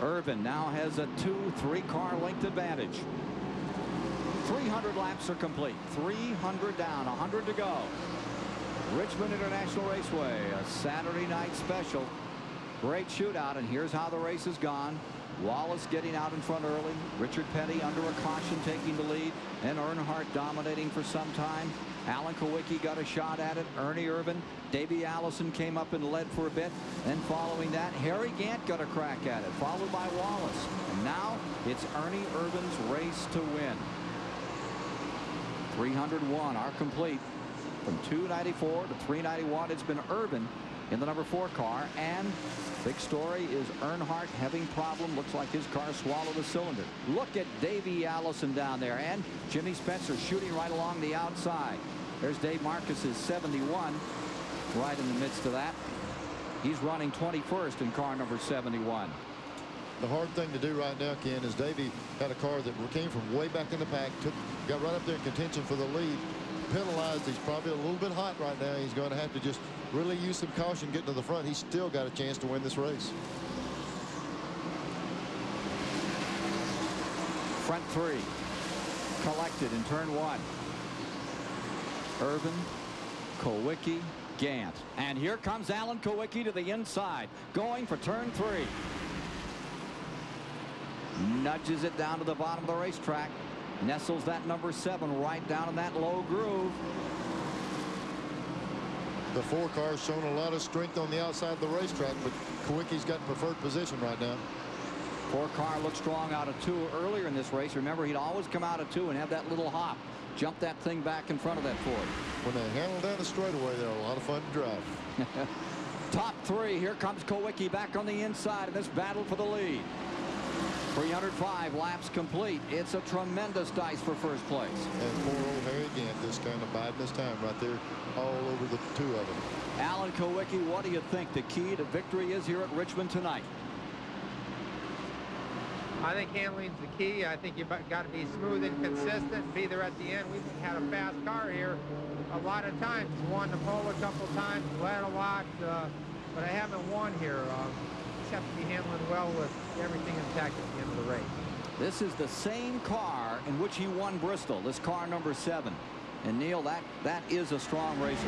Irvan now has a 2-3 car length advantage. 300 laps are complete. 300 down, 100 to go. Richmond International Raceway, a Saturday night special. Great shootout, and here's how the race has gone. Wallace getting out in front early. Richard Petty under a caution taking the lead. And Earnhardt dominating for some time. Alan KULWICKI got a shot at it. Ernie Irvan. Davey Allison came up and led for a bit. Then following that, Harry Gant got a crack at it, followed by Wallace. And now it's Ernie Irvan's race to win. 301 are complete. From 294 to 391, it's been Irvan in the number 4 car. And big story is Earnhardt having problem. Looks like his car swallowed a cylinder. Look at Davey Allison down there, and Jimmy Spencer shooting right along the outside. There's Dave Marcus's 71 right in the midst of that. He's running 21st in car number 71. The hard thing to do right now, Ken, is Davey had a car that came from way back in the pack, got right up there in contention for the lead, penalized. He's probably a little bit hot right now. He's going to have to just really use some caution getting to the front. He's still got a chance to win this race. Front 3 collected in turn 1. Irvan, KULWICKI, Gant. And here comes Alan KULWICKI to the inside, going for turn 3. Nudges it down to the bottom of the racetrack. Nestles that number 7 right down in that low groove. The 4 car's shown a lot of strength on the outside of the racetrack, but KULWICKI's got preferred position right now. 4 car looked strong out of 2 earlier in this race. Remember, he'd always come out of 2 and have that little hop. Jump that thing back in front of that Ford. When they handle down the straightaway, they're a lot of fun to drive. Top 3. Here comes KULWICKI back on the inside in this battle for the lead. 305 laps complete. It's a tremendous dice for first place. And poor old Harry Gant just kind of biding his time right there all over the 2 of them. Alan KULWICKI, what do you think the key to victory is here at Richmond tonight? I think handling's the key. I think you've got to be smooth and consistent, be there at the end. We've had a fast car here a lot of times. Won the pole a couple times, led a lot, but I haven't won here. Just have to be handling well with everything intact at the end of the race. This is the same car in which he won Bristol. This car number 7. And Neil, that is a strong racer.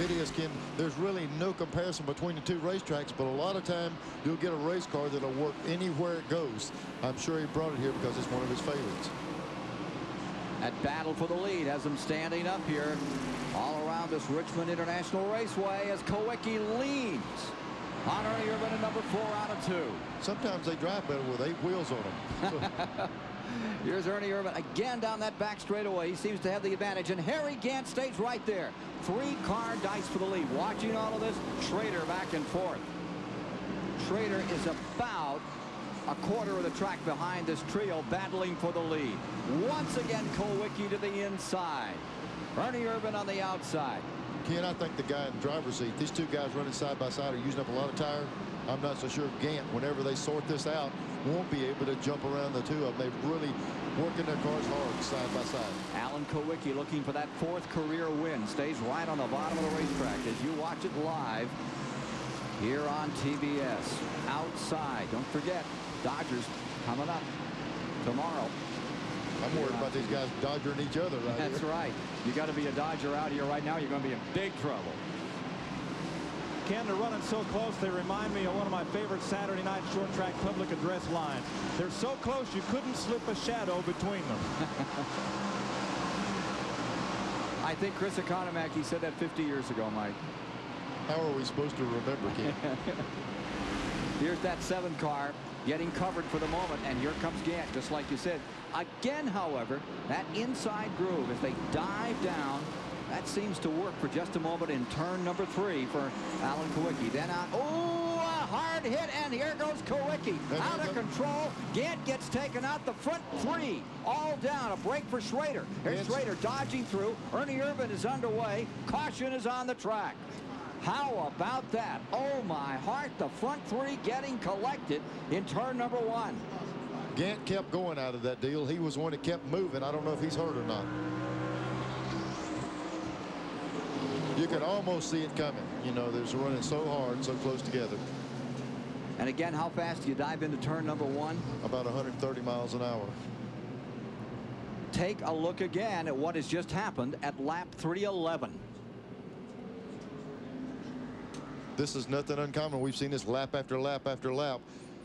It is, Ken. There's really no comparison between the 2 racetracks, but a lot of time you'll get a race car that'll work anywhere it goes. I'm sure he brought it here because it's one of his favorites. That battle for the lead has him standing up here all around this Richmond International Raceway as KULWICKI leans on Ernie Irvan at number 4 out of 2. Sometimes they drive better with 8 wheels on them. Here's Ernie Irvan again down that back straightaway. He seems to have the advantage, and Harry Gant stays right there. 3 car dice for the lead. Watching all of this, Schrader back and forth. Schrader is about a quarter of the track behind this trio, battling for the lead. Once again, KULWICKI to the inside. Ernie Irvan on the outside. Ken, I think the guy in the driver's seat, these two guys running side by side are using up a lot of tire. I'm not so sure Gant, whenever they sort this out, won't be able to jump around the two of them. They're really working their cars hard side by side. Alan KULWICKI looking for that 4th career win. Stays right on the bottom of the racetrack as you watch it live here on TBS. Outside, don't forget, Dodgers coming up tomorrow. I'm worried about these guys dodgering each other right That's here. right. You got to be a Dodger out here right now. You're going to be in big trouble. Ken, they're running so close, they remind me of one of my favorite Saturday night short track public address lines. They're so close you couldn't slip a shadow between them. I think Chris Economaki said that 50 years ago, Mike. How are we supposed to remember, Ken? Here's that 7 car getting covered for the moment, and here comes Gant, just like you said. Again, however, that inside groove as they dive down, that seems to work for just a moment in turn number 3 for Alan KULWICKI. Then out, oh, a hard hit, and here goes KULWICKI. Out of control. Gant gets taken out. The front 3 all down. A break for SCHRADER. Here's SCHRADER dodging through. Ernie Irvan is underway. Caution is on the track. How about that? Oh, my heart. The front 3 getting collected in turn number 1. Gant kept going out of that deal. He was one that kept moving. I don't know if he's hurt or not. You could almost see it coming. You know, they're running so hard, so close together. And again, how fast do you dive into turn number 1? About 130 miles an hour. Take a look again at what has just happened at lap 311. This is nothing uncommon. We've seen this lap after lap after lap.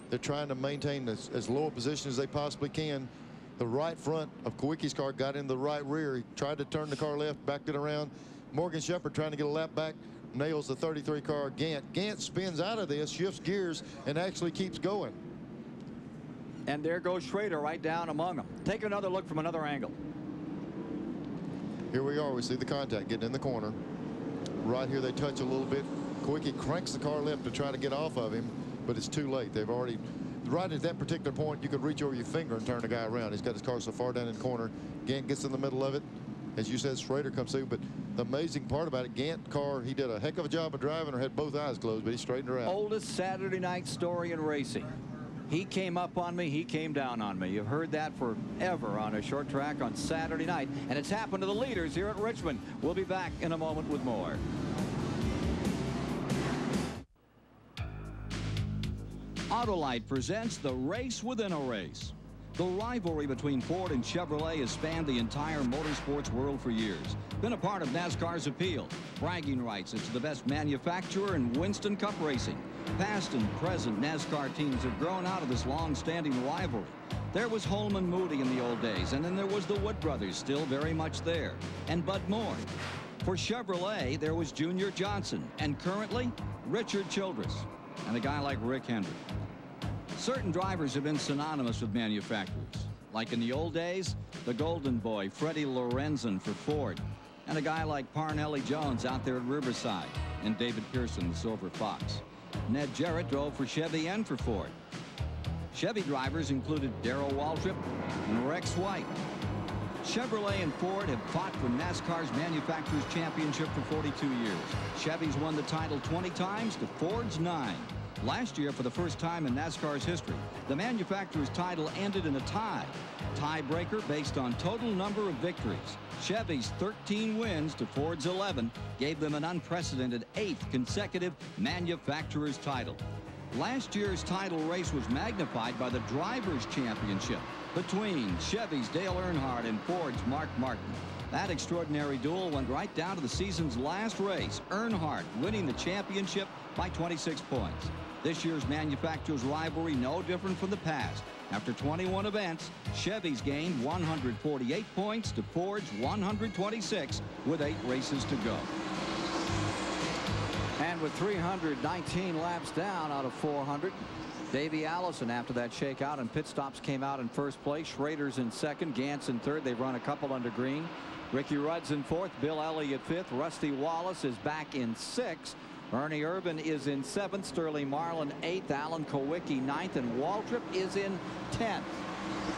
They're trying to maintain as low a position as they possibly can. The right front of KULWICKI's car got in the right rear. He tried to turn the car left, backed it around. Morgan Shepherd trying to get a lap back, nails the 33 car Gant. Gant spins out of this, shifts gears, and actually keeps going. And there goes SCHRADER right down among them. Take another look from another angle. Here we are. We see the contact getting in the corner. Right here they touch a little bit. KULWICKI cranks the car left to try to get off of him, but it's too late. They've already, right at that particular point, you could reach over your finger and turn the guy around. He's got his car so far down in the corner. Gant gets in the middle of it. As you said, SCHRADER comes through, but the amazing part about it, Gant car, he did a heck of a job of driving or had both eyes closed, but he straightened her out. Oldest Saturday night story in racing. He came up on me, he came down on me. You've heard that forever on a short track on Saturday night, and it's happened to the leaders here at Richmond. We'll be back in a moment with more. Autolite presents the race within a race. The rivalry between Ford and Chevrolet has spanned the entire motorsports world for years. Been a part of NASCAR's appeal. Bragging rights as the best manufacturer in Winston Cup racing. Past and present NASCAR teams have grown out of this long-standing rivalry. There was Holman Moody in the old days, and then there was the Wood brothers, still very much there, and Bud Moore. For Chevrolet, there was Junior Johnson, and currently, Richard Childress, and a guy like Rick Hendrick. Certain drivers have been synonymous with manufacturers. Like in the old days, the Golden Boy, Freddie Lorenzen for Ford, and a guy like Parnelli Jones out there at Riverside, and David Pearson, the Silver Fox. Ned Jarrett drove for Chevy and for Ford. Chevy drivers included Darrell Waltrip and Rex White. Chevrolet and Ford have fought for NASCAR's Manufacturers Championship for 42 years. Chevy's won the title 20 times to Ford's 9. Last year, for the first time in NASCAR's history, the manufacturer's title ended in a tie. Tiebreaker based on total number of victories. Chevy's 13 wins to Ford's 11 gave them an unprecedented 8th consecutive manufacturer's title. Last year's title race was magnified by the Drivers' Championship between Chevy's Dale Earnhardt and Ford's Mark Martin. That extraordinary duel went right down to the season's last race, Earnhardt winning the championship by 26 points. This year's manufacturer's rivalry no different from the past. After 21 events, Chevy's gained 148 points to Ford's 126 with 8 races to go. And with 319 laps down out of 400, Davey Allison, after that shakeout and pit stops, came out in first place. SCHRADER's in second, Gant's in third. They've run a couple under green. Ricky Rudd's in fourth, Bill Elliott fifth. Rusty Wallace is back in sixth. Ernie Irvan is in seventh, Sterling Marlin eighth, Alan KULWICKI ninth, and Waltrip is in 10th.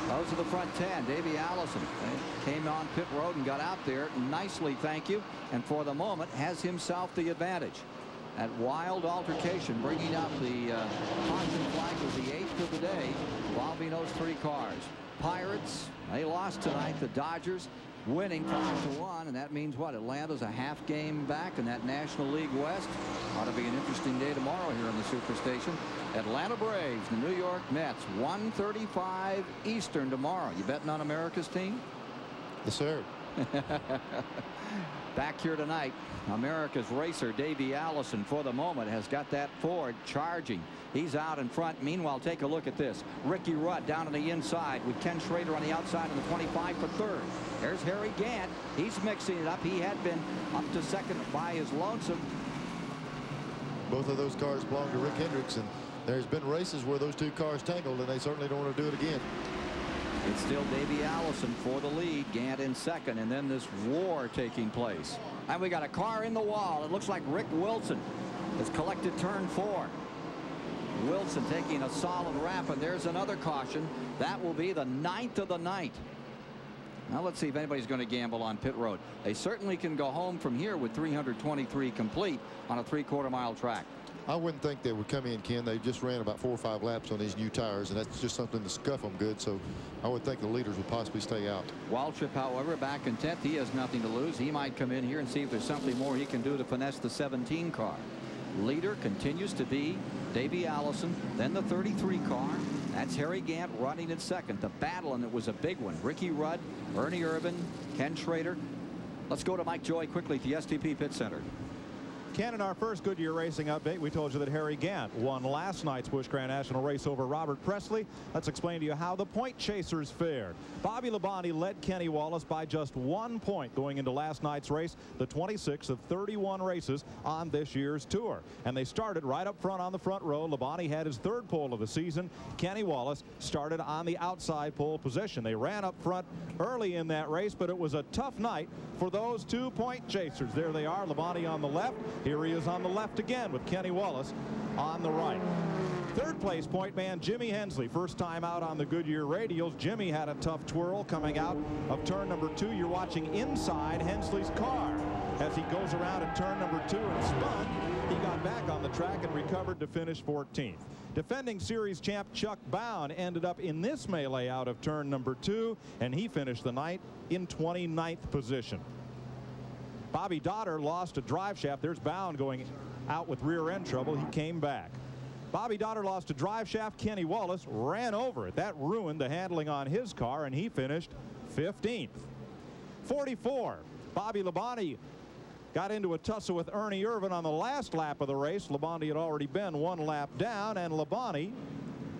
Those are the front 10. Davey Allison came on pit road and got out there nicely, thank you, and for the moment has himself the advantage. That wild altercation bringing up the caution flag was the 8th of the day involving those 3 cars. Pirates, they lost tonight. The Dodgers winning 5-1, and that means what? Atlanta's a half game back in that National League West. Ought to be an interesting day tomorrow here in the Superstation. Atlanta Braves, the New York Mets, 1:35 Eastern tomorrow. You betting on America's team? Yes, sir. Back here tonight, America's racer Davey Allison for the moment has got that Ford charging. He's out in front. Meanwhile, take a look at this. Ricky Rudd down on the inside with Ken Schrader on the outside in the 25 for third. There's Harry Gant. He's mixing it up. He had been up to second by his lonesome. Both of those cars belong to Rick Hendricks, and there's been races where those 2 cars tangled, and they certainly don't want to do it again. It's still Davey Allison for the lead, Gant in second, and then this war taking place. And we got a car in the wall. It looks like Rick Wilson has collected turn 4. Wilson taking a solid wrap, and there's another caution. That will be the 9th of the night. Now let's see if anybody's going to gamble on pit road. They certainly can go home from here with 323 complete on a 3/4 mile track. I wouldn't think they would come in, Ken. They just ran about 4 or 5 laps on these new tires, and that's just something to scuff them good. So I would think the leaders would possibly stay out. Waltrip, however, back in 10th. He has nothing to lose. He might come in here and see if there's something more he can do to finesse the 17 car. Leader continues to be Davey Allison, then the 33 car. That's Harry Gant running in second. The battle, and it was a big one. Ricky Rudd, Ernie Irvan, Ken Schrader. Let's go to Mike Joy quickly at the STP Pit Center. Ken, in our first Goodyear Racing update, we told you that Harry Gant won last night's Busch Grand National race over Robert Presley. Let's explain to you how the point chasers fared. Bobby Labonte led Kenny Wallace by just 1 point going into last night's race, the 26th of 31 races on this year's tour. And they started right up front on the front row. Labonte had his 3rd pole of the season. Kenny Wallace started on the outside pole position. They ran up front early in that race, but it was a tough night for those 2 point chasers. There they are, Labonte on the left. Here he is on the left again with Kenny Wallace on the right. 3rd place point man Jimmy Hensley, first time out on the Goodyear radials. Jimmy had a tough twirl coming out of turn number 2. You're watching inside Hensley's car as he goes around at turn number 2 and spun. He got back on the track and recovered to finish 14th. Defending series champ Chuck Bown ended up in this melee out of turn number 2, and he finished the night in 29th position. Bobby Dotter lost a drive shaft. There's Bown going out with rear end trouble. He came back. Bobby Dotter lost a drive shaft. Kenny Wallace ran over it. That ruined the handling on his car, and he finished 15th. 44. Bobby Labonte got into a tussle with Ernie Irvan on the last lap of the race. Labonte had already been 1 lap down, and Labonte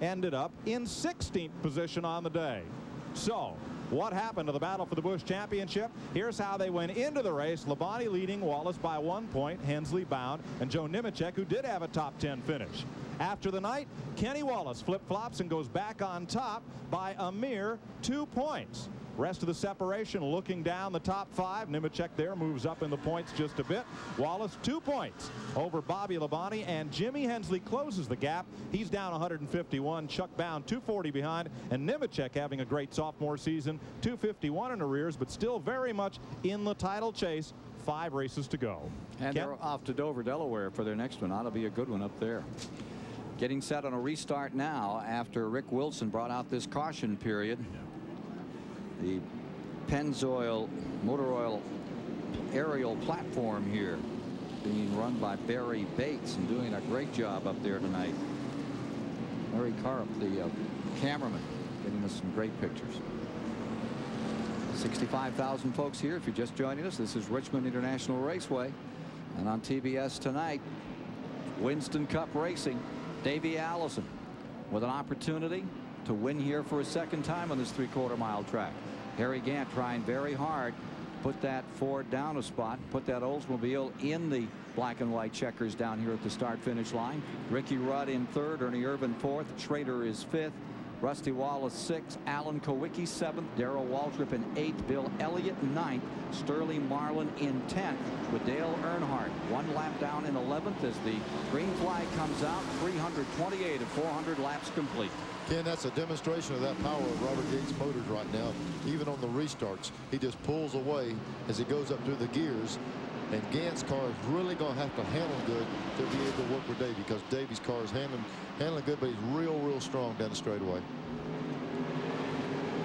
ended up in 16th position on the day. So what happened to the battle for the Busch Championship? Here's how they went into the race. Labonte leading Wallace by 1 point, Hensley, Bound, and Joe Nemechek, who did have a top 10 finish. After the night, Kenny Wallace flip-flops and goes back on top by a mere 2 points. Rest of the separation looking down the top 5. Nemechek there moves up in the points just a bit. Wallace 2 points over Bobby Labonte, and Jimmy Hensley closes the gap. He's down 151. Chuck Bound 240 behind, and Nemechek having a great sophomore season, 251 in arrears, but still very much in the title chase. 5 races to go. And Ken? they're off to Dover, Delaware for their next one. Ought to be a good one up there. Getting set on a restart now after Rick Wilson brought out this caution period. The Pennzoil Motor Oil aerial platform here being run by Barry Bates and doing a great job up there tonight. Larry Carup, the cameraman, getting us some great pictures. 65,000 folks here. If you're just joining us, this is Richmond International Raceway, and on TBS tonight, Winston Cup Racing. Davey Allison with an opportunity to win here for a 2nd time on this 3/4 mile track. Harry Gant trying very hard to put that Ford down a spot, put that Oldsmobile in the black and white checkers down here at the start finish line. Ricky Rudd in 3rd, Ernie Irvan 4th, Schrader is 5th, Rusty Wallace 6th, Alan KULWICKI 7th, Darrell Waltrip in 8th, Bill Elliott 9th, Sterling Marlin in 10th, with Dale Earnhardt 1 lap down in 11th as the green flag comes out. 328 of 400 laps complete. Ken, that's a demonstration of that power of Robert Yates motors right now. Even on the restarts, he just pulls away as he goes up through the gears. And Gant's car is really going to have to handle good to be able to work with Davey, because Davey's car is handling good, but he's real strong down the straightaway.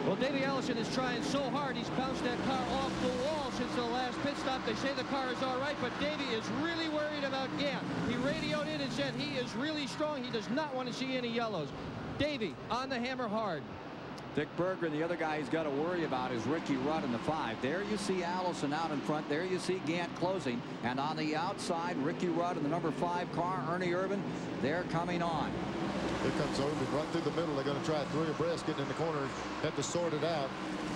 Well, Davey Allison is trying so hard. He's bounced that car off the wall since the last pit stop. They say the car is all right, but Davey is really worried about Gant. He radioed in and said he is really strong. He does not want to see any yellows. Davey on the hammer hard. Dick Berger, the other guy he's got to worry about is Ricky Rudd in the 5. There you see Allison out in front. There you see Gant closing. And on the outside, Ricky Rudd in the number 5 car, Ernie Irvan. They're coming on. Here comes Irvin right through the middle. They're going to try 3 abreast, getting in the corner. Have to sort it out.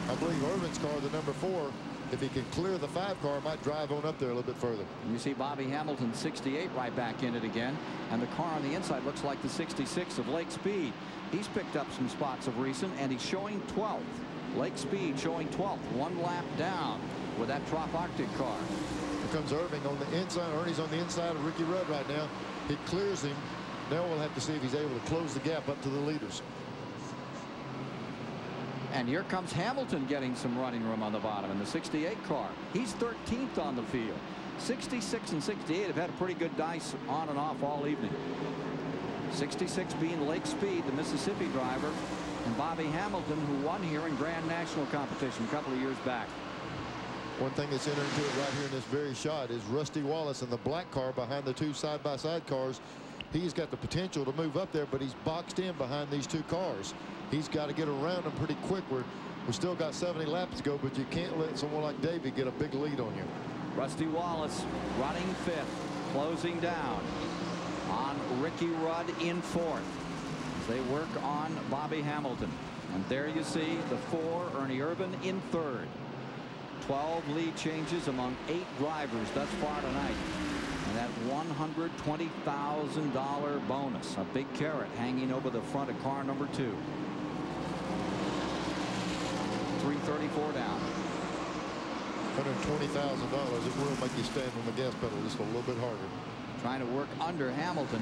I believe Irvin's car, the number 4, if he can clear the 5 car, might drive on up there a little bit further. You see Bobby Hamilton 68 right back in it again. And the car on the inside looks like the 66 of Lake Speed. He's picked up some spots of recent, and he's showing 12th. Lake Speed showing 12th, 1 lap down with that Trop Arctic car. Here comes Irving on the inside. Ernie's on the inside of Ricky Rudd right now. He clears him. Now we'll have to see if he's able to close the gap up to the leaders. And here comes Hamilton getting some running room on the bottom in the 68 car. He's 13th on the field. 66 and 68 have had a pretty good dice on and off all evening. 66 being Lake Speed, the Mississippi driver, and Bobby Hamilton, who won here in Grand National competition a couple of years back. One thing that's entered into it right here in this very shot is Rusty Wallace in the black car behind the 2 side-by-side cars. He's got the potential to move up there, but he's boxed in behind these 2 cars. He's got to get around them pretty quick. We still got 70 laps to go, but you can't let someone like Davey get a big lead on you. Rusty Wallace running 5th, closing down on Ricky Rudd in 4th. They work on Bobby Hamilton. And there you see the 4, Ernie Irvan in 3rd. 12 lead changes among 8 drivers thus far tonight. And that $120,000 bonus, a big carrot hanging over the front of car number 2. 334 down. $120,000. It will make you stand on the gas pedal just a little bit harder. Trying to work under Hamilton.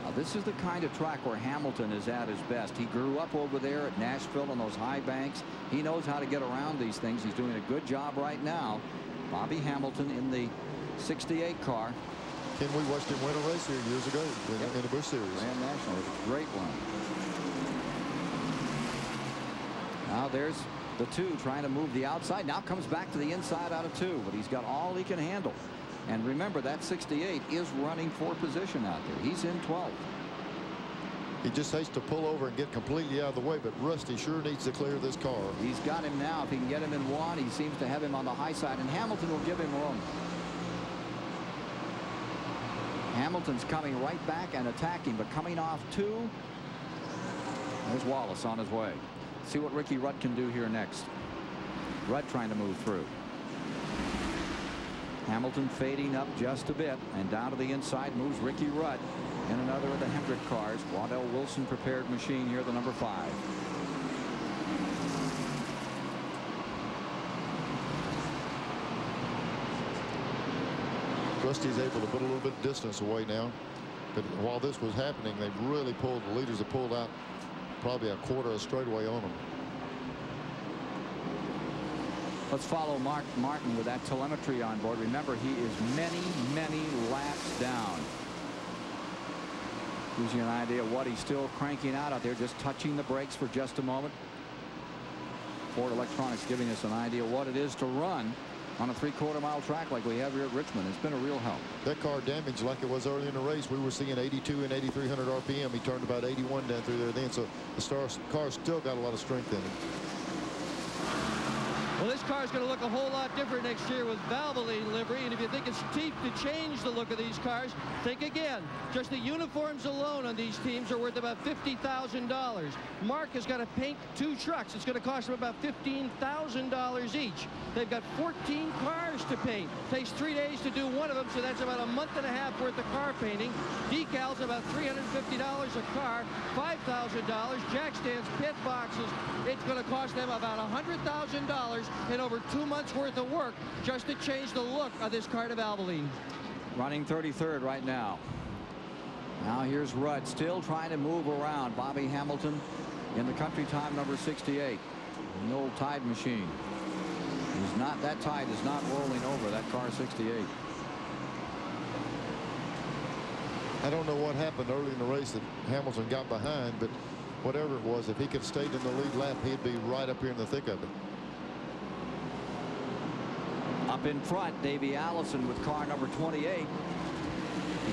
Now, this is the kind of track where Hamilton is at his best. He grew up over there at Nashville on those high banks. He knows how to get around these things. He's doing a good job right now. Bobby Hamilton in the 68 car. Ken, we watched him win a race here years ago in the Busch Series. Grand National. It was a great run. Now there's the 2 trying to move the outside. Now comes back to the inside out of 2, but he's got all he can handle. And remember, that 68 is running for position out there. He's in 12th. He just has to pull over and get completely out of the way, but Rusty sure needs to clear this car. He's got him now. If he can get him in 1, he seems to have him on the high side, and Hamilton will give him room. Hamilton's coming right back and attacking, but coming off 2. There's Wallace on his way. See what Ricky Rudd can do here next. Rudd trying to move through. Hamilton fading up just a bit, and down to the inside moves Ricky Rudd in another of the Hendrick cars. Waddell Wilson prepared machine here, the number 5. Rusty's able to put a little bit of distance away now. But while this was happening, they really pulled, the leaders have pulled out probably a quarter of straightaway on them. Let's follow Mark Martin with that telemetry on board. Remember, he is many laps down. Gives you an idea of what he's still cranking out there, just touching the brakes for just a moment. Ford Electronics giving us an idea of what it is to run on a 3/4 mile track like we have here at Richmond. It's been a real help. That car damaged like it was early in the race. We were seeing 82 and 8,300 RPM. He turned about 81 down through there then, so the car's still got a lot of strength in it. Well, this car is going to look a whole lot different next year with Valvoline livery, and if you think it's cheap to change the look of these cars, think again. Just the uniforms alone on these teams are worth about $50,000. Mark has got to paint 2 trucks. It's going to cost them about $15,000 each. They've got 14 cars to paint. Takes 3 days to do one of them, so that's about a month and a half worth of car painting. Decals about $350 a car, $5,000. Jack stands, pit boxes. It's going to cost them about $100,000 and over 2 months worth of work just to change the look of this car to Valvoline. Running 33rd right now. Now here's Rudd still trying to move around. Bobby Hamilton in the country time number 68. The old Tide machine. That Tide is not rolling over that car 68. I don't know what happened early in the race that Hamilton got behind, but whatever it was, if he could stay in the lead lap, he'd be right up here in the thick of it. Up in front, Davey Allison with car number 28.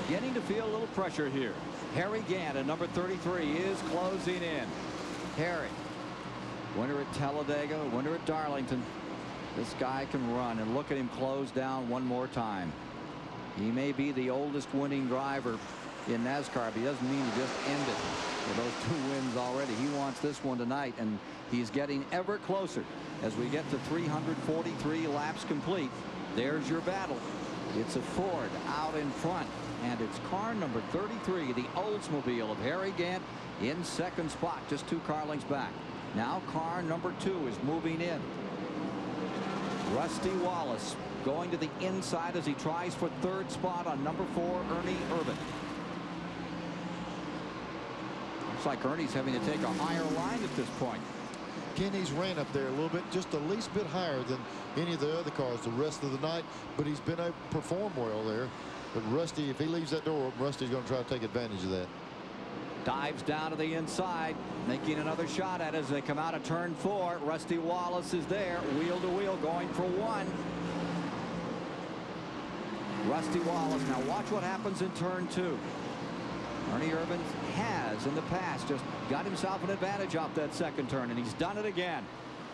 Beginning to feel a little pressure here. Harry Gant at number 33 is closing in. Harry, winner at Talladega, winner at Darlington. This guy can run, and look at him close down one more time. He may be the oldest winning driver in NASCAR, but he doesn't mean to just end it with those 2 wins already. He wants this one tonight, and he's getting ever closer as we get to 343 laps complete. There's your battle. It's a Ford out in front, and it's car number 33, the Oldsmobile of Harry Gant, in second spot, just 2 car lengths back. Now car number 2 is moving in. Rusty Wallace going to the inside as he tries for 3rd spot on number 4, Ernie Irvan. Looks like Ernie's having to take a higher line at this point. Kenny's ran up there a little bit, just the least bit higher than any of the other cars the rest of the night, but he's been able to perform well there. But Rusty, if he leaves that door open, Rusty's going to try to take advantage of that. Dives down to the inside, making another shot at it as they come out of turn 4. Rusty Wallace is there, wheel to wheel, going for 1. Rusty Wallace. Now watch what happens in turn 2. Ernie Irvan has in the past just got himself an advantage off that second turn, and he's done it again.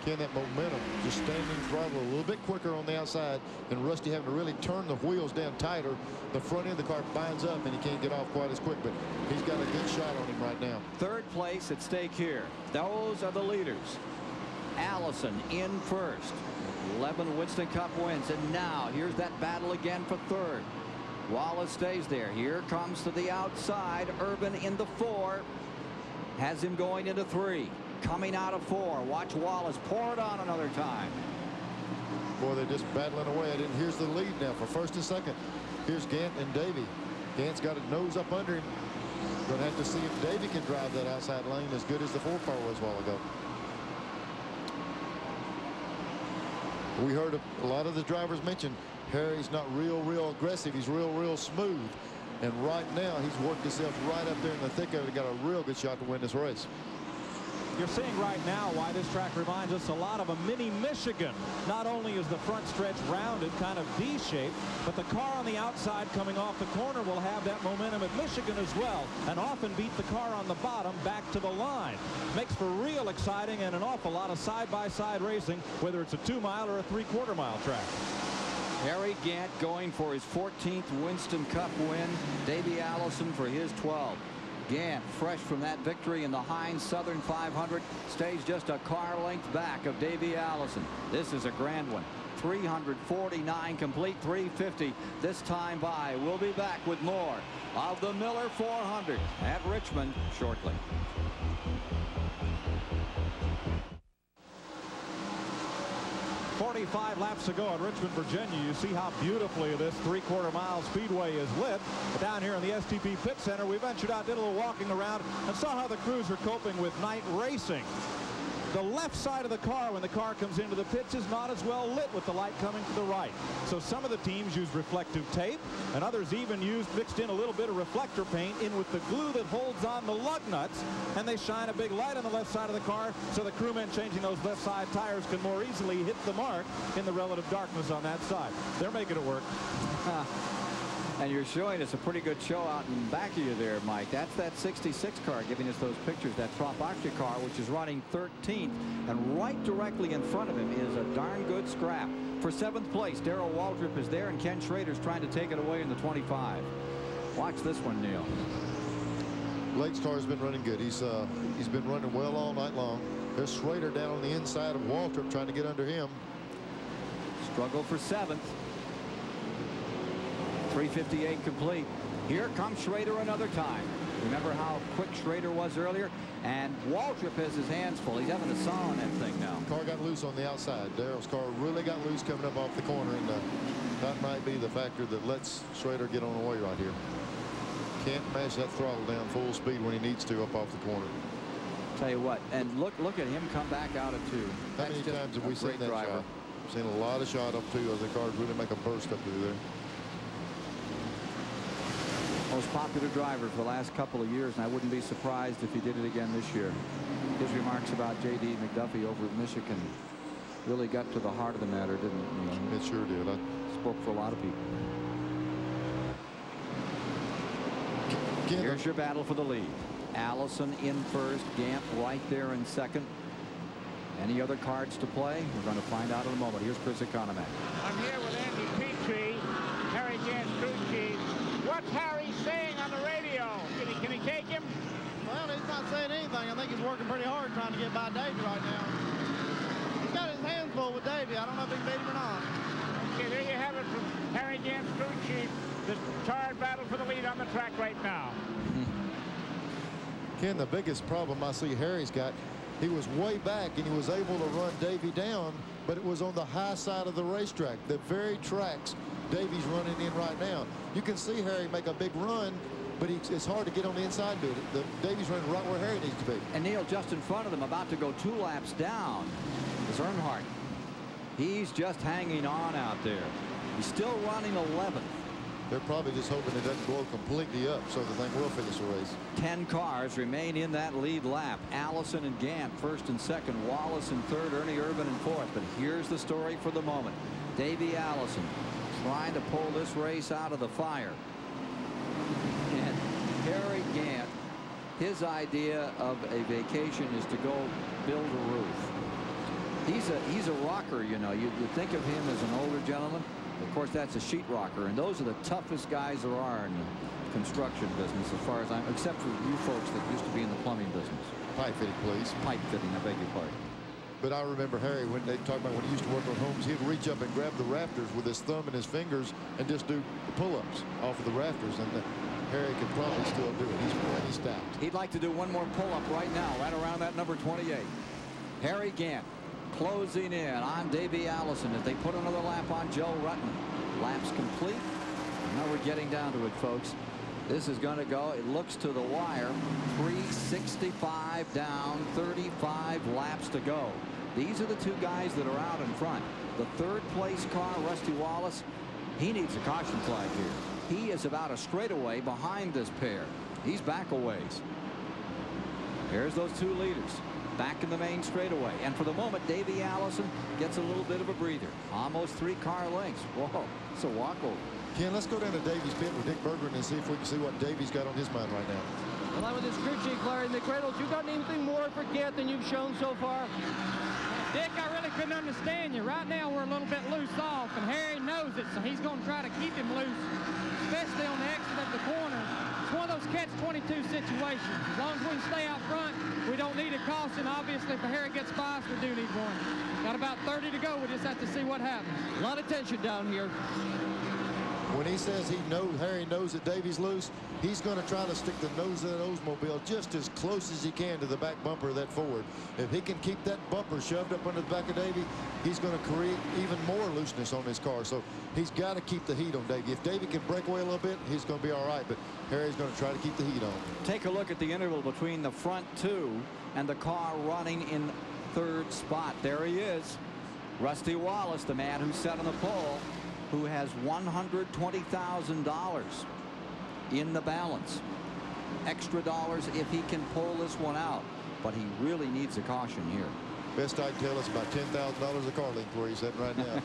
Ken, that momentum, just standing throttle a little bit quicker on the outside, and Rusty having to really turn the wheels down tighter. The front end of the car binds up, and he can't get off quite as quick, but he's got a good shot on him right now. 3rd place at stake here. Those are the leaders. Allison in 1st. 11 Winston Cup wins, and now here's that battle again for 3rd. Wallace stays there. Here comes to the outside. Irvan in the 4. Has him going into 3. Coming out of 4. Watch Wallace pour it on another time. Boy, they're just battling away. And here's the lead now for 1st and 2nd. Here's Gant and Davey. Gant's got a nose up under him. Gonna have to see if Davey can drive that outside lane as good as the 4 car was a while ago. We heard a lot of the drivers mention Harry's not real aggressive. He's real smooth. And right now he's worked himself right up there in the thick of it and got a real good shot to win this race. You're seeing right now why this track reminds us a lot of a mini Michigan. Not only is the front stretch rounded, kind of D-shaped, but the car on the outside coming off the corner will have that momentum at Michigan as well, and often beat the car on the bottom back to the line. Makes for real exciting and an awful lot of side-by-side racing, whether it's a 2-mile or a 3/4 mile track. Harry Gant going for his 14th Winston Cup win. Davey Allison for his 12th. Gant, fresh from that victory in the Heinz Southern 500, stays just a car length back of Davey Allison. This is a grand one. 349 complete, 350 this time by. We'll be back with more of the Miller 400 at Richmond shortly. .45 laps to go at Richmond, Virginia. You see how beautifully this 3/4 mile speedway is lit. But down here in the STP Pit Center, we ventured out, did a little walking around, and saw how the crews are coping with night racing. The left side of the car when the car comes into the pits is not as well lit with the light coming to the right. So some of the teams use reflective tape, and others even mixed in a little bit of reflector paint in with the glue that holds on the lug nuts, and they shine a big light on the left side of the car so the crewmen changing those left side tires can more easily hit the mark in the relative darkness on that side. They're making it work. And you're showing us a pretty good show out in back of you there, Mike. That's that 66 car giving us those pictures, that Trop-Octa car, which is running 13th. And right directly in front of him is a darn good scrap. For 7th place, Darrell Waltrip is there, and Ken Schrader's trying to take it away in the 25. Watch this one, Neil. Blake's car has been running good. He's been running well all night long. There's Schrader down on the inside of Waltrip trying to get under him. Struggle for 7th. 3:58 complete. Here comes Schrader another time. Remember how quick Schrader was earlier? And Waltrip has his hands full. He's having a saw on that thing now. Car got loose on the outside. Darrell's car really got loose coming up off the corner, and that might be the factor that lets Schrader get on the way right here. Can't mash that throttle down full speed when he needs to up off the corner. Tell you what, and look at him come back out of 2. How many times have we seen that shot? We've seen a lot of shot up 2 as the cars really make a burst up through there. Most popular driver for the last couple of years, and I wouldn't be surprised if he did it again this year. His remarks about J.D. McDuffie over at Michigan really got to the heart of the matter, didn't it? It sure did. I spoke for a lot of people. Here's your battle for the lead. Allison in first, Gant right there in second. Any other cards to play? We're going to find out in a moment. Here's Chris Economac. I'm here with Andy Petrie, Harry Gant crew chief. What's Harry saying on the radio? Can he take him? Well, he's not saying anything. I think he's working pretty hard trying to get by Davey right now. He's got his hands full with Davey. I don't know if he can beat him or not. Okay, there you have it from Harry Gant's crew chief. The hard battle for the lead on the track right now. Ken, the biggest problem I see Harry's got, he was way back and he was able to run Davey down, but it was on the high side of the racetrack, the very tracks Davey's running in right now. You can see Harry make a big run, but it's hard to get on the inside to it. Davey's running right where Harry needs to be. And Neil, just in front of them, about to go 2 laps down, is Earnhardt. He's just hanging on out there. He's still running 11th. They're probably just hoping it doesn't blow completely up so the thing will finish the race. 10 cars remain in that lead lap. Allison and Gant first and second. Wallace in third. Ernie Irvan in fourth. But here's the story for the moment. Davey Allison trying to pull this race out of the fire. And Harry Gant, his idea of a vacation is to go build a roof. He's a rocker, you know. You think of him as an older gentleman. Of course, that's a sheet rocker, and those are the toughest guys there are in the construction business, as far as I'm, except for you folks that used to be in the plumbing business. Pipe fitting, please. Pipe fitting, I beg your pardon. But I remember Harry, when they talk about when he used to work on homes, he'd reach up and grab the rafters with his thumb and his fingers and just do pull-ups off of the rafters, and Harry could probably still do it. He's pretty stout. He'd like to do one more pull-up right now, right around that number 28. Harry Gant closing in on Davey Allison as they put another lap on Joe Ruttman. Laps complete. Now we're getting down to it, folks. This is going to go, it looks to the wire, 365 down, 35 laps to go. These are the 2 guys that are out in front. The 3rd place car, Rusty Wallace, he needs a caution flag here. He is about a straightaway behind this pair. He's back a ways. Here's those 2 leaders. Back in the main straightaway. And for the moment, Davey Allison gets a little bit of a breather. Almost 3 car lengths. Whoa, it's a walkover. Ken, let's go down to Davey's pit with Dick Berggren and see if we can see what Davey's got on his mind right now. Well, I'm with this crew chief, Larry McReynolds. You got anything more for Gant than you've shown so far? Dick, I really couldn't understand you. Right now, we're a little bit loose off, and Harry knows it, so he's going to try to keep him loose, especially on the exit of the corner. It's one of those catch-22 situations. As long as we can stay out front, we don't need a caution. Obviously, if Harry gets by us, we do need one. Got about 30 to go. We just have to see what happens. A lot of tension down here. When he says Harry knows that Davey's loose, he's going to try to stick the nose of that Oldsmobile just as close as he can to the back bumper of that Ford. If he can keep that bumper shoved up under the back of Davey, he's going to create even more looseness on his car. So he's got to keep the heat on Davey. If Davey can break away a little bit, he's going to be all right. But Harry's going to try to keep the heat on. Take a look at the interval between the front 2 and the car running in 3rd spot. There he is. Rusty Wallace, the man who sat on the pole, who has $120,000 in the balance. Extra dollars if he can pull this one out. But he really needs a caution here. Best I can tell us about $10,000 a car length where he's at right now.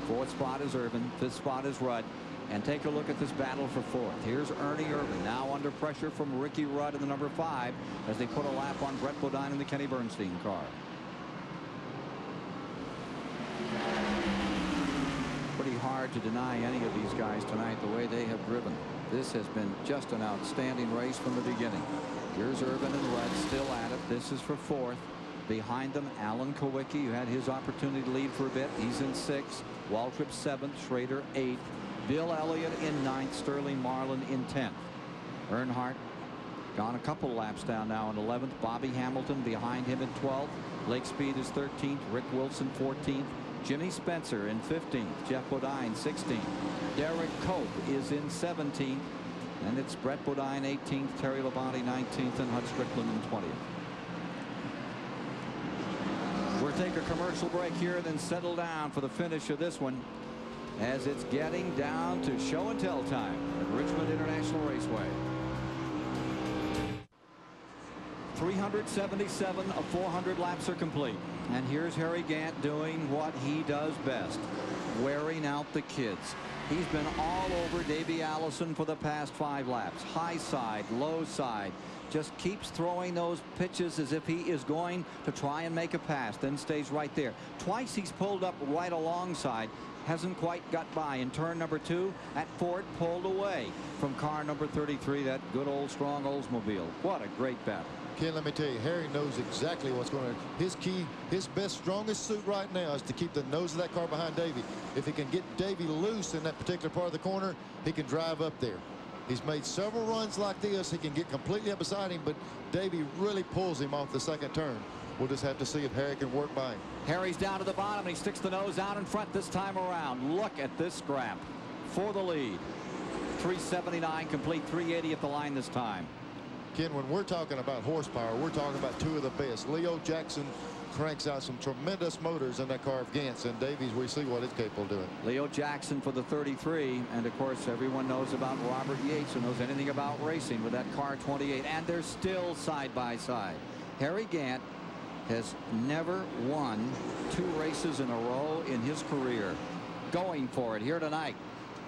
4th spot is Irvin. 5th spot is Rudd. And take a look at this battle for fourth. Here's Ernie Irvin now under pressure from Ricky Rudd in the number 5 as they put a lap on Brett Bodine in the Kenny Bernstein car. Pretty hard to deny any of these guys tonight the way they have driven. This has been just an outstanding race from the beginning. Here's Irvin and Rudd still at it. This is for fourth. Behind them, Alan Kulwicki, who had his opportunity to lead for a bit. He's in 6th. Waltrip 7th. Schrader 8th. Bill Elliott in 9th. Sterling Marlin in 10th. Earnhardt gone a couple laps down now in 11th. Bobby Hamilton behind him in 12th. Lake Speed is 13th. Rick Wilson 14th. Jimmy Spencer in 15th. Jeff Bodine 16th. Derek Cope is in 17th. And it's Brett Bodine 18th. Terry Labonte 19th. And Hud Strickland in 20th. We'll take a commercial break here and then settle down for the finish of this one as it's getting down to show and tell time at Richmond International Raceway. 377 of 400 laps are complete. And here's Harry Gant doing what he does best, wearing out the kids. He's been all over Davey Allison for the past 5 laps. High side, low side. Just keeps throwing those pitches as if he is going to try and make a pass, then stays right there. Twice he's pulled up right alongside. Hasn't quite got by. In turn number 2 at Ford, pulled away from car number 33, that good old strong Oldsmobile. What a great battle. Ken, let me tell you, Harry knows exactly what's going on. His key, his best, strongest suit right now is to keep the nose of that car behind Davey. If he can get Davey loose in that particular part of the corner, he can drive up there. He's made several runs like this. He can get completely up beside him, but Davey really pulls him off the second turn. We'll just have to see if Harry can work by him. Harry's down to the bottom, and he sticks the nose out in front this time around. Look at this scrap for the lead. 379 complete, 380 at the line this time. Ken, when we're talking about horsepower, we're talking about 2 of the best. Leo Jackson cranks out some tremendous motors in that car of Gant's, and Davies, we see what it's capable of doing. Leo Jackson for the 33, and of course everyone knows about Robert Yates, who knows anything about racing with that car 28, and they're still side by side. Harry Gant has never won 2 races in a row in his career. Going for it here tonight.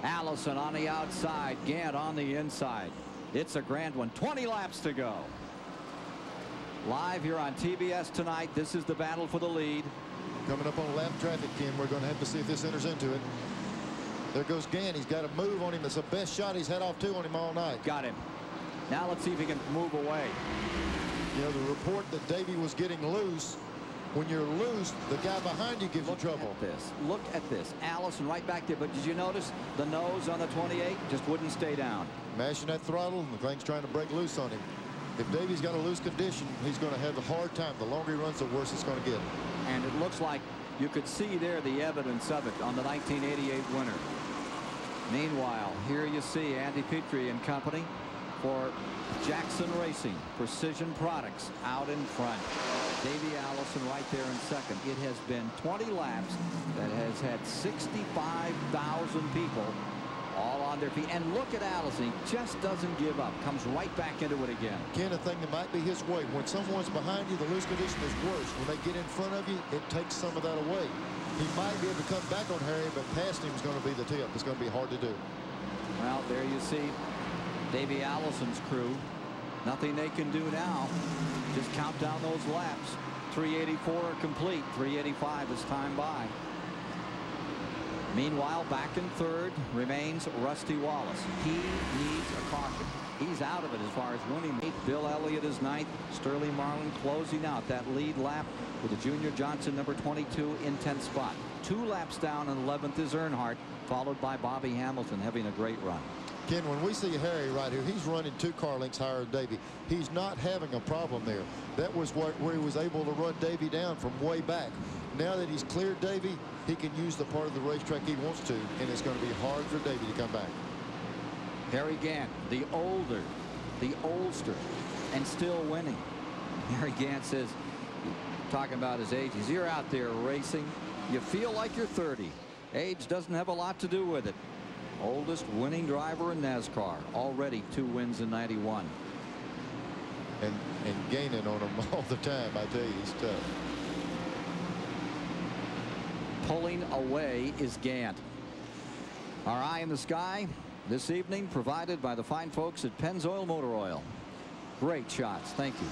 Allison on the outside, Gant on the inside. It's a grand one. 20 laps to go. Live here on TBS tonight. This is the battle for the lead. Coming up on lap traffic, Ken. We're going to have to see if this enters into it. There goes Gant. He's got a move on him. It's the best shot he's had off 2 on him all night. Got him. Now let's see if he can move away. You know, the report that Davey was getting loose. When you're loose, the guy behind you gives you trouble. Look at this. Allison right back there. But did you notice the nose on the 28 just wouldn't stay down? Mashing that throttle, and the thing's trying to break loose on him. If Davey's got a loose condition, he's going to have a hard time. The longer he runs, the worse it's going to get. And it looks like you could see there the evidence of it on the 1988 winner. Meanwhile, here you see Andy Petrie and company for Jackson Racing, Precision Products out in front. Davey Allison right there in second. It has been 20 laps that has had 65,000 people all on their feet. And look at Allison. He just doesn't give up. Comes right back into it again. Ken, a thing that might be his way. When someone's behind you, the loose condition is worse. When they get in front of you, it takes some of that away. He might be able to come back on Harry, but past him is going to be the tip. It's going to be hard to do. Well, there you see Davey Allison's crew. Nothing they can do now. Just count down those laps. 384 are complete. 385 is time by. Meanwhile, back in third remains Rusty Wallace. He needs a caution. He's out of it as far as winning. Bill Elliott is ninth. Sterling Marlin closing out that lead lap with the Junior Johnson number 22 in 10th spot. 2 laps down, and 11th is Earnhardt, followed by Bobby Hamilton having a great run. Ken, when we see Harry right here, he's running 2 car lengths higher than Davey. He's not having a problem there. That was where he was able to run Davey down from way back. Now that he's cleared Davey, he can use the part of the racetrack he wants to, and it's going to be hard for Davey to come back. Harry Gant, the older, the oldster, and still winning. Harry Gant says, talking about his age, you're out there racing, you feel like you're 30. Age doesn't have a lot to do with it. Oldest winning driver in NASCAR, already 2 wins in '91. And gaining on him all the time, I tell you, he's tough. Pulling away is Gant. Our eye in the sky this evening provided by the fine folks at Pennzoil Motor Oil. Great shots. Thank you.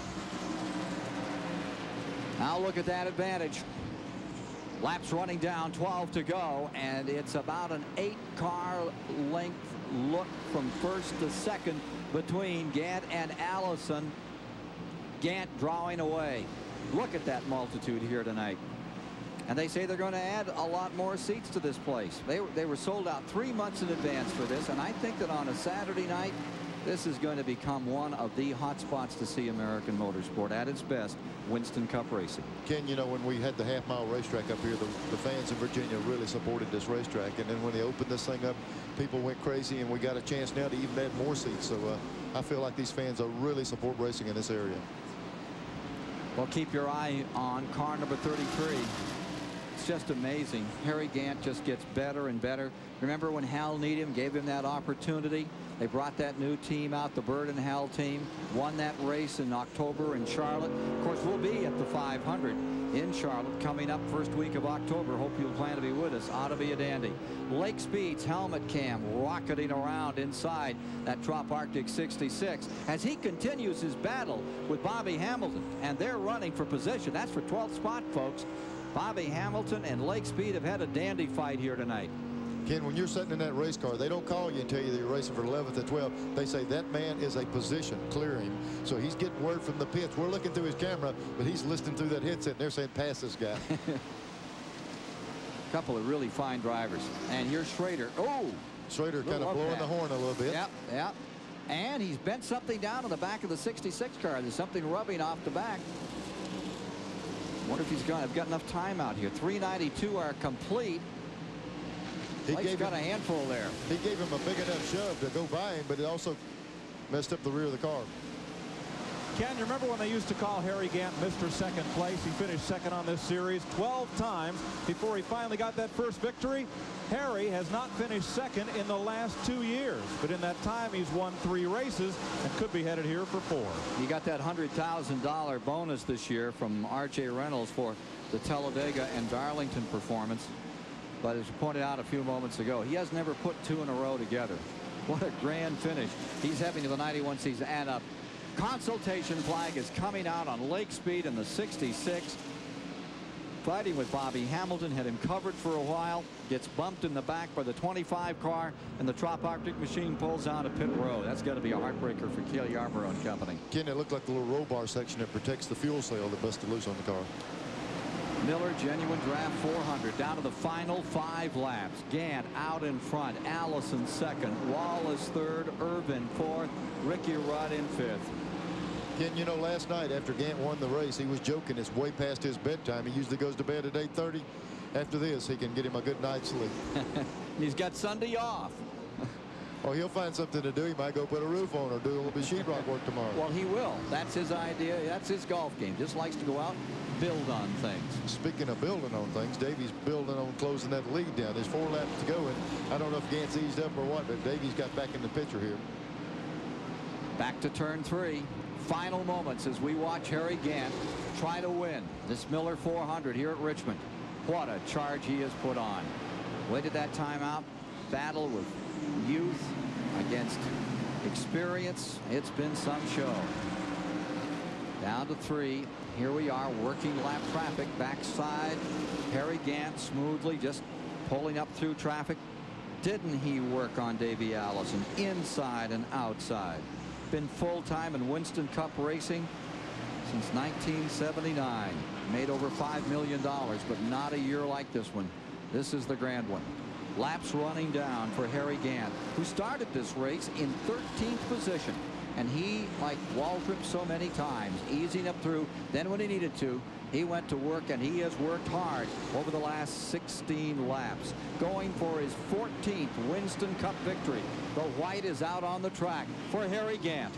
Now look at that advantage. Laps running down, 12 to go, and it's about an 8-car length look from first to second between Gant and Allison. Gant drawing away. Look at that multitude here tonight. And they say they're going to add a lot more seats to this place. They were sold out 3 months in advance for this, and I think that on a Saturday night, this is going to become one of the hot spots to see American motorsport at its best, Winston Cup racing. Ken, you know, when we had the half-mile racetrack up here, the fans in Virginia really supported this racetrack. And then when they opened this thing up, people went crazy, and we got a chance now to even add more seats. So I feel like these fans are really support racing in this area. Well, keep your eye on car number 33. It's just amazing. Harry Gant just gets better and better. Remember when Hal Needham gave him that opportunity? They brought that new team out, the Bird and Hal team, won that race in October in Charlotte. Of course, we'll be at the 500 in Charlotte coming up first week of October. Hope you'll plan to be with us. Ought to be a dandy. Lake Speed's helmet cam rocketing around inside that Trop Arctic 66 as he continues his battle with Bobby Hamilton, and they're running for position. That's for 12th spot, folks. Bobby Hamilton and Lake Speed have had a dandy fight here tonight. Ken, when you're sitting in that race car, they don't call you and tell you that you're racing for 11th and 12th. They say that man is a position. Clear him. So he's getting word from the pits. We're looking through his camera, but he's listening through that headset, and they're saying, pass this guy. A couple of really fine drivers. And here's Schrader. Oh! Schrader kind of blowing the horn a little bit. Yep, yep. And he's bent something down on the back of the 66 car. There's something rubbing off the back. Wonder if he's got enough time out here. 392 are complete. He's got a handful there. He gave him a big enough shove to go by him, but it also messed up the rear of the car. Ken, you remember when they used to call Harry Gant Mr. Second Place? He finished second on this series 12 times before he finally got that first victory. Harry has not finished second in the last 2 years, but in that time he's won 3 races and could be headed here for 4. He got that $100,000 bonus this year from R.J. Reynolds for the Talladega and Darlington performance. But as pointed out a few moments ago, he has never put 2 in a row together. What a grand finish. He's heading to the 91 season, and a consultation flag is coming out on Lake Speed in the 66. Fighting with Bobby Hamilton, had him covered for a while, gets bumped in the back by the 25 car, and the Trop Arctic machine pulls out of pit road. That's got to be a heartbreaker for Cale Yarborough and company. Ken, it looked like the little roll bar section that protects the fuel cell that busted loose on the car. Miller, genuine draft 400, down to the final 5 laps. Gant out in front, Allison second, Wallace third, Irvin fourth, Ricky Rudd in 5th. Ken, you know, last night after Gant won the race, he was joking. It's way past his bedtime. He usually goes to bed at 8:30. After this, he can get him a good night's sleep. He's got Sunday off. Oh, he'll find something to do. He might go put a roof on or do a little bit of sheetrock work tomorrow. Well, he will. That's his idea. That's his golf game. Just likes to go out and build on things. Speaking of building on things, Davey's building on closing that lead down. There's 4 laps to go, and I don't know if Gant's eased up or what, but Davey's got back in the picture here. Back to turn 3. Final moments as we watch Harry Gant try to win this Miller 400 here at Richmond. What a charge he has put on. Waited that time out. Battle with youth against experience. It's been some show. Down to 3. Here we are, working lap traffic. Backside, Harry Gant smoothly just pulling up through traffic. Didn't he work on Davey Allison inside and outside? Been full-time in Winston Cup racing since 1979. Made over $5 million, but not a year like this one. This is the grand one. Laps running down for Harry Gant, who started this race in 13th position. And he, like WALTRIP so many times, easing up through. Then when he needed to, he went to work, and he has worked hard over the last 16 laps, going for his 14th Winston Cup victory. The white is out on the track for Harry Gant.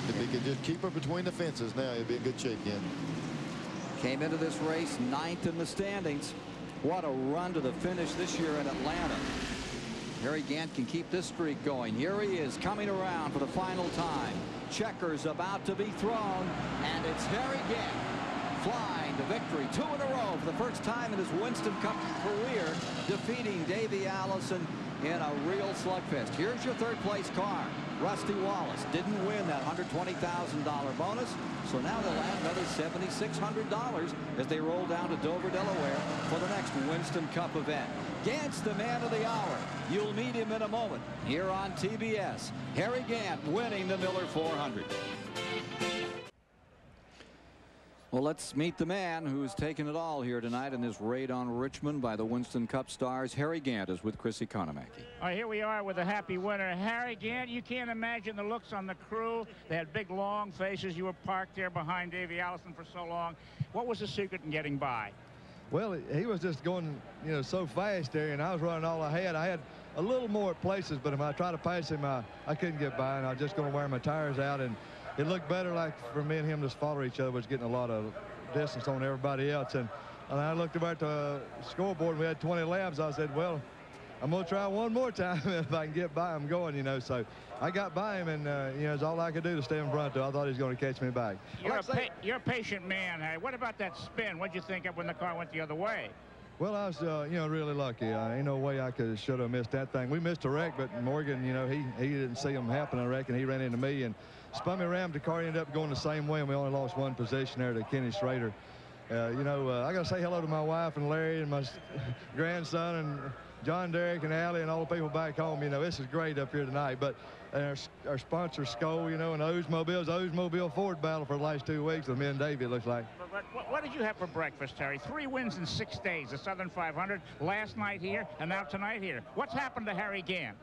If he could just keep her between the fences now, he'd be in good shape, Ken. Came into this race 9th in the standings. What a run to the finish this year in Atlanta. Harry Gant can keep this streak going. Here he is coming around for the final time. Checkers about to be thrown, and it's Harry Gant flying to victory, 2 in a row for the first time in his Winston Cup career, defeating Davey Allison in a real slugfest. Here's your third-place car. Rusty Wallace didn't win that $120,000 bonus, so now they'll add another $7,600 as they roll down to Dover, Delaware for the next Winston Cup event. Gant's the man of the hour. You'll meet him in a moment here on TBS. Harry Gant winning the Miller 400. Well, let's meet the man who's taken it all here tonight in this raid on Richmond by the Winston Cup stars. Harry Gant is with Chris Economaki. Here we are with a happy winner, Harry Gant. You can't imagine the looks on the crew. They had big, long faces. You were parked there behind Davey Allison for so long. What was the secret in getting by? Well, he was just going, you know, so fast there, and I was running all I had. I had a little more at places, but if I tried to pass him, I couldn't get by, and I was just going to wear my tires out. And it looked better like for me and him to follow each other was getting a lot of distance on everybody else. And I looked over at the scoreboard and we had 20 laps. I said, well, I'm going to try one more time. If I can get by him going, you know. So I got by him, and, you know, it's all I could do to stay in front of him. I thought he was going to catch me back. You're a patient man, Harry. What about that spin? What did you think of when the car went the other way? Well, I was, you know, really lucky. Ain't no way I should have missed that thing. We missed a wreck, but Morgan, you know, he didn't see him happen, I reckon. He ran into me and spun me around. The car ended up going the same way, and we only lost one position there to Kenny SCHRADER. You know, I got to say hello to my wife and Larry and my grandson and John, Derek, and Allie, and all the people back home. You know, this is great up here tonight. But our sponsor, Skoll, you know, and Oldsmobile Ford battle for the last 2 weeks with me and Davey, it looks like. But what did you have for breakfast, Terry? 3 wins in 6 days. The Southern 500 last night here, and now tonight here. What's happened to Harry Gant?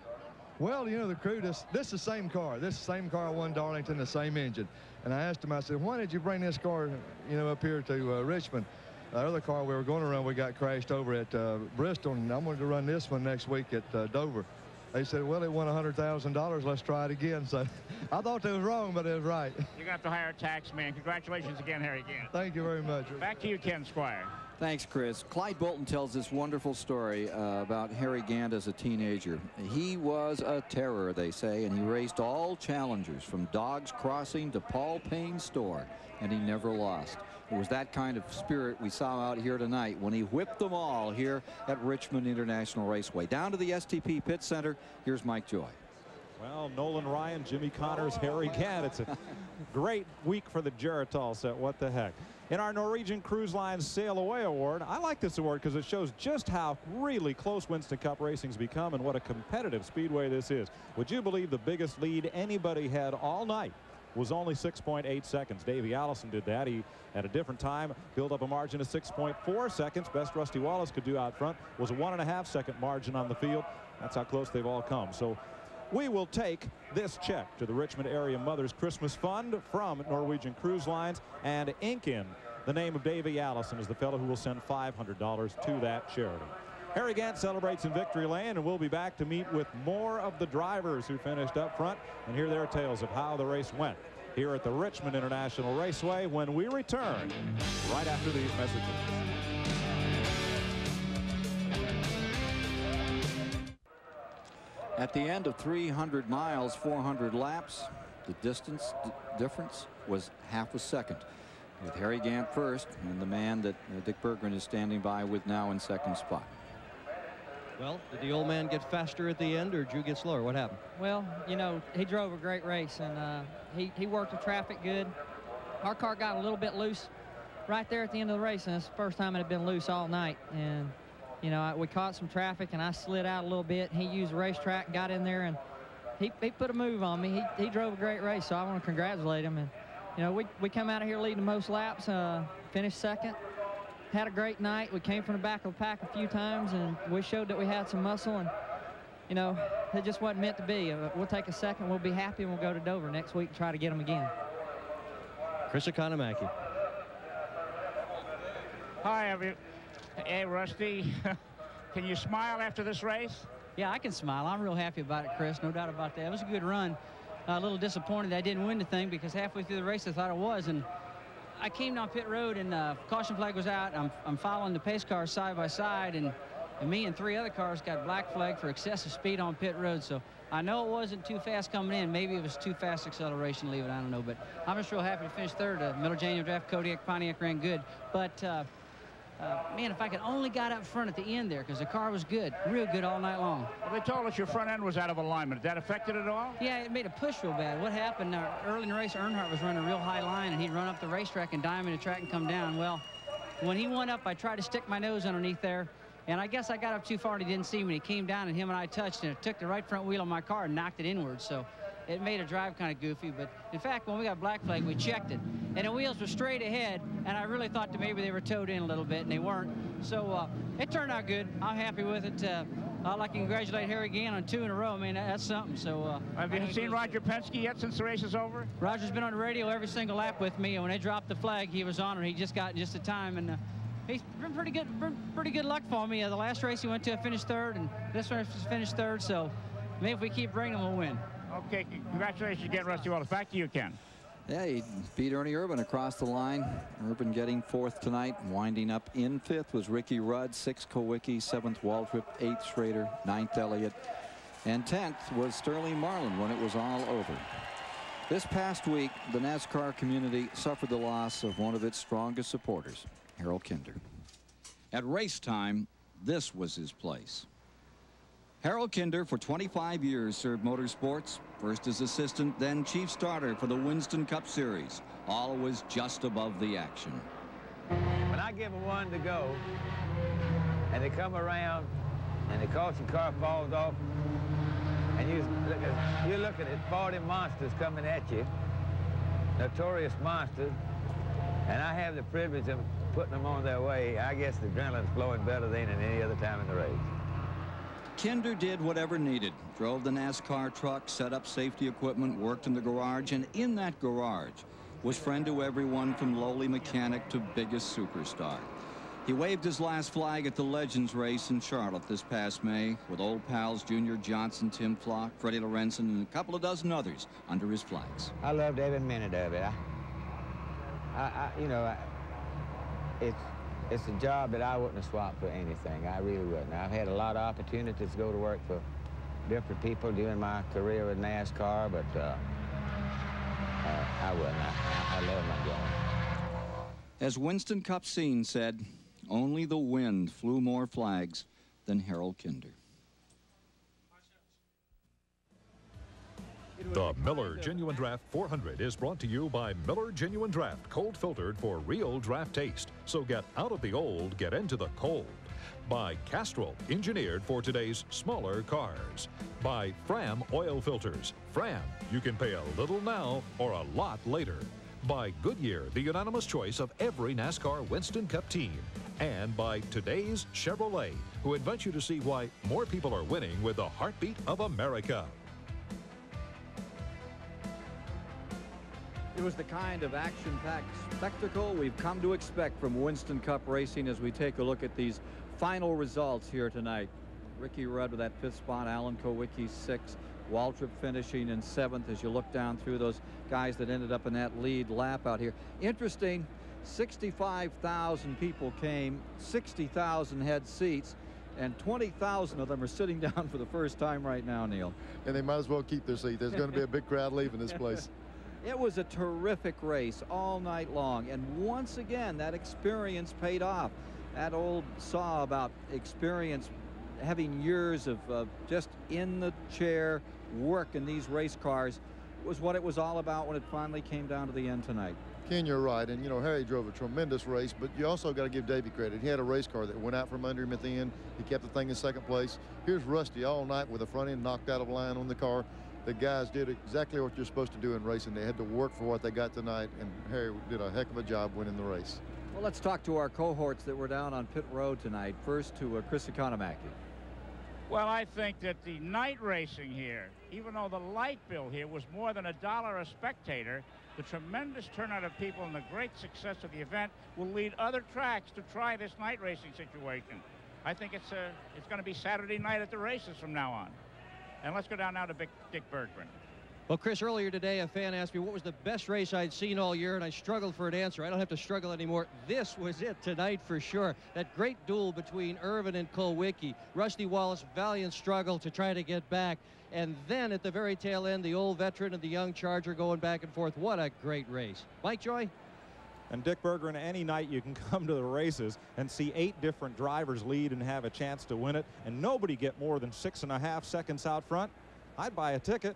Well, you know, the crew, this is the same car. This is the same car I won Darlington, the same engine. And I asked him, I said, why did you bring this car, you know, up here to Richmond? The other car we were going to run, we got crashed over at Bristol, and I'm going to run this one next week at Dover. They said, well, it won $100,000. Let's try it again. So I thought they was wrong, but it was right. You're going to have to hire a tax man. Congratulations again, Harry Gant. Thank you very much. Back to you, Ken Squire. Thanks, Chris. Clyde Bolton tells this wonderful story about Harry Gant as a teenager. He was a terror, they say, and he raced all challengers from Dogs Crossing to Paul Payne's store, and he never lost. It was that kind of spirit we saw out here tonight when he whipped them all here at Richmond International Raceway. Down to the STP Pit Center, here's Mike Joy. Well, Nolan Ryan, Jimmy Connors, Harry Gant. It's a great week for the JARRETT set. What the heck. In our Norwegian Cruise Line Sail Away Award, I like this award because it shows just how really close Winston Cup racing's become and what a competitive speedway this is. Would you believe the biggest lead anybody had all night was only 6.8 seconds? Davey Allison did that. He, at a different time, built up a margin of 6.4 seconds. Best Rusty Wallace could do out front was a 1.5 second margin on the field. That's how close they've all come. So we will take this check to the Richmond Area Mothers Christmas Fund from Norwegian Cruise Lines and ink in the name of Davey Allison as the fellow who will send $500 to that charity. Harry Gant celebrates in Victory Lane, and we'll be back to meet with more of the drivers who finished up front and hear their tales of how the race went here at the Richmond International Raceway when we return right after these messages. At the end of 300 miles, 400 laps, the distance difference was half a second, with Harry Gant first and the man that Dick Berggren is standing by with now in second spot. Well, did the old man get faster at the end, or Drew get slower? What happened? Well, you know, he drove a great race, and he worked the traffic good. Our car got a little bit loose right there at the end of the race, and it's the first time it had been loose all night. And you know, we caught some traffic, and I slid out a little bit. He used the racetrack, got in there, and he put a move on me. He drove a great race, so I want to congratulate him. And you know, we come out of here leading the most laps, finished second. Had a great night. We came from the back of the pack a few times, and we showed that we had some muscle, and you know, it just wasn't meant to be. We'll take a second, we'll be happy, and we'll go to Dover next week and try to get them again. Chris Economaki. Hi, hey, Rusty. Can you smile after this race? Yeah, I can smile. I'm real happy about it, Chris. No doubt about that. It was a good run. A little disappointed I didn't win the thing because halfway through the race I thought it was, and I came down pit road and caution flag was out. I'm following the pace cars side by side, and and me and 3 other cars got black flag for excessive speed on pit road. So I know it wasn't too fast coming in. Maybe it was too fast acceleration leaving. I don't know. But I'm just real happy to finish third. Miller Genuine Draft, Kodiak, Pontiac ran good. But, man, if I could only got up front at the end there, because the car was good, real good all night long. Well, they told us your front end was out of alignment. Did that affect it at all? Yeah, it made a push real bad. What happened, early in the race, Earnhardt was running a real high line, and he'd run up the racetrack and diamond the track and come down. Well, when he went up, I tried to stick my nose underneath there, and I guess I got up too far and he didn't see me. He came down, and him and I touched, and it took the right front wheel of my car and knocked it inward. So it made a drive kind of goofy. But in fact, when we got black flag, we checked it, and the wheels were straight ahead, and I really thought that maybe they were towed in a little bit, and they weren't. So it turned out good. I'm happy with it. I'd like to congratulate Harry Gant on 2 in a row. I mean, that's something. So have you seen Roger Penske yet since the race is over? Roger's been on the radio every single lap with me, and when they dropped the flag, he was on it. He just got just the time, and he's been pretty good luck for me. The last race he went to, I finished third, and this one I finished third. So maybe if we keep bringing him, we'll win. Okay, congratulations again, Rusty Wallace. Back to you, Ken. Yeah, he beat Ernie Urban across the line. Urban getting 4th tonight. Winding up in 5th was Ricky Rudd, 6th KULWICKI, 7th WALTRIP, 8th SCHRADER, 9th ELLIOTT, and 10th was Sterling Marlin when it was all over. This past week, the NASCAR community suffered the loss of one of its strongest supporters, Harold Kinder. At race time, this was his place. Harold Kinder, for 25 years, served motorsports, first as assistant, then chief starter for the WINSTON Cup Series, always just above the action. When I give them 1 to go, and they come around, and the caution car falls off, and you're looking at 40 monsters coming at you, notorious monsters, and I have the privilege of putting them on their way, I guess the adrenaline's flowing better than any other time in the race. Kinder did whatever needed, drove the NASCAR truck, set up safety equipment, worked in the garage, and in that garage was friend to everyone from lowly mechanic to biggest superstar. He waved his last flag at the Legends race in Charlotte this past May with old pals Junior Johnson, Tim Flock, Freddie Lorenzen, and a couple of dozen others under his flags. I loved every minute of it. It's a job that I wouldn't have swapped for anything. I really wouldn't. I've had a lot of opportunities to go to work for different people during my career with NASCAR, but I wouldn't. I love my job. As Winston Cup Scene said, only the wind flew more flags than Harold Kinder. The Miller Genuine Draft 400 is brought to you by Miller Genuine Draft, cold filtered for real draft taste. So get out of the old, get into the cold. By Castrol, engineered for today's smaller cars. By Fram oil filters. Fram, you can pay a little now or a lot later. By Goodyear, the unanimous choice of every NASCAR Winston Cup team. And by today's Chevrolet, who invite you to see why more people are winning with the heartbeat of America. It was the kind of action-packed spectacle we've come to expect from Winston Cup racing as we take a look at these final results here tonight. Ricky Rudd with that 5th spot, Alan KULWICKI 6th, WALTRIP finishing in 7th as you look down through those guys that ended up in that lead lap out here. Interesting, 65,000 people came, 60,000 had seats, and 20,000 of them are sitting down for the first time right now, Neil. And they might as well keep their seat. There's going to be a big crowd leaving this place. It was a terrific race all night long, and once again that experience paid off. That old saw about experience, having years of just in the chair work in these race cars, was what it was all about when it finally came down to the end tonight. Ken, you're right, and you know Harry drove a tremendous race, but you also got to give Davey credit. He had a race car that went out from under him at the end. He kept the thing in 2nd place. Here's Rusty all night with the front end knocked out of line on the car. The guys did exactly what you're supposed to do in racing. They had to work for what they got tonight, and Harry did a heck of a job winning the race. Well, let's talk to our cohorts that were down on pit road tonight. First to Chris Economaki. Well, I think that the night racing here, even though the light bill here was more than $1 a spectator, the tremendous turnout of people and the great success of the event will lead other tracks to try this night racing situation. I think it's going to be Saturday night at the races from now on. And let's go down now to Dick Berggren. Well, Chris, earlier today, a fan asked me what was the best race I'd seen all year, and I struggled for an answer. I don't have to struggle anymore. This was it tonight for sure. That great duel between Irvin and KULWICKI. Rusty Wallace, valiant struggle to try to get back. And then at the very tail end, the old veteran and the young Charger going back and forth. What a great race. Mike Joy? And Dick Berggren, any night you can come to the races and see 8 different drivers lead and have a chance to win it, and nobody get more than 6.5 seconds out front, I'd buy a ticket.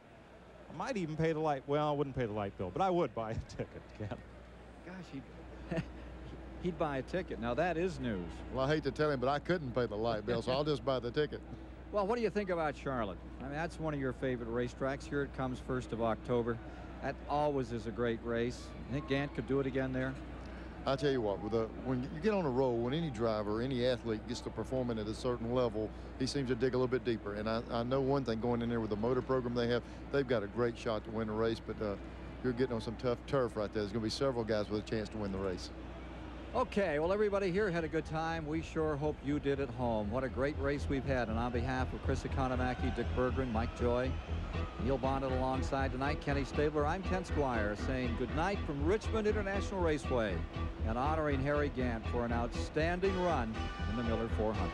I might even pay the light. Well, I wouldn't pay the light bill, but I would buy a ticket, Ken. Gosh, he'd buy a ticket. Now, that is news. Well, I hate to tell him, but I couldn't pay the light bill, so I'll just buy the ticket. Well, what do you think about Charlotte? I mean, that's one of your favorite racetracks. Here it comes 1st of October. That always is a great race. I think Gant could do it again there. I'll tell you what, when you get on a roll, when any driver, any athlete gets to performing at a certain level, he seems to dig a little bit deeper. And I know one thing, going in there with the motor program they have, they've got a great shot to win the race, but you're getting on some tough turf right there. There's going to be several guys with a chance to win the race. Okay, well, everybody here had a good time. We sure hope you did at home. What a great race we've had. And on behalf of Chris Economaki, Dick Berggren, Mike Joy, Neil Bonded alongside tonight, Kenny Stabler, I'm Ken Squire saying good night from Richmond International Raceway and honoring Harry Gant for an outstanding run in the Miller 400.